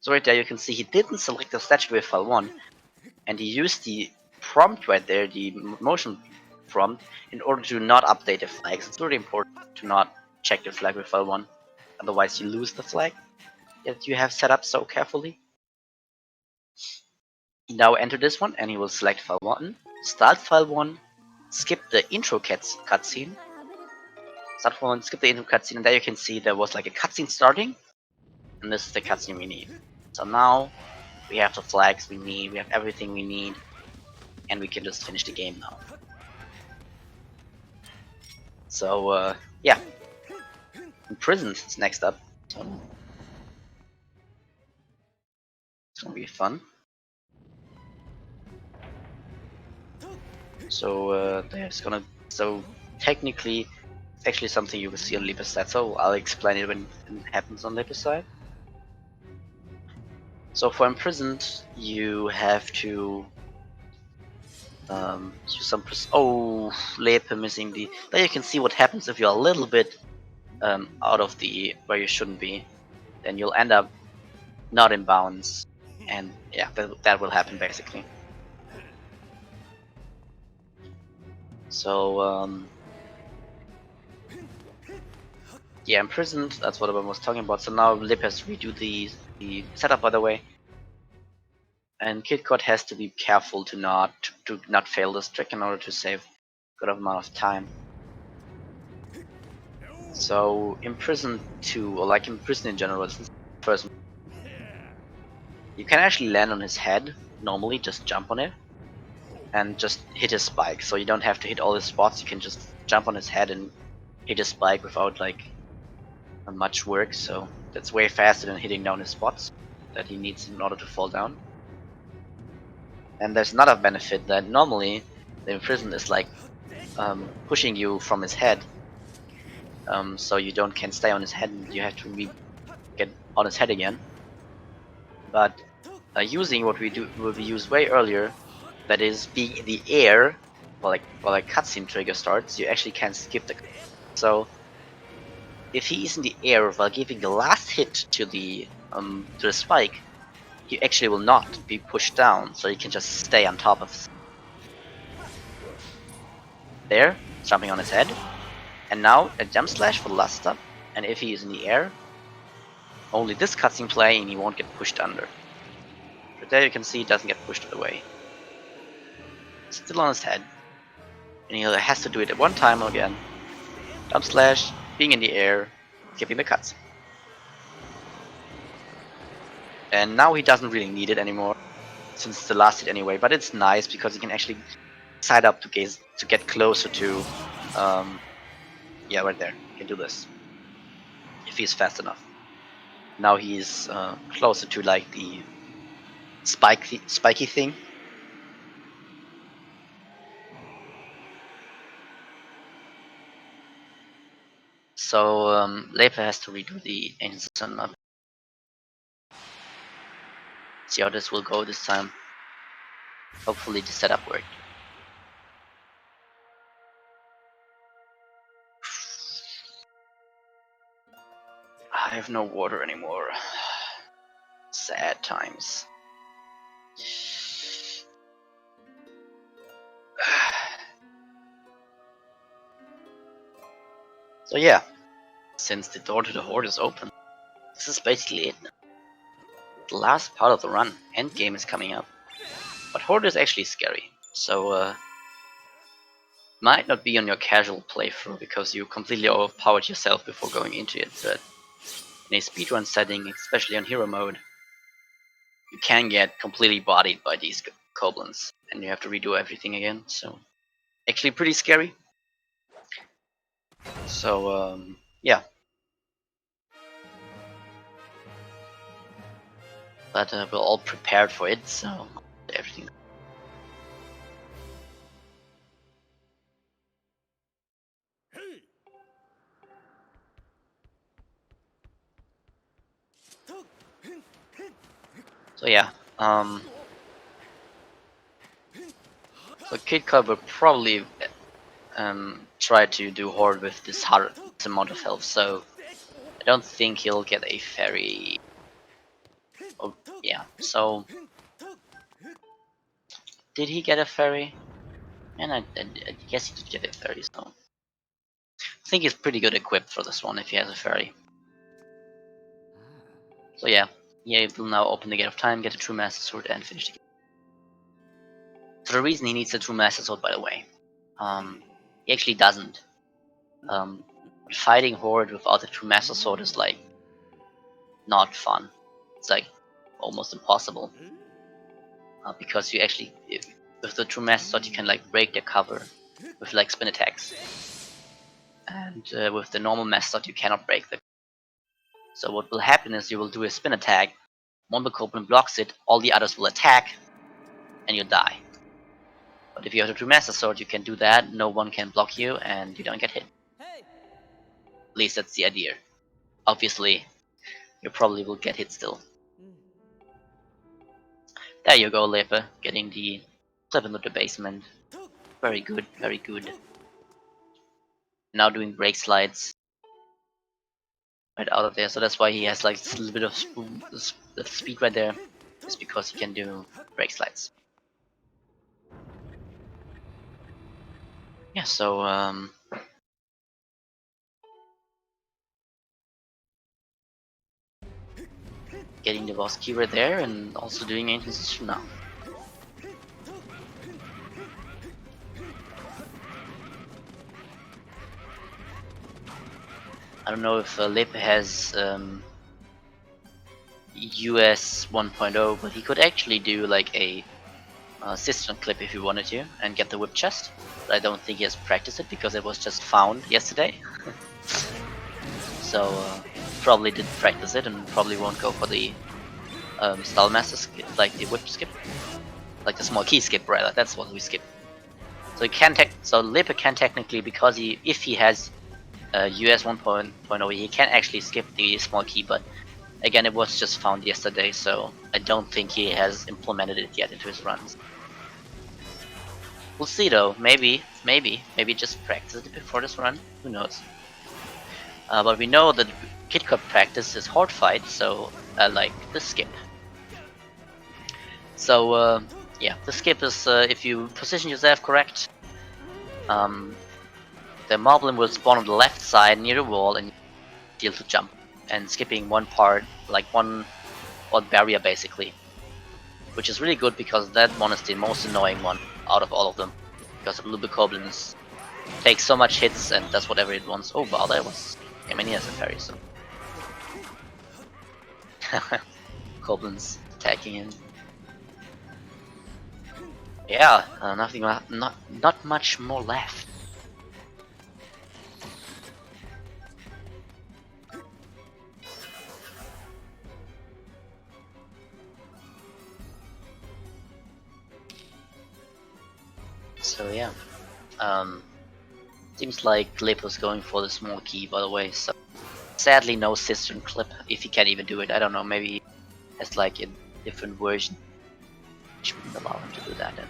So right there you can see he didn't select the statue with file 1, and he used the prompt right there, the motion prompt, in order to not update the flags. It's really important to not check the flag with file 1, otherwise you lose the flag that you have set up so carefully. He now enter this one, and he will select file 1, start file 1, skip the intro cutscene, start file 1, skip the intro cutscene, and there you can see there was like a cutscene starting, and this is the cutscene we need. So now we have the flags we need, we have everything we need, and we can just finish the game now. So yeah, Imprisoned is next up. So it's gonna be fun. So so technically it's actually something you will see on Lepus side, so I'll explain it when it happens on Lepus side. So for Imprisoned you have to use some Lepe missing the. There you can see what happens if you're a little bit out of the where you shouldn't be. Then you'll end up not in bounds, and yeah, that will happen basically. So yeah, Imprisoned, that's what I was talking about. So now Lip has to redo the setup, by the way, and Kitcot has to be careful to not fail this trick in order to save a good amount of time. So Imprisoned 2, or like Imprisoned in general, is the first. You can actually land on his head normally, just jump on it and just hit his spike. So you don't have to hit all his spots, you can just jump on his head and hit his spike without like much work. So that's way faster than hitting down his spots that he needs in order to fall down. And there's another benefit that normally the Imprisoned is like pushing you from his head. So you can't stay on his head, and you have to get on his head again. But using what we used way earlier, that is being in the air while a cutscene trigger starts, you actually can't skip the. So if he is in the air while giving the last hit to the spike, he actually will not be pushed down, so he can just stay on top of. There, jumping on his head, and now a jump slash for the last stop. And if he is in the air, only this cutscene play, and he won't get pushed under. But there you can see he doesn't get pushed away. Still on his head, and he has to do it at one time again. Jump slash, being in the air, skipping the cuts. And now he doesn't really need it anymore, since it's the last hit anyway. But it's nice because he can actually side up to get closer to. Yeah, right there. He can do this if he's fast enough. Now he's closer to like the spiky thing, So Lepe has to redo the Ancient Sun up. See how this will go this time. Hopefully the setup worked. I have no water anymore. Sad times. So yeah, since the door to the Horde is open, this is basically it. The last part of the run, endgame, is coming up. But Horde is actually scary, so might not be on your casual playthrough because you completely overpowered yourself before going into it, but in a speedrun setting, especially on hero mode, you can get completely bodied by these goblins, and you have to redo everything again, so actually pretty scary. So yeah. But we're all prepared for it, so everything. So yeah, so Kitcot will probably try to do Horde with this hard amount of health, so I don't think he'll get a fairy. Oh, yeah, so did he get a fairy? And I guess he did get a fairy, so I think he's pretty good equipped for this one if he has a fairy. So yeah, he will now open the Gate of Time, get a True Master Sword, and finish the game. So the reason he needs a True Master Sword, by the way, he actually doesn't. Fighting Horde without a True Master Sword is like not fun. It's like almost impossible because you actually, with the True Master Sword, you can like break their cover with like spin attacks, and with the normal Master Sword, you cannot break them. So what will happen is you will do a spin attack, one Goblin blocks it, all the others will attack, and you die. But if you have a True Master Sword, you can do that, no one can block you, and you don't get hit. At least that's the idea. Obviously, you probably will get hit still. There you go, Lepe, getting the clip into the basement. Very good, very good. Now doing break slides right out of there, so that's why he has like a little bit of speed right there, is because he can do break slides. Yeah, so getting the boss key right there, and also doing ancient system now. I don't know if Lepe has US 1.0, but he could actually do like a system clip if he wanted to and get the whip chest. But I don't think he has practiced it because it was just found yesterday. So probably didn't practice it and probably won't go for the style master skip, like the whip skip, like the small key skip rather. That's what we skip. So he can so Lepe can technically, because if he has US 1.0, he can actually skip the small key, but again, it was just found yesterday, so I don't think he has implemented it yet into his runs. We'll see though. Maybe just practice it before this run. Who knows? But we know that Kitcot practice is Horde Fight, so like the skip. So yeah, the skip is if you position yourself correct, the Moblin will spawn on the left side near the wall and deal to jump. And skipping one part, like one barrier basically, which is really good because that one is the most annoying one out of all of them, because the blue goblins take so much hits and does whatever it wants. Oh wow, that was, I mean, he has a parry, so goblins attacking him. Yeah, nothing, not much more left. So yeah, Seems like Lip was going for the small key, by the way, so sadly no cistern clip, if he can even do it. I don't know, maybe he has like a different version which wouldn't allow him to do that then.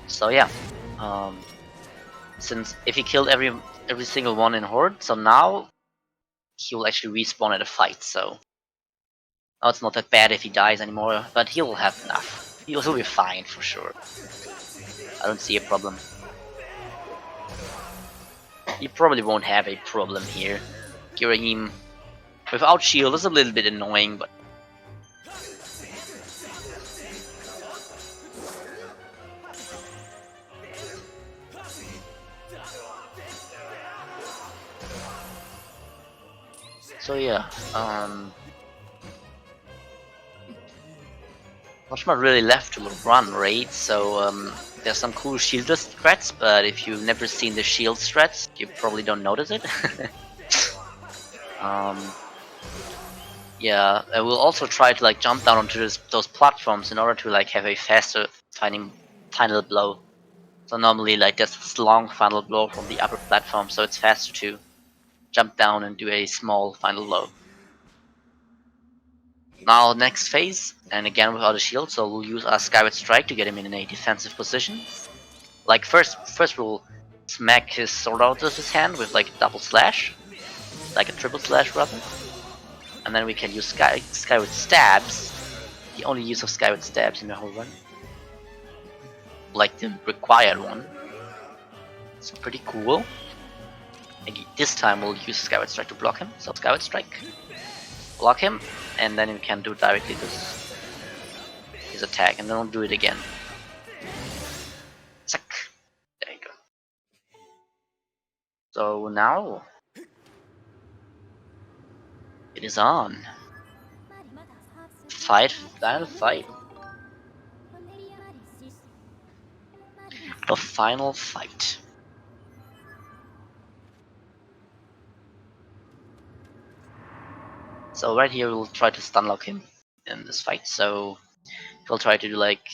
So yeah, since if he killed every single one in Horde, so now he will actually respawn at a fight, so now it's not that bad if he dies anymore, but he'll have enough. He'll be fine for sure. I don't see a problem. You probably won't have a problem here. Girahim without shield is a little bit annoying, but so yeah, not much really left to run, right? So there's some cool shieldless strats, but if you've never seen the shield strats, you probably don't notice it. Yeah, I will also try to like jump down onto those platforms in order to like have a faster final blow. So normally like there's this long final blow from the upper platform, so it's faster to jump down and do a small final blow. Now next phase, and again without a shield, so we'll use our Skyward Strike to get him in a defensive position. Like first we'll smack his sword out of his hand with like a double slash, like a triple slash rather, and then we can use Skyward Stabs, the only use of Skyward Stabs in the whole run, like the required one. It's pretty cool. And this time we'll use Skyward Strike to block him, so Skyward Strike, block him, and then we can do directly his attack, and then we'll do it again. Zack. There you go. So now it is on. Final fight. The final fight. So right here we'll try to stun lock him in this fight. So he'll try to do like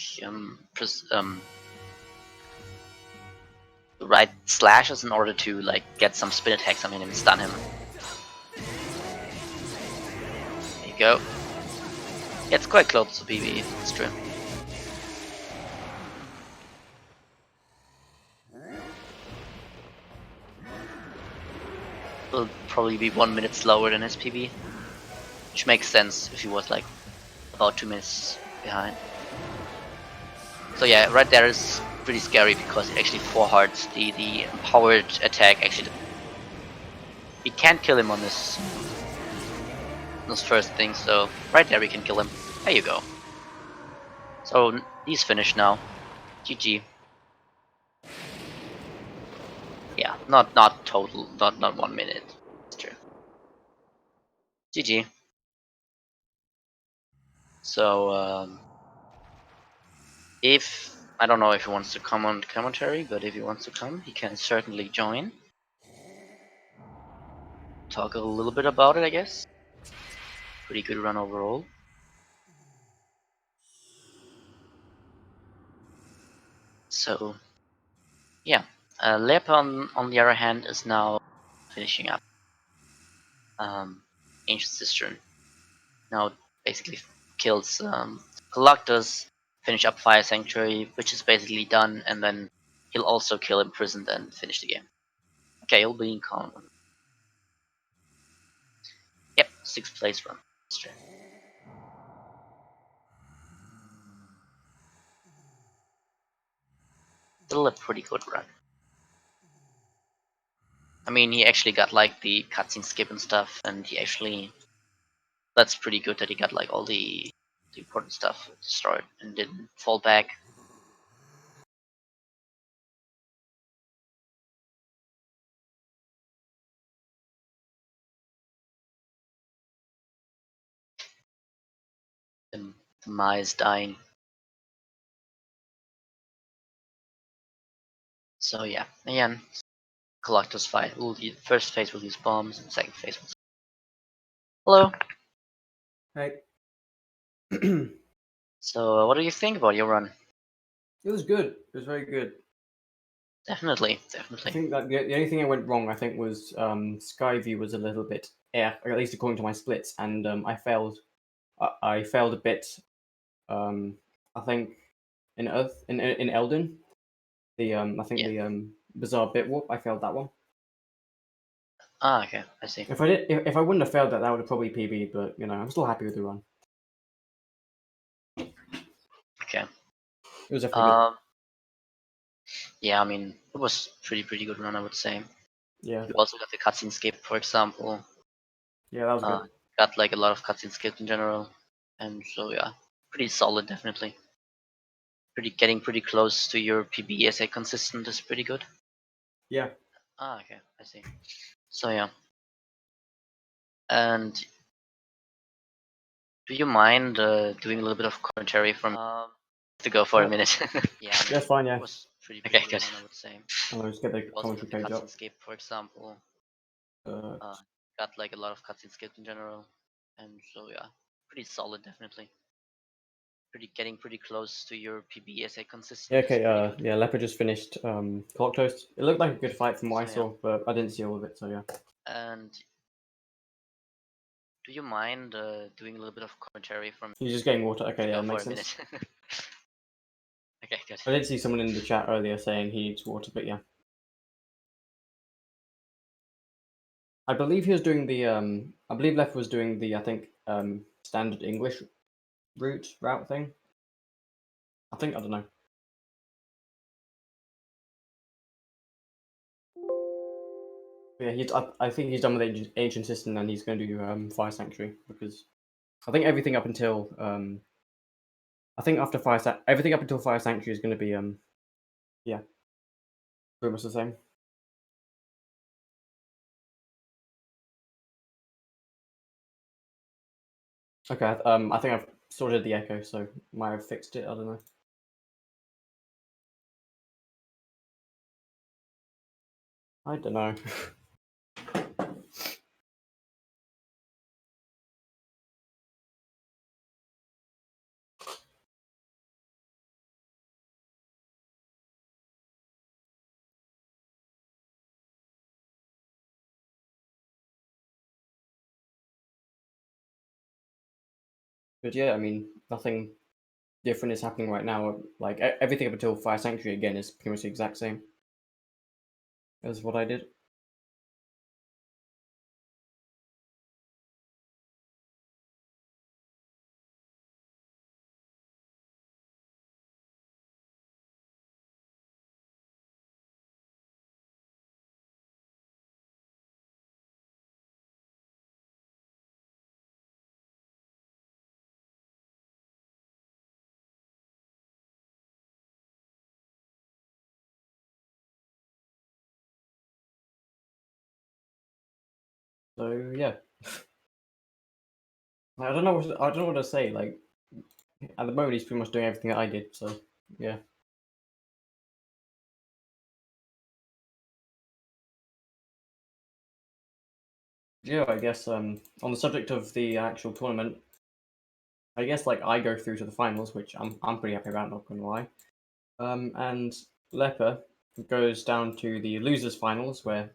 the right slashes in order to like get some spin attacks on him and stun him. There you go. Yeah, it's quite close to PB, it's true. Will probably be 1 minute slower than his PB, which makes sense if he was like about 2 minutes behind. So yeah, right there is pretty scary because it actually 4-hearts the empowered attack. Actually, we can't kill him on this first thing, so right there we can kill him. There you go. So he's finished now. GG. Yeah, not total, not 1 minute. It's true. GG. So if I don't know if he wants to come on commentary, but if he wants to come, he can certainly join. Talk a little bit about it, I guess. Pretty good run overall. So yeah, Lep on the other hand is now finishing up Ancient Cistern. Now basically kills Collectors, finish up Fire Sanctuary, which is basically done, and then he'll also kill Imprisoned and finish the game. Okay, he'll be in common. Yep, 6th place run. Still a pretty good run. I mean, he actually got like the cutscene skip and stuff, and he actually, that's pretty good that he got like all the important stuff destroyed and didn't fall back. The Mai is dying. So yeah, again, Collector's fight. First phase will use bombs, and second phase will. Hello. Hi. So what do you think about your run? It was good. It was very good. Definitely. I think that the only thing that went wrong, I think, was Skyview was a little bit at least according to my splits, and I failed. I failed a bit. I think in Elden, the the bizarre bit warp. I failed that one. Ah, okay, I see. If I wouldn't have failed that, that would have probably PB'd. But I'm still happy with the run. Okay. It was definitely good. Yeah, I mean, it was pretty good run, I would say. Yeah. You also got the cutscene skip, for example. Yeah, that was good. Got like a lot of cutscene skipped in general, and so yeah, pretty solid, definitely. Getting pretty close to your PB as a consistent is pretty good. Yeah. Ah, okay, I see. So yeah, and do you mind doing a little bit of commentary from to go for a minute? Yeah, I mean, That's fine. Yeah. it was pretty good, I would say. I'll just get the You also got commentary the page up. cutscene skip, for example. Uh, Got like a lot of cutscene skipped in general, and so yeah, pretty solid, definitely. Getting pretty close to your PB as a consistent. Yeah, okay, yeah, Leper just finished Clock Toast. It looked like a good fight from what I So, saw, but I didn't see all of it, so yeah. And do you mind doing a little bit of commentary from He's just getting water. Okay, yeah, go that for makes a sense. minute? Okay, good. I did see someone in the chat earlier saying he needs water, but yeah. I believe he was doing the I believe Leper was doing the standard English route thing. I don't know. Yeah, I think he's done with Ancient System, and he's going to do Fire Sanctuary, because I think everything up until I think after everything up until Fire Sanctuary is going to be yeah, pretty much the same. Okay, I think I've sorted the echo, so might have fixed it. I don't know. I don't know. But yeah, I mean, nothing different is happening right now. Like everything up until Fire Sanctuary again is pretty much the exact same as what I did. So yeah, I don't know what to say. Like at the moment, he's pretty much doing everything that I did. So yeah. Yeah, I guess on the subject of the actual tournament, I guess like I go through to the finals, which I'm pretty happy about, not gonna lie. And Leper goes down to the losers finals, where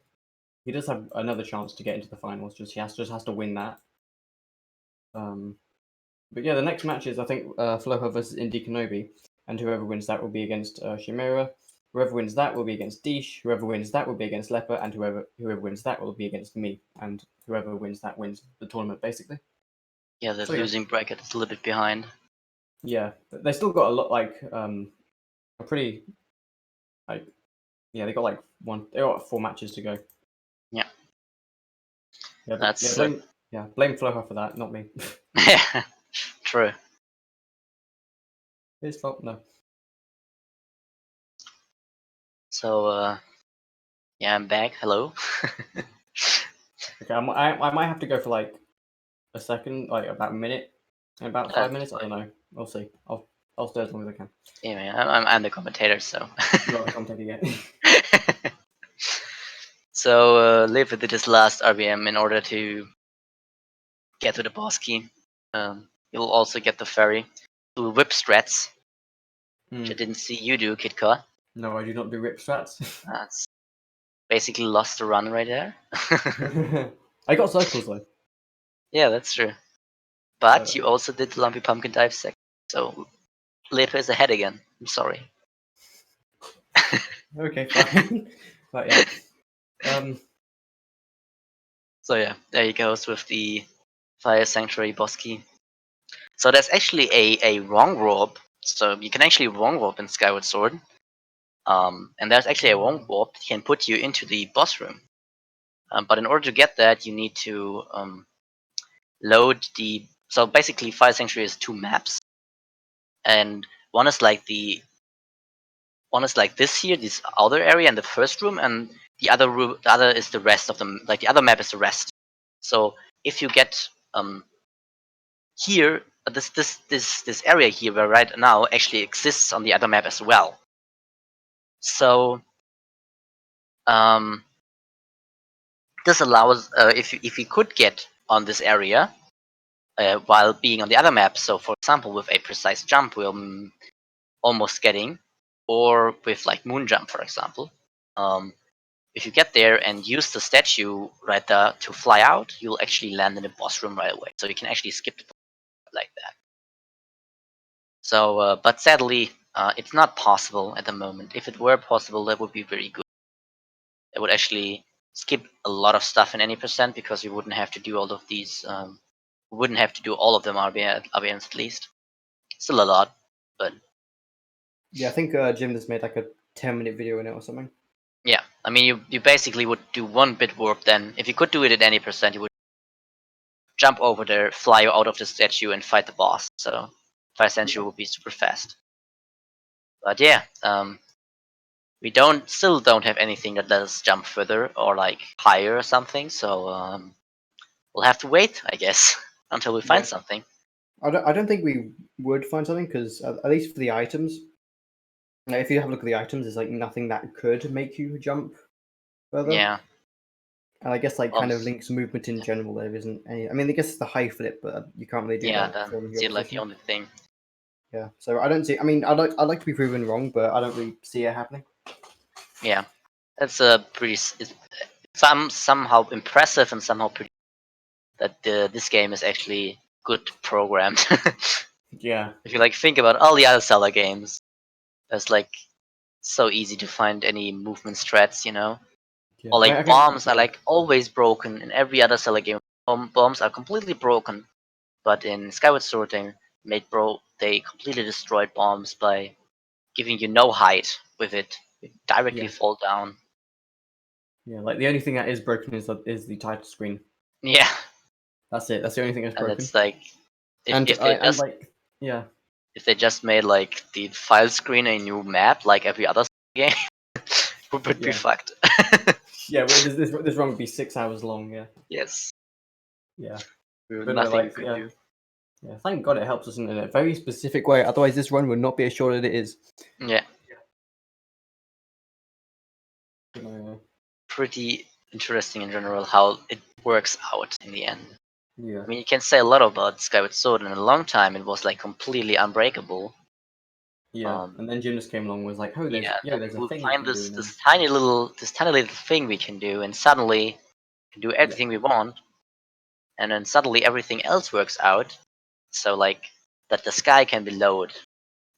he does have another chance to get into the finals. Just has to win that. But yeah, the next match is I think Floha versus Indy Kenobi, and whoever wins that will be against Chimera. Whoever wins that will be against Deesh. Whoever wins that will be against Leper, and whoever wins that will be against me. And whoever wins that wins the tournament, basically. Yeah, the So, yeah. losing bracket is a little bit behind. Yeah, but they still got a lot a pretty they got they got 4 matches to go. Yeah. Yeah, That's blame Floha for that, not me. yeah, true. His fault, no. So yeah, I'm back. Hello. Okay, I might have to go for like a second, like about a minute, in about 5 minutes. I don't know. We'll see. I'll stay as long as I can. Yeah, man, I'm the commentator, so. You are the commentator yet. So Liv did his last RBM in order to get to the boss key. You'll also get the ferry to whip strats. which I didn't see you do, Kitcot. No, I do not do rip strats. That's basically lost the run right there. I got circles though. Yeah, that's true. But you also did the Lumpy Pumpkin dive second, so Lepe is ahead again. I'm sorry. Okay, fine. But yeah. So yeah, there he goes with the Fire Sanctuary boss key. So there's actually a wrong warp. So you can actually wrong warp in Skyward Sword. And there's actually a wrong warp that can put you into the boss room. But in order to get that, you need to load the. So basically, Fire Sanctuary is 2 maps, and one is like this here, this outer area in the first room, and the other is the rest of them. Like the other map is the rest. So if you get here, this area here, where right now actually exists on the other map as well. So this allows if you could get on this area while being on the other map. So for example, with a precise jump, we're almost getting, or with like moon jump, for example. If you get there and use the statue right there to fly out, you'll actually land in the boss room right away. So you can actually skip the like that. So, but sadly, it's not possible at the moment. If it were possible, that would be very good. It would actually skip a lot of stuff in any percent because you wouldn't have to do all of these. Wouldn't have to do all of them RBNs at least. Still a lot, but Yeah, I think Jim just made like a 10-minute video in it or something. yeah, I mean, you basically would do 1 bit warp. Then, if you could do it at any percent, you would jump over there, fly out of the statue, and fight the boss. So, Fire Sanctuary would be super fast. But yeah, we still don't have anything that lets us jump further or like higher or something. So we'll have to wait, I guess, until we find something. I don't think we would find something because at least for the items, if you have a look at the items, there's like nothing that could make you jump further. Yeah. And I guess like kind of Link's movement in general, there isn't any. I mean, I guess it's the high flip, but you can't really do that from your like the only thing. Yeah, so I don't see. I mean, I'd like to be proven wrong, but I don't really see it happening. Yeah, that's a pretty somehow impressive and somehow pretty that this game is actually good programmed. Yeah. If you like think about all the other Zelda games, it's like so easy to find any movement strats, you know. Yeah. Or like bombs are like always broken in every other Zelda game. Bombs are completely broken, but in Skyward Sword they completely destroyed bombs by giving you no height with it. You directly fall down. Yeah, like the only thing that is broken is the title screen. Yeah. That's it. That's the only thing that's broken. And it's like if they just made like the file screen a new map like every other game, we would be fucked. Yeah, well, this run would be 6 hours long. Yeah. Yes. Yeah. Nothing we could do. Yeah, thank God it helps us in a very specific way. Otherwise, this run would not be as short as it is. Yeah. Yeah. Pretty interesting in general how it works out in the end. Yeah. I mean, you can say a lot about Skyward Sword, and in a long time it was like completely unbreakable. Yeah, and then Jim just came along and was like, "Oh, there's a thing." Find this tiny little thing we can do, and suddenly we can do everything we want, and then suddenly everything else works out. So like that the sky can be lowered,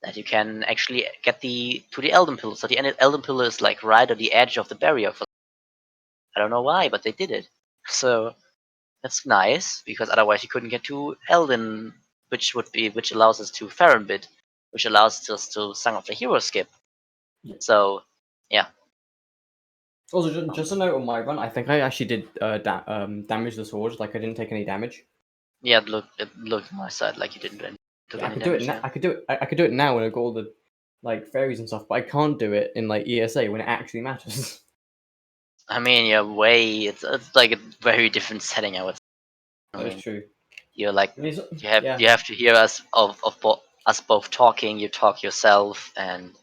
that you can actually get to the Elden Pillar. So the Elden Pillar is like right at the edge of the barrier. I don't know why, but they did it. So that's nice because otherwise you couldn't get to Elden, which allows us to Farenbit, which allows us to Song of the Hero skip. Yeah. So yeah. Also, just a note on my run. I think I actually did damage the sword. Like I didn't take any damage. Yeah, it looked on my side like you didn't do any I could do it now. I could do it now when I've got all the like fairies and stuff, but I can't do it in like ESA when it actually matters. I mean, it's like a very different setting. I would say. That is true. You're like you have to hear us us both talking. You talk yourself, and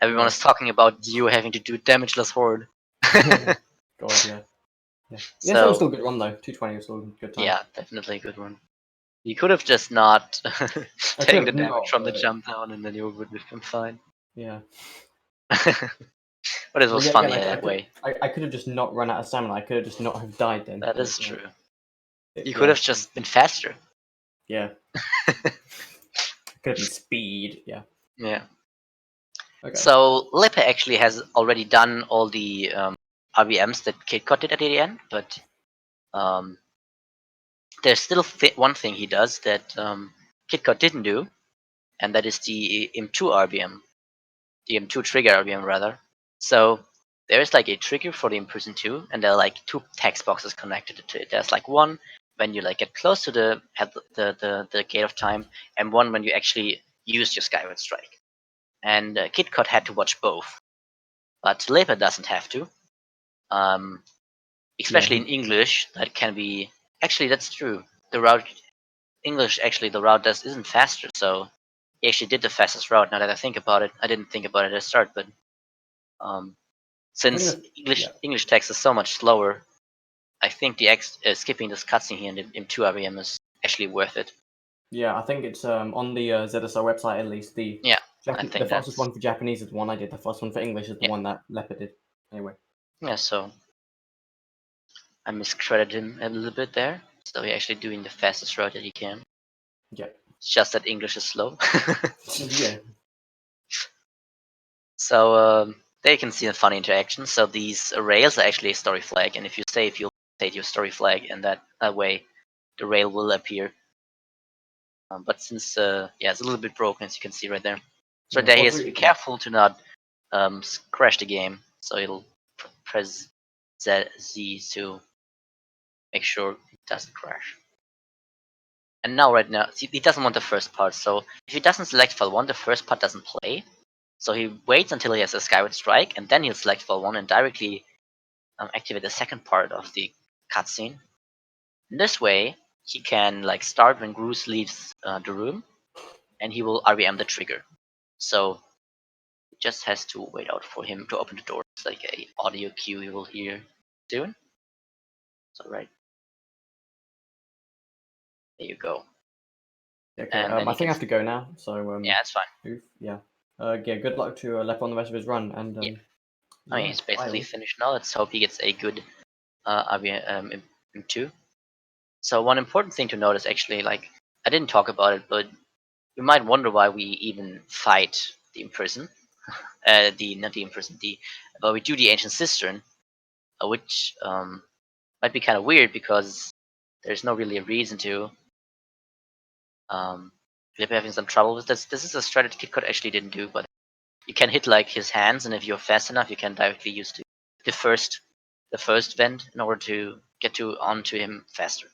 everyone is talking about you having to do damageless horde. God, yeah. Yeah, so, it was still a good run though. 220 was still a good time. Yeah, definitely a good one. You could have just not I taken the could have damage not, from the but jump down, and then you would have been fine. yeah. But it Well, was yeah, funny again, that way. I could have just not run out of stamina. I could have just not have died then. That but, is true. You could yeah, have just been faster. yeah. Could have been speed. Yeah. Yeah. Okay. So Lepe actually has already done all the RBMs that Kitcot did at the end, but there's still one thing he does that Kitcot didn't do, and that is the M2 RBM, the M2 trigger RBM rather. So there is like a trigger for the in-person 2, and there are like two text boxes connected to it. There's like one when you like get close to the gate of time, and one when you actually use your Skyward Strike. And Kitcot had to watch both, but Lepe doesn't have to. Especially in English, that can be actually that's true. The route English actually the route isn't faster, so he actually did the fastest route. Now that I think about it, I didn't think about it at the start, but um, since English text is so much slower, I think the skipping this cutscene here in 2 RBM is actually worth it. Yeah, I think it's on the ZSO website at least. The the fastest one for Japanese is the one I did. The first one for English is the one that Leopard did. Anyway. Yeah, so I miscredited him a little bit there. So he's actually doing the fastest route that he can. Yeah. It's just that English is slow. Yeah. So there you can see a funny interaction. So these rails are actually a story flag, and if you save, you'll state your story flag, and that way the rail will appear. But since it's a little bit broken, as you can see right there. So there he has to be careful to not crash the game. So it'll press Z to make sure it doesn't crash. And now right now, he doesn't want the first part. So if he doesn't select file 1, the first part doesn't play. So he waits until he has a Skyward Strike, and then he'll select file 1 and directly activate the second part of the cutscene. In this way, he can like start when Bruce leaves the room, and he will RBM the trigger. So he just has to wait out for him to open the door. It's like a audio cue you will hear soon. So right, there you go. Okay, I think I have to go now. So yeah, it's fine. Yeah. Yeah. Good luck to Lep on the rest of his run, and I mean, he's basically finished now. Let's hope he gets a good RBM M2. So one important thing to note is actually, like, I didn't talk about it, but you might wonder why we even fight the in-person. Not the in-person, but we do the Ancient Cistern, which might be kind of weird because there's no really a reason to. We're having some trouble with this. This is a strategy Kitcot actually didn't do, but you can hit like his hands, and if you're fast enough, you can directly use the first vent in order to get onto him faster.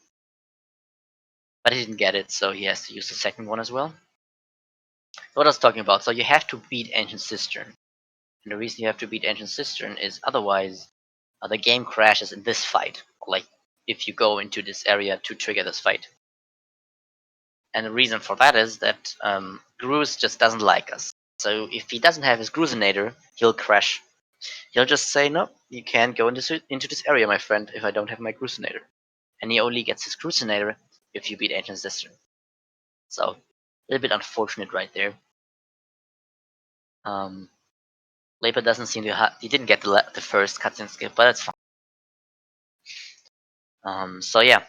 But he didn't get it, so he has to use the second one as well. What I was talking about, so you have to beat Ancient Cistern. And the reason you have to beat Ancient Cistern is otherwise the game crashes in this fight. Like if you go into this area to trigger this fight. And the reason for that is that Gruus just doesn't like us. So if he doesn't have his Gruusinator, he'll crash. He'll just say, no, you can't go into this area, my friend, if I don't have my Gruusinator. And he only gets his Gruusinator if you beat Ancient Cistern. So, a little bit unfortunate right there. Leper doesn't seem to he didn't get the first cutscene skip, but it's fine. So yeah,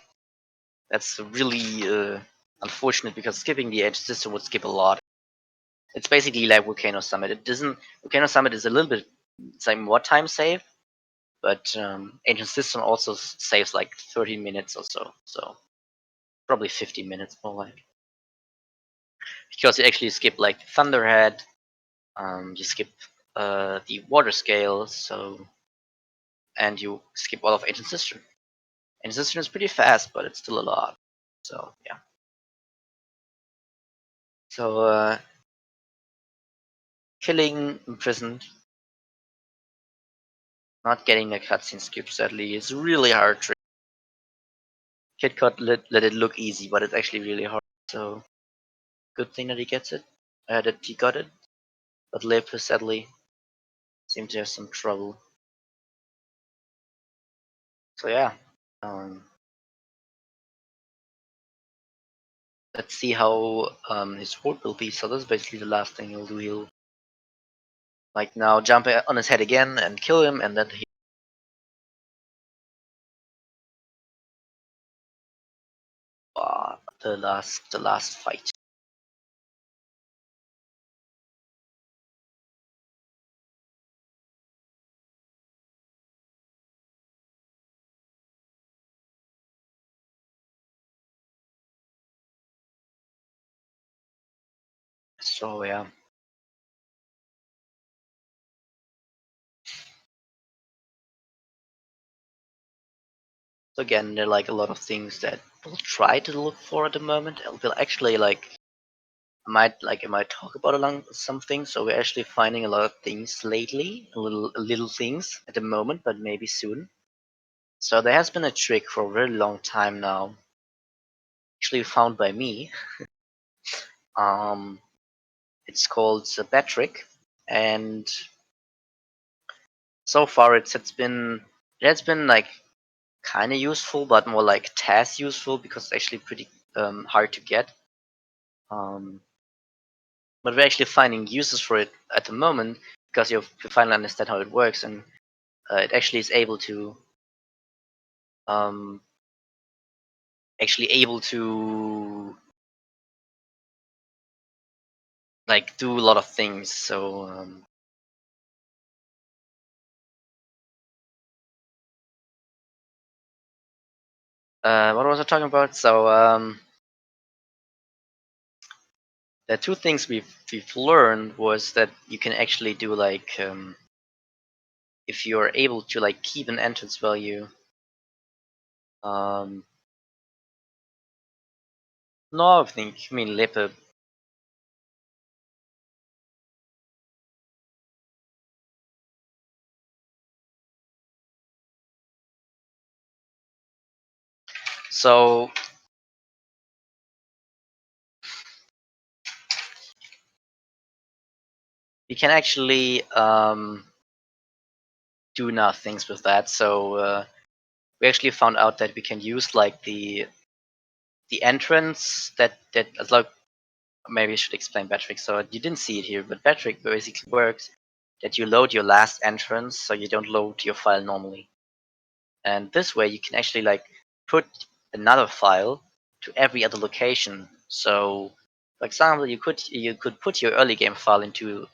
that's really unfortunate because skipping the Ancient Cistern would skip a lot. It's basically like Volcano Summit. Volcano Summit is a little bit more time save, but Ancient Cistern also saves like 13 minutes or so. So probably 15 minutes more like. Because you actually skip like Thunderhead, you skip the Water Scale, and you skip all of Ancient Cistern. Ancient Cistern is pretty fast, but it's still a lot. So yeah. So killing imprisoned, not getting a cutscene skip sadly is really hard trick. Kitcot let it look easy, but it's actually really hard. So good thing that he gets it. That he got it. But Lepe sadly seems to have some trouble. So yeah. let's see how his horde will be. So this is basically the last thing he'll do. He'll like now jump on his head again and kill him, and then he the last fight. So yeah. So again, there are like a lot of things that we'll try to look for at the moment. We'll actually like I might talk about along some things. So we're actually finding a lot of things lately, little things at the moment, but maybe soon. So there has been a trick for a very long time now, actually found by me. Um, it's called the bat trick, and so far it's been like kind of useful, but more like task useful because it's actually pretty hard to get. Um, but we're actually finding uses for it at the moment because you finally understand how it works, and it actually is um, able to like do a lot of things. So what was I talking about? So the two things we've learned was that you can actually do like if you're able to like keep an entrance value. Um, no, I mean Lepe. So you can actually do enough things with that. So we actually found out that we can use like the entrance that like maybe I should explain Batrick. So you didn't see it here, but Batrick basically works that you load your last entrance, so you don't load your file normally. And this way you can actually like put another file to every other location. So for example, you could put your early game file into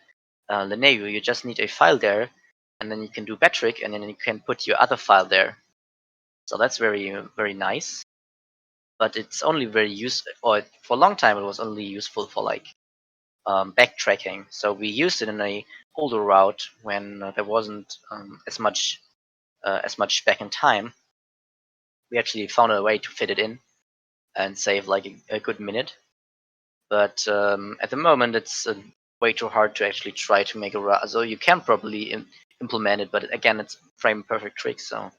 Linneo. You just need a file there, and then you can do Batrick, and then you can put your other file there. So that's very nice. But it's only very useful, or for a long time it was only useful for like backtracking. So we used it in a older route when there wasn't as much back in time. We actually found a way to fit it in and save like a good minute. But at the moment, it's way too hard to actually try to make a route. So you can probably implement it, but again, it's frame perfect trick. So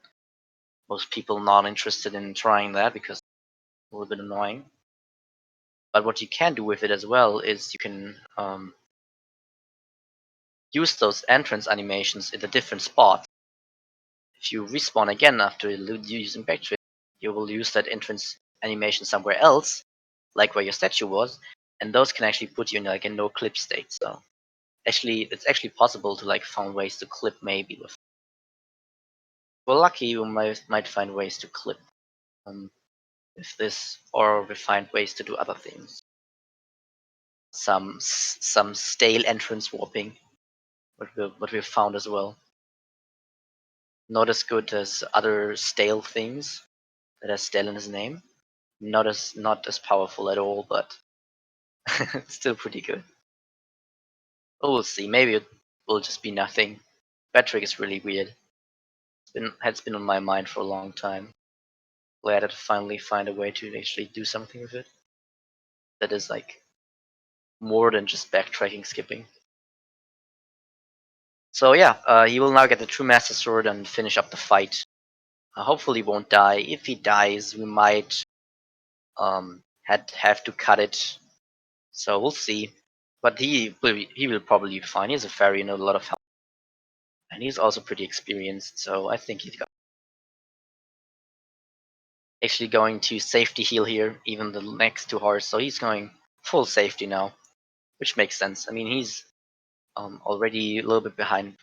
most people not interested in trying that because it's a little bit annoying. But what you can do with it as well is you can use those entrance animations in a different spot. If you respawn again after using backtrack, you will use that entrance animation somewhere else, like where your statue was, and those can actually put you in like a no clip state. So actually, it's actually possible to like find ways to clip maybe with. If we're lucky, you might find ways to clip with this, or we find ways to do other things. Some stale entrance warping, what we've found as well. Not as good as other stale things that has stale in his name. Not as powerful at all, but it's still pretty good. Oh, we'll see. Maybe it will just be nothing. Patrick is really weird. Has been on my mind for a long time. Glad to finally find a way to actually do something with it. That is like more than just backtracking, skipping. So yeah, he will now get the True Master Sword and finish up the fight. Hopefully, he won't die. If he dies, we might have to cut it. So we'll see. But he will probably be fine. He's a fairy, knows a lot of health, and he's also pretty experienced. So I think he's got. actually going to safety heal here, even the next 2 hearts. So he's going full safety now, which makes sense. I mean, he's already a little bit behind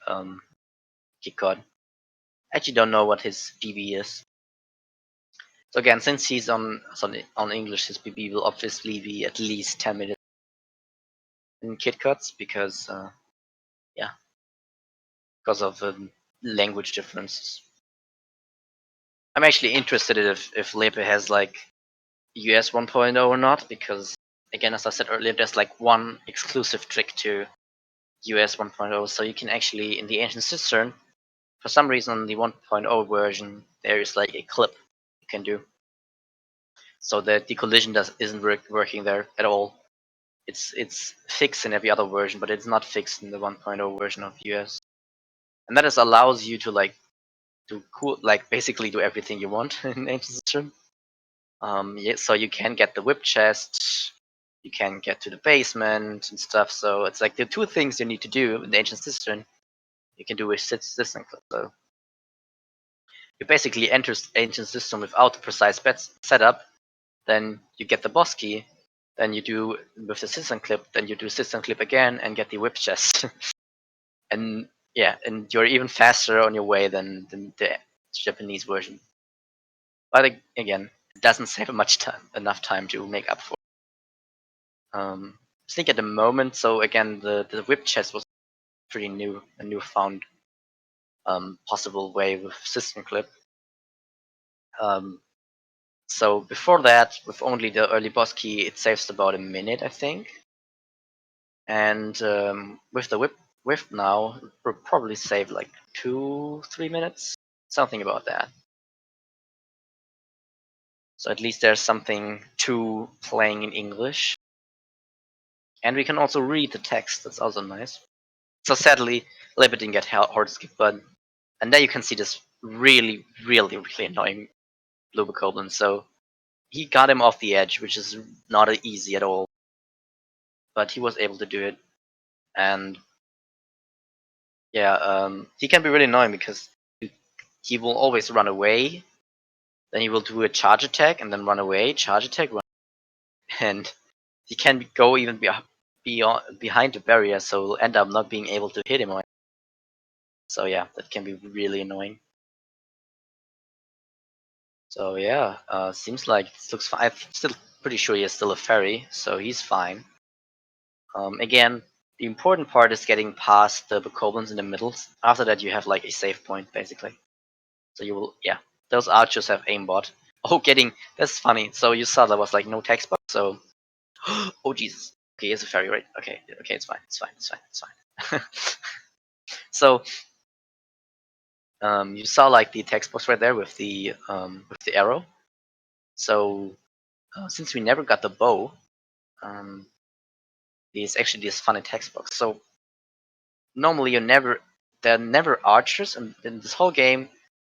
Kitcot. Actually, don't know what his PB is. So again, since he's on English, his PB will obviously be at least 10 minutes in Kitcot's because because of language differences. I'm actually interested if Lepe has like US 1.0 or not, because again, as I said earlier, there's like one exclusive trick to US 1.0, so you can actually, in the Ancient Cistern, for some reason, the 1.0 version, there is like a clip you can do, so that the collision isn't working there at all. It's fixed in every other version, but it's not fixed in the 1.0 version of US, and that just allows you to like basically do everything you want in Ancient Cistern. Yeah, so you can get the whip chest, you can get to the basement and stuff. So it's like the 2 things you need to do in the Ancient Cistern, you can do with Cistern Clip. So you basically enter Ancient Cistern without the precise setup, then you get the boss key, then you do with the Cistern Clip, then you do Cistern Clip again and get the whip chest. And yeah, and you're even faster on your way than the Japanese version. But again, it doesn't save enough time to make up for. I think at the moment, so again, the whip chest was pretty new, a newfound possible way with System Clip. So before that, with only the early boss key, it saves about a minute, I think. And with the whip now, we'll probably save like 2-3 minutes, something about that. So at least there's something to playing in English. And we can also read the text, that's also nice. So sadly, Libby didn't get hard skip, and there you can see this really, really, really annoying blue Bokoblin. So he got him off the edge, which is not easy at all. But he was able to do it, and yeah, he can be really annoying because he will always run away. Then he will do a charge attack and then run away, charge attack, run, and he can go even behind the barrier, so we'll end up not being able to hit him. So yeah, that can be really annoying. So yeah, seems like this looks fine. I'm still pretty sure he's still a fairy, so he's fine. Again, the important part is getting past the Bokoblins in the middle. After that, you have like a save point, basically. So you will, yeah, those archers have aimbot. Oh, that's funny. So you saw there was like no text box, so, oh Jesus. Okay, he's a fairy, right? Okay, it's fine, it's fine. So, you saw like the text box right there with the arrow. So, since we never got the bow, there's actually this funny text box. So normally there are never archers, and in this whole game,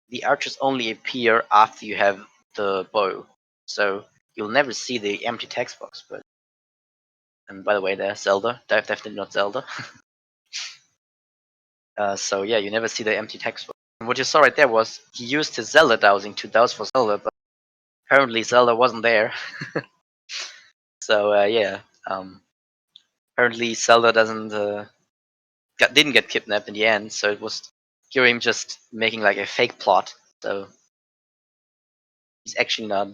the archers only appear after you have the bow. So you'll never see the empty text box. And by the way, there's Zelda. Definitely not Zelda. So yeah, you never see the empty text box. And what you saw right there was he used his Zelda dowsing to douse for Zelda, but apparently Zelda wasn't there. So yeah, apparently Zelda didn't get kidnapped in the end, so it was him just making like a fake plot. So he's actually not.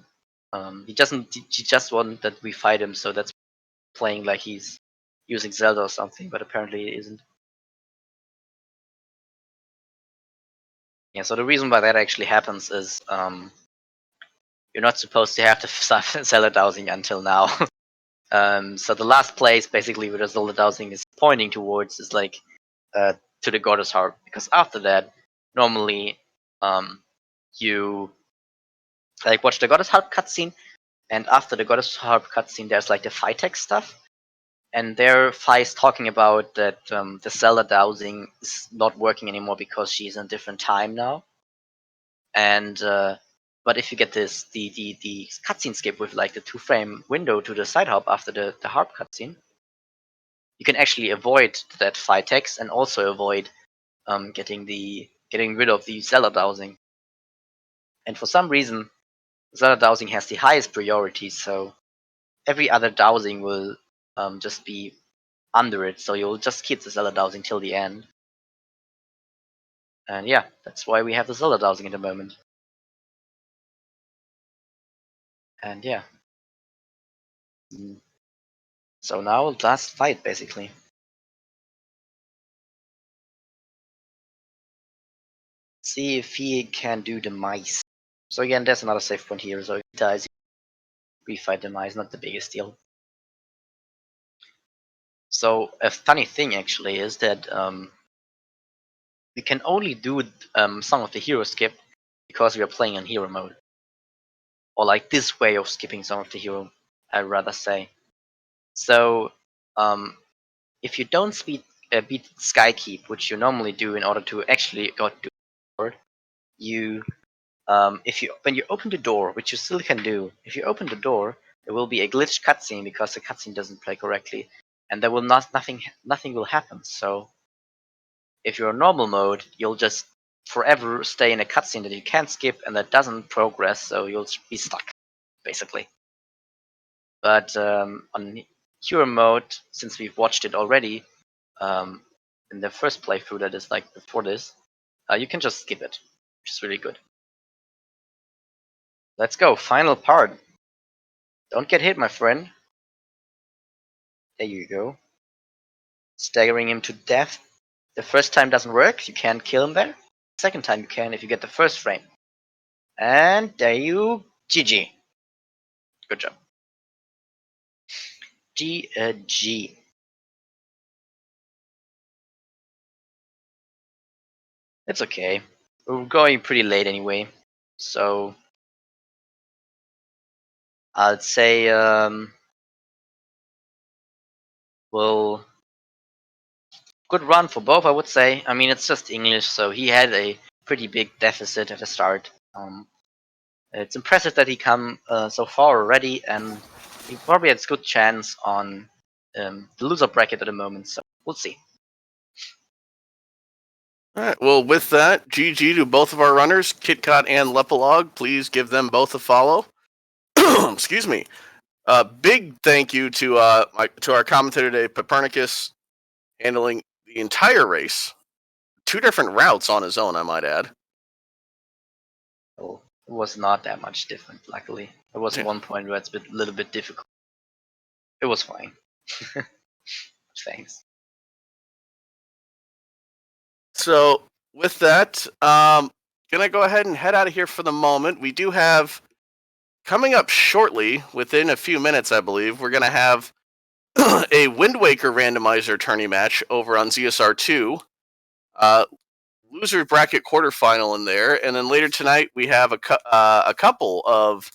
He just want that we fight him, so that's playing like he's using Zelda or something, but apparently it isn't. Yeah, so the reason why that actually happens is you're not supposed to have to start Zelda dowsing until now. So the last place basically where the Zelda dowsing is pointing towards is like to the Goddess Harp, because after that normally you like watch the Goddess Harp cutscene, and after the Goddess Harp cutscene there's like the fight text stuff, and there Fi's talking about that the Zelda dowsing is not working anymore because she's in a different time now. And but if you get the cutscene skip with like the 2-frame window to the side hop after the harp cutscene, you can actually avoid that fight text and also avoid getting rid of the Zelda dowsing. And for some reason, Zelda dowsing has the highest priority, so every other dowsing will just be under it, so you'll just keep the Zelda dowsing till the end. And yeah, that's why we have the Zelda dowsing at the moment. And yeah. So now, last fight, basically. See if he can do the mice. So again, there's another save point here, so if he dies, refight the mice, not the biggest deal. So a funny thing actually is that we can only do some of the hero skip because we are playing in hero mode. Or like this way of skipping some of the hero, I'd rather say. So if you don't beat Skykeep, which you normally do in order to actually go to Horde, you when you open the door, which you still can do, if you open the door, there will be a glitched cutscene because the cutscene doesn't play correctly, and there will nothing will happen. So if you're in normal mode, you'll just forever stay in a cutscene that you can't skip and that doesn't progress, so you'll be stuck, basically. But on hero mode, since we've watched it already, in the first playthrough, that is like before this, you can just skip it, which is really good. Let's go, final part. Don't get hit, my friend. There you go. Staggering him to death. The first time doesn't work, you can't kill him there. Second time you can if you get the first frame. And there you GG. Good job. G. It's okay. We're going pretty late anyway. So I'd say well, good run for both, I would say. I mean, it's just English, so he had a pretty big deficit at the start. It's impressive that he come so far already, and he probably has a good chance on the loser bracket at the moment. So we'll see. All right. Well, with that, GG to both of our runners, Kitcot and lepelog. Please give them both a follow. Excuse me. Big thank you to our commentator today, Copernicus, handling the entire race. 2 different routes on his own, I might add. So it was not that much different, luckily. There was one point where it's a little bit difficult. It was fine. Thanks. So with that, gonna go ahead and head out of here for the moment. We do have coming up shortly, within a few minutes, I believe, we're gonna have a Wind Waker randomizer tourney match over on ZSR2. Loser bracket quarterfinal in there, and then later tonight we have a couple of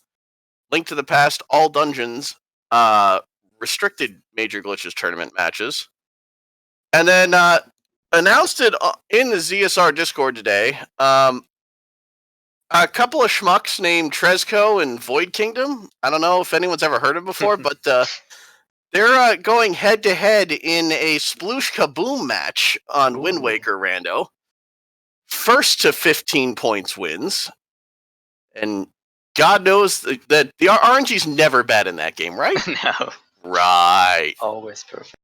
Link to the Past all dungeons restricted major glitches tournament matches, and then announced it in the ZSR Discord today. A couple of schmucks named Trezco and Void Kingdom. I don't know if anyone's ever heard of them before, but they're going head to head in a Sploosh Kaboom match on Wind Waker Rando. First to 15 points wins, and God knows that the RNG's never bad in that game, right? No. Right. Always perfect.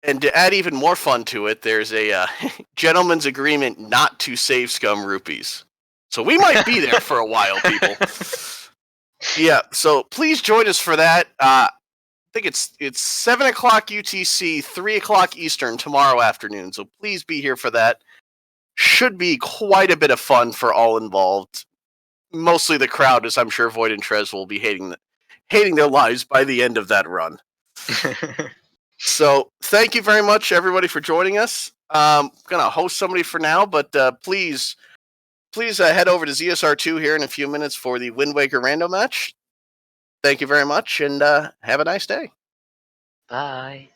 And to add even more fun to it, there's a gentleman's agreement not to save scum rupees. So we might be there for a while, people. Yeah, so please join us for that. I think it's 7 o'clock UTC, 3 o'clock Eastern tomorrow afternoon. So please be here for that. Should be quite a bit of fun for all involved. Mostly the crowd, as I'm sure Void and Trez will be hating their lives by the end of that run. So thank you very much, everybody, for joining us. I'm gonna host somebody for now, but please head over to ZSR2 here in a few minutes for the Wind Waker random match. Thank you very much, and have a nice day. Bye.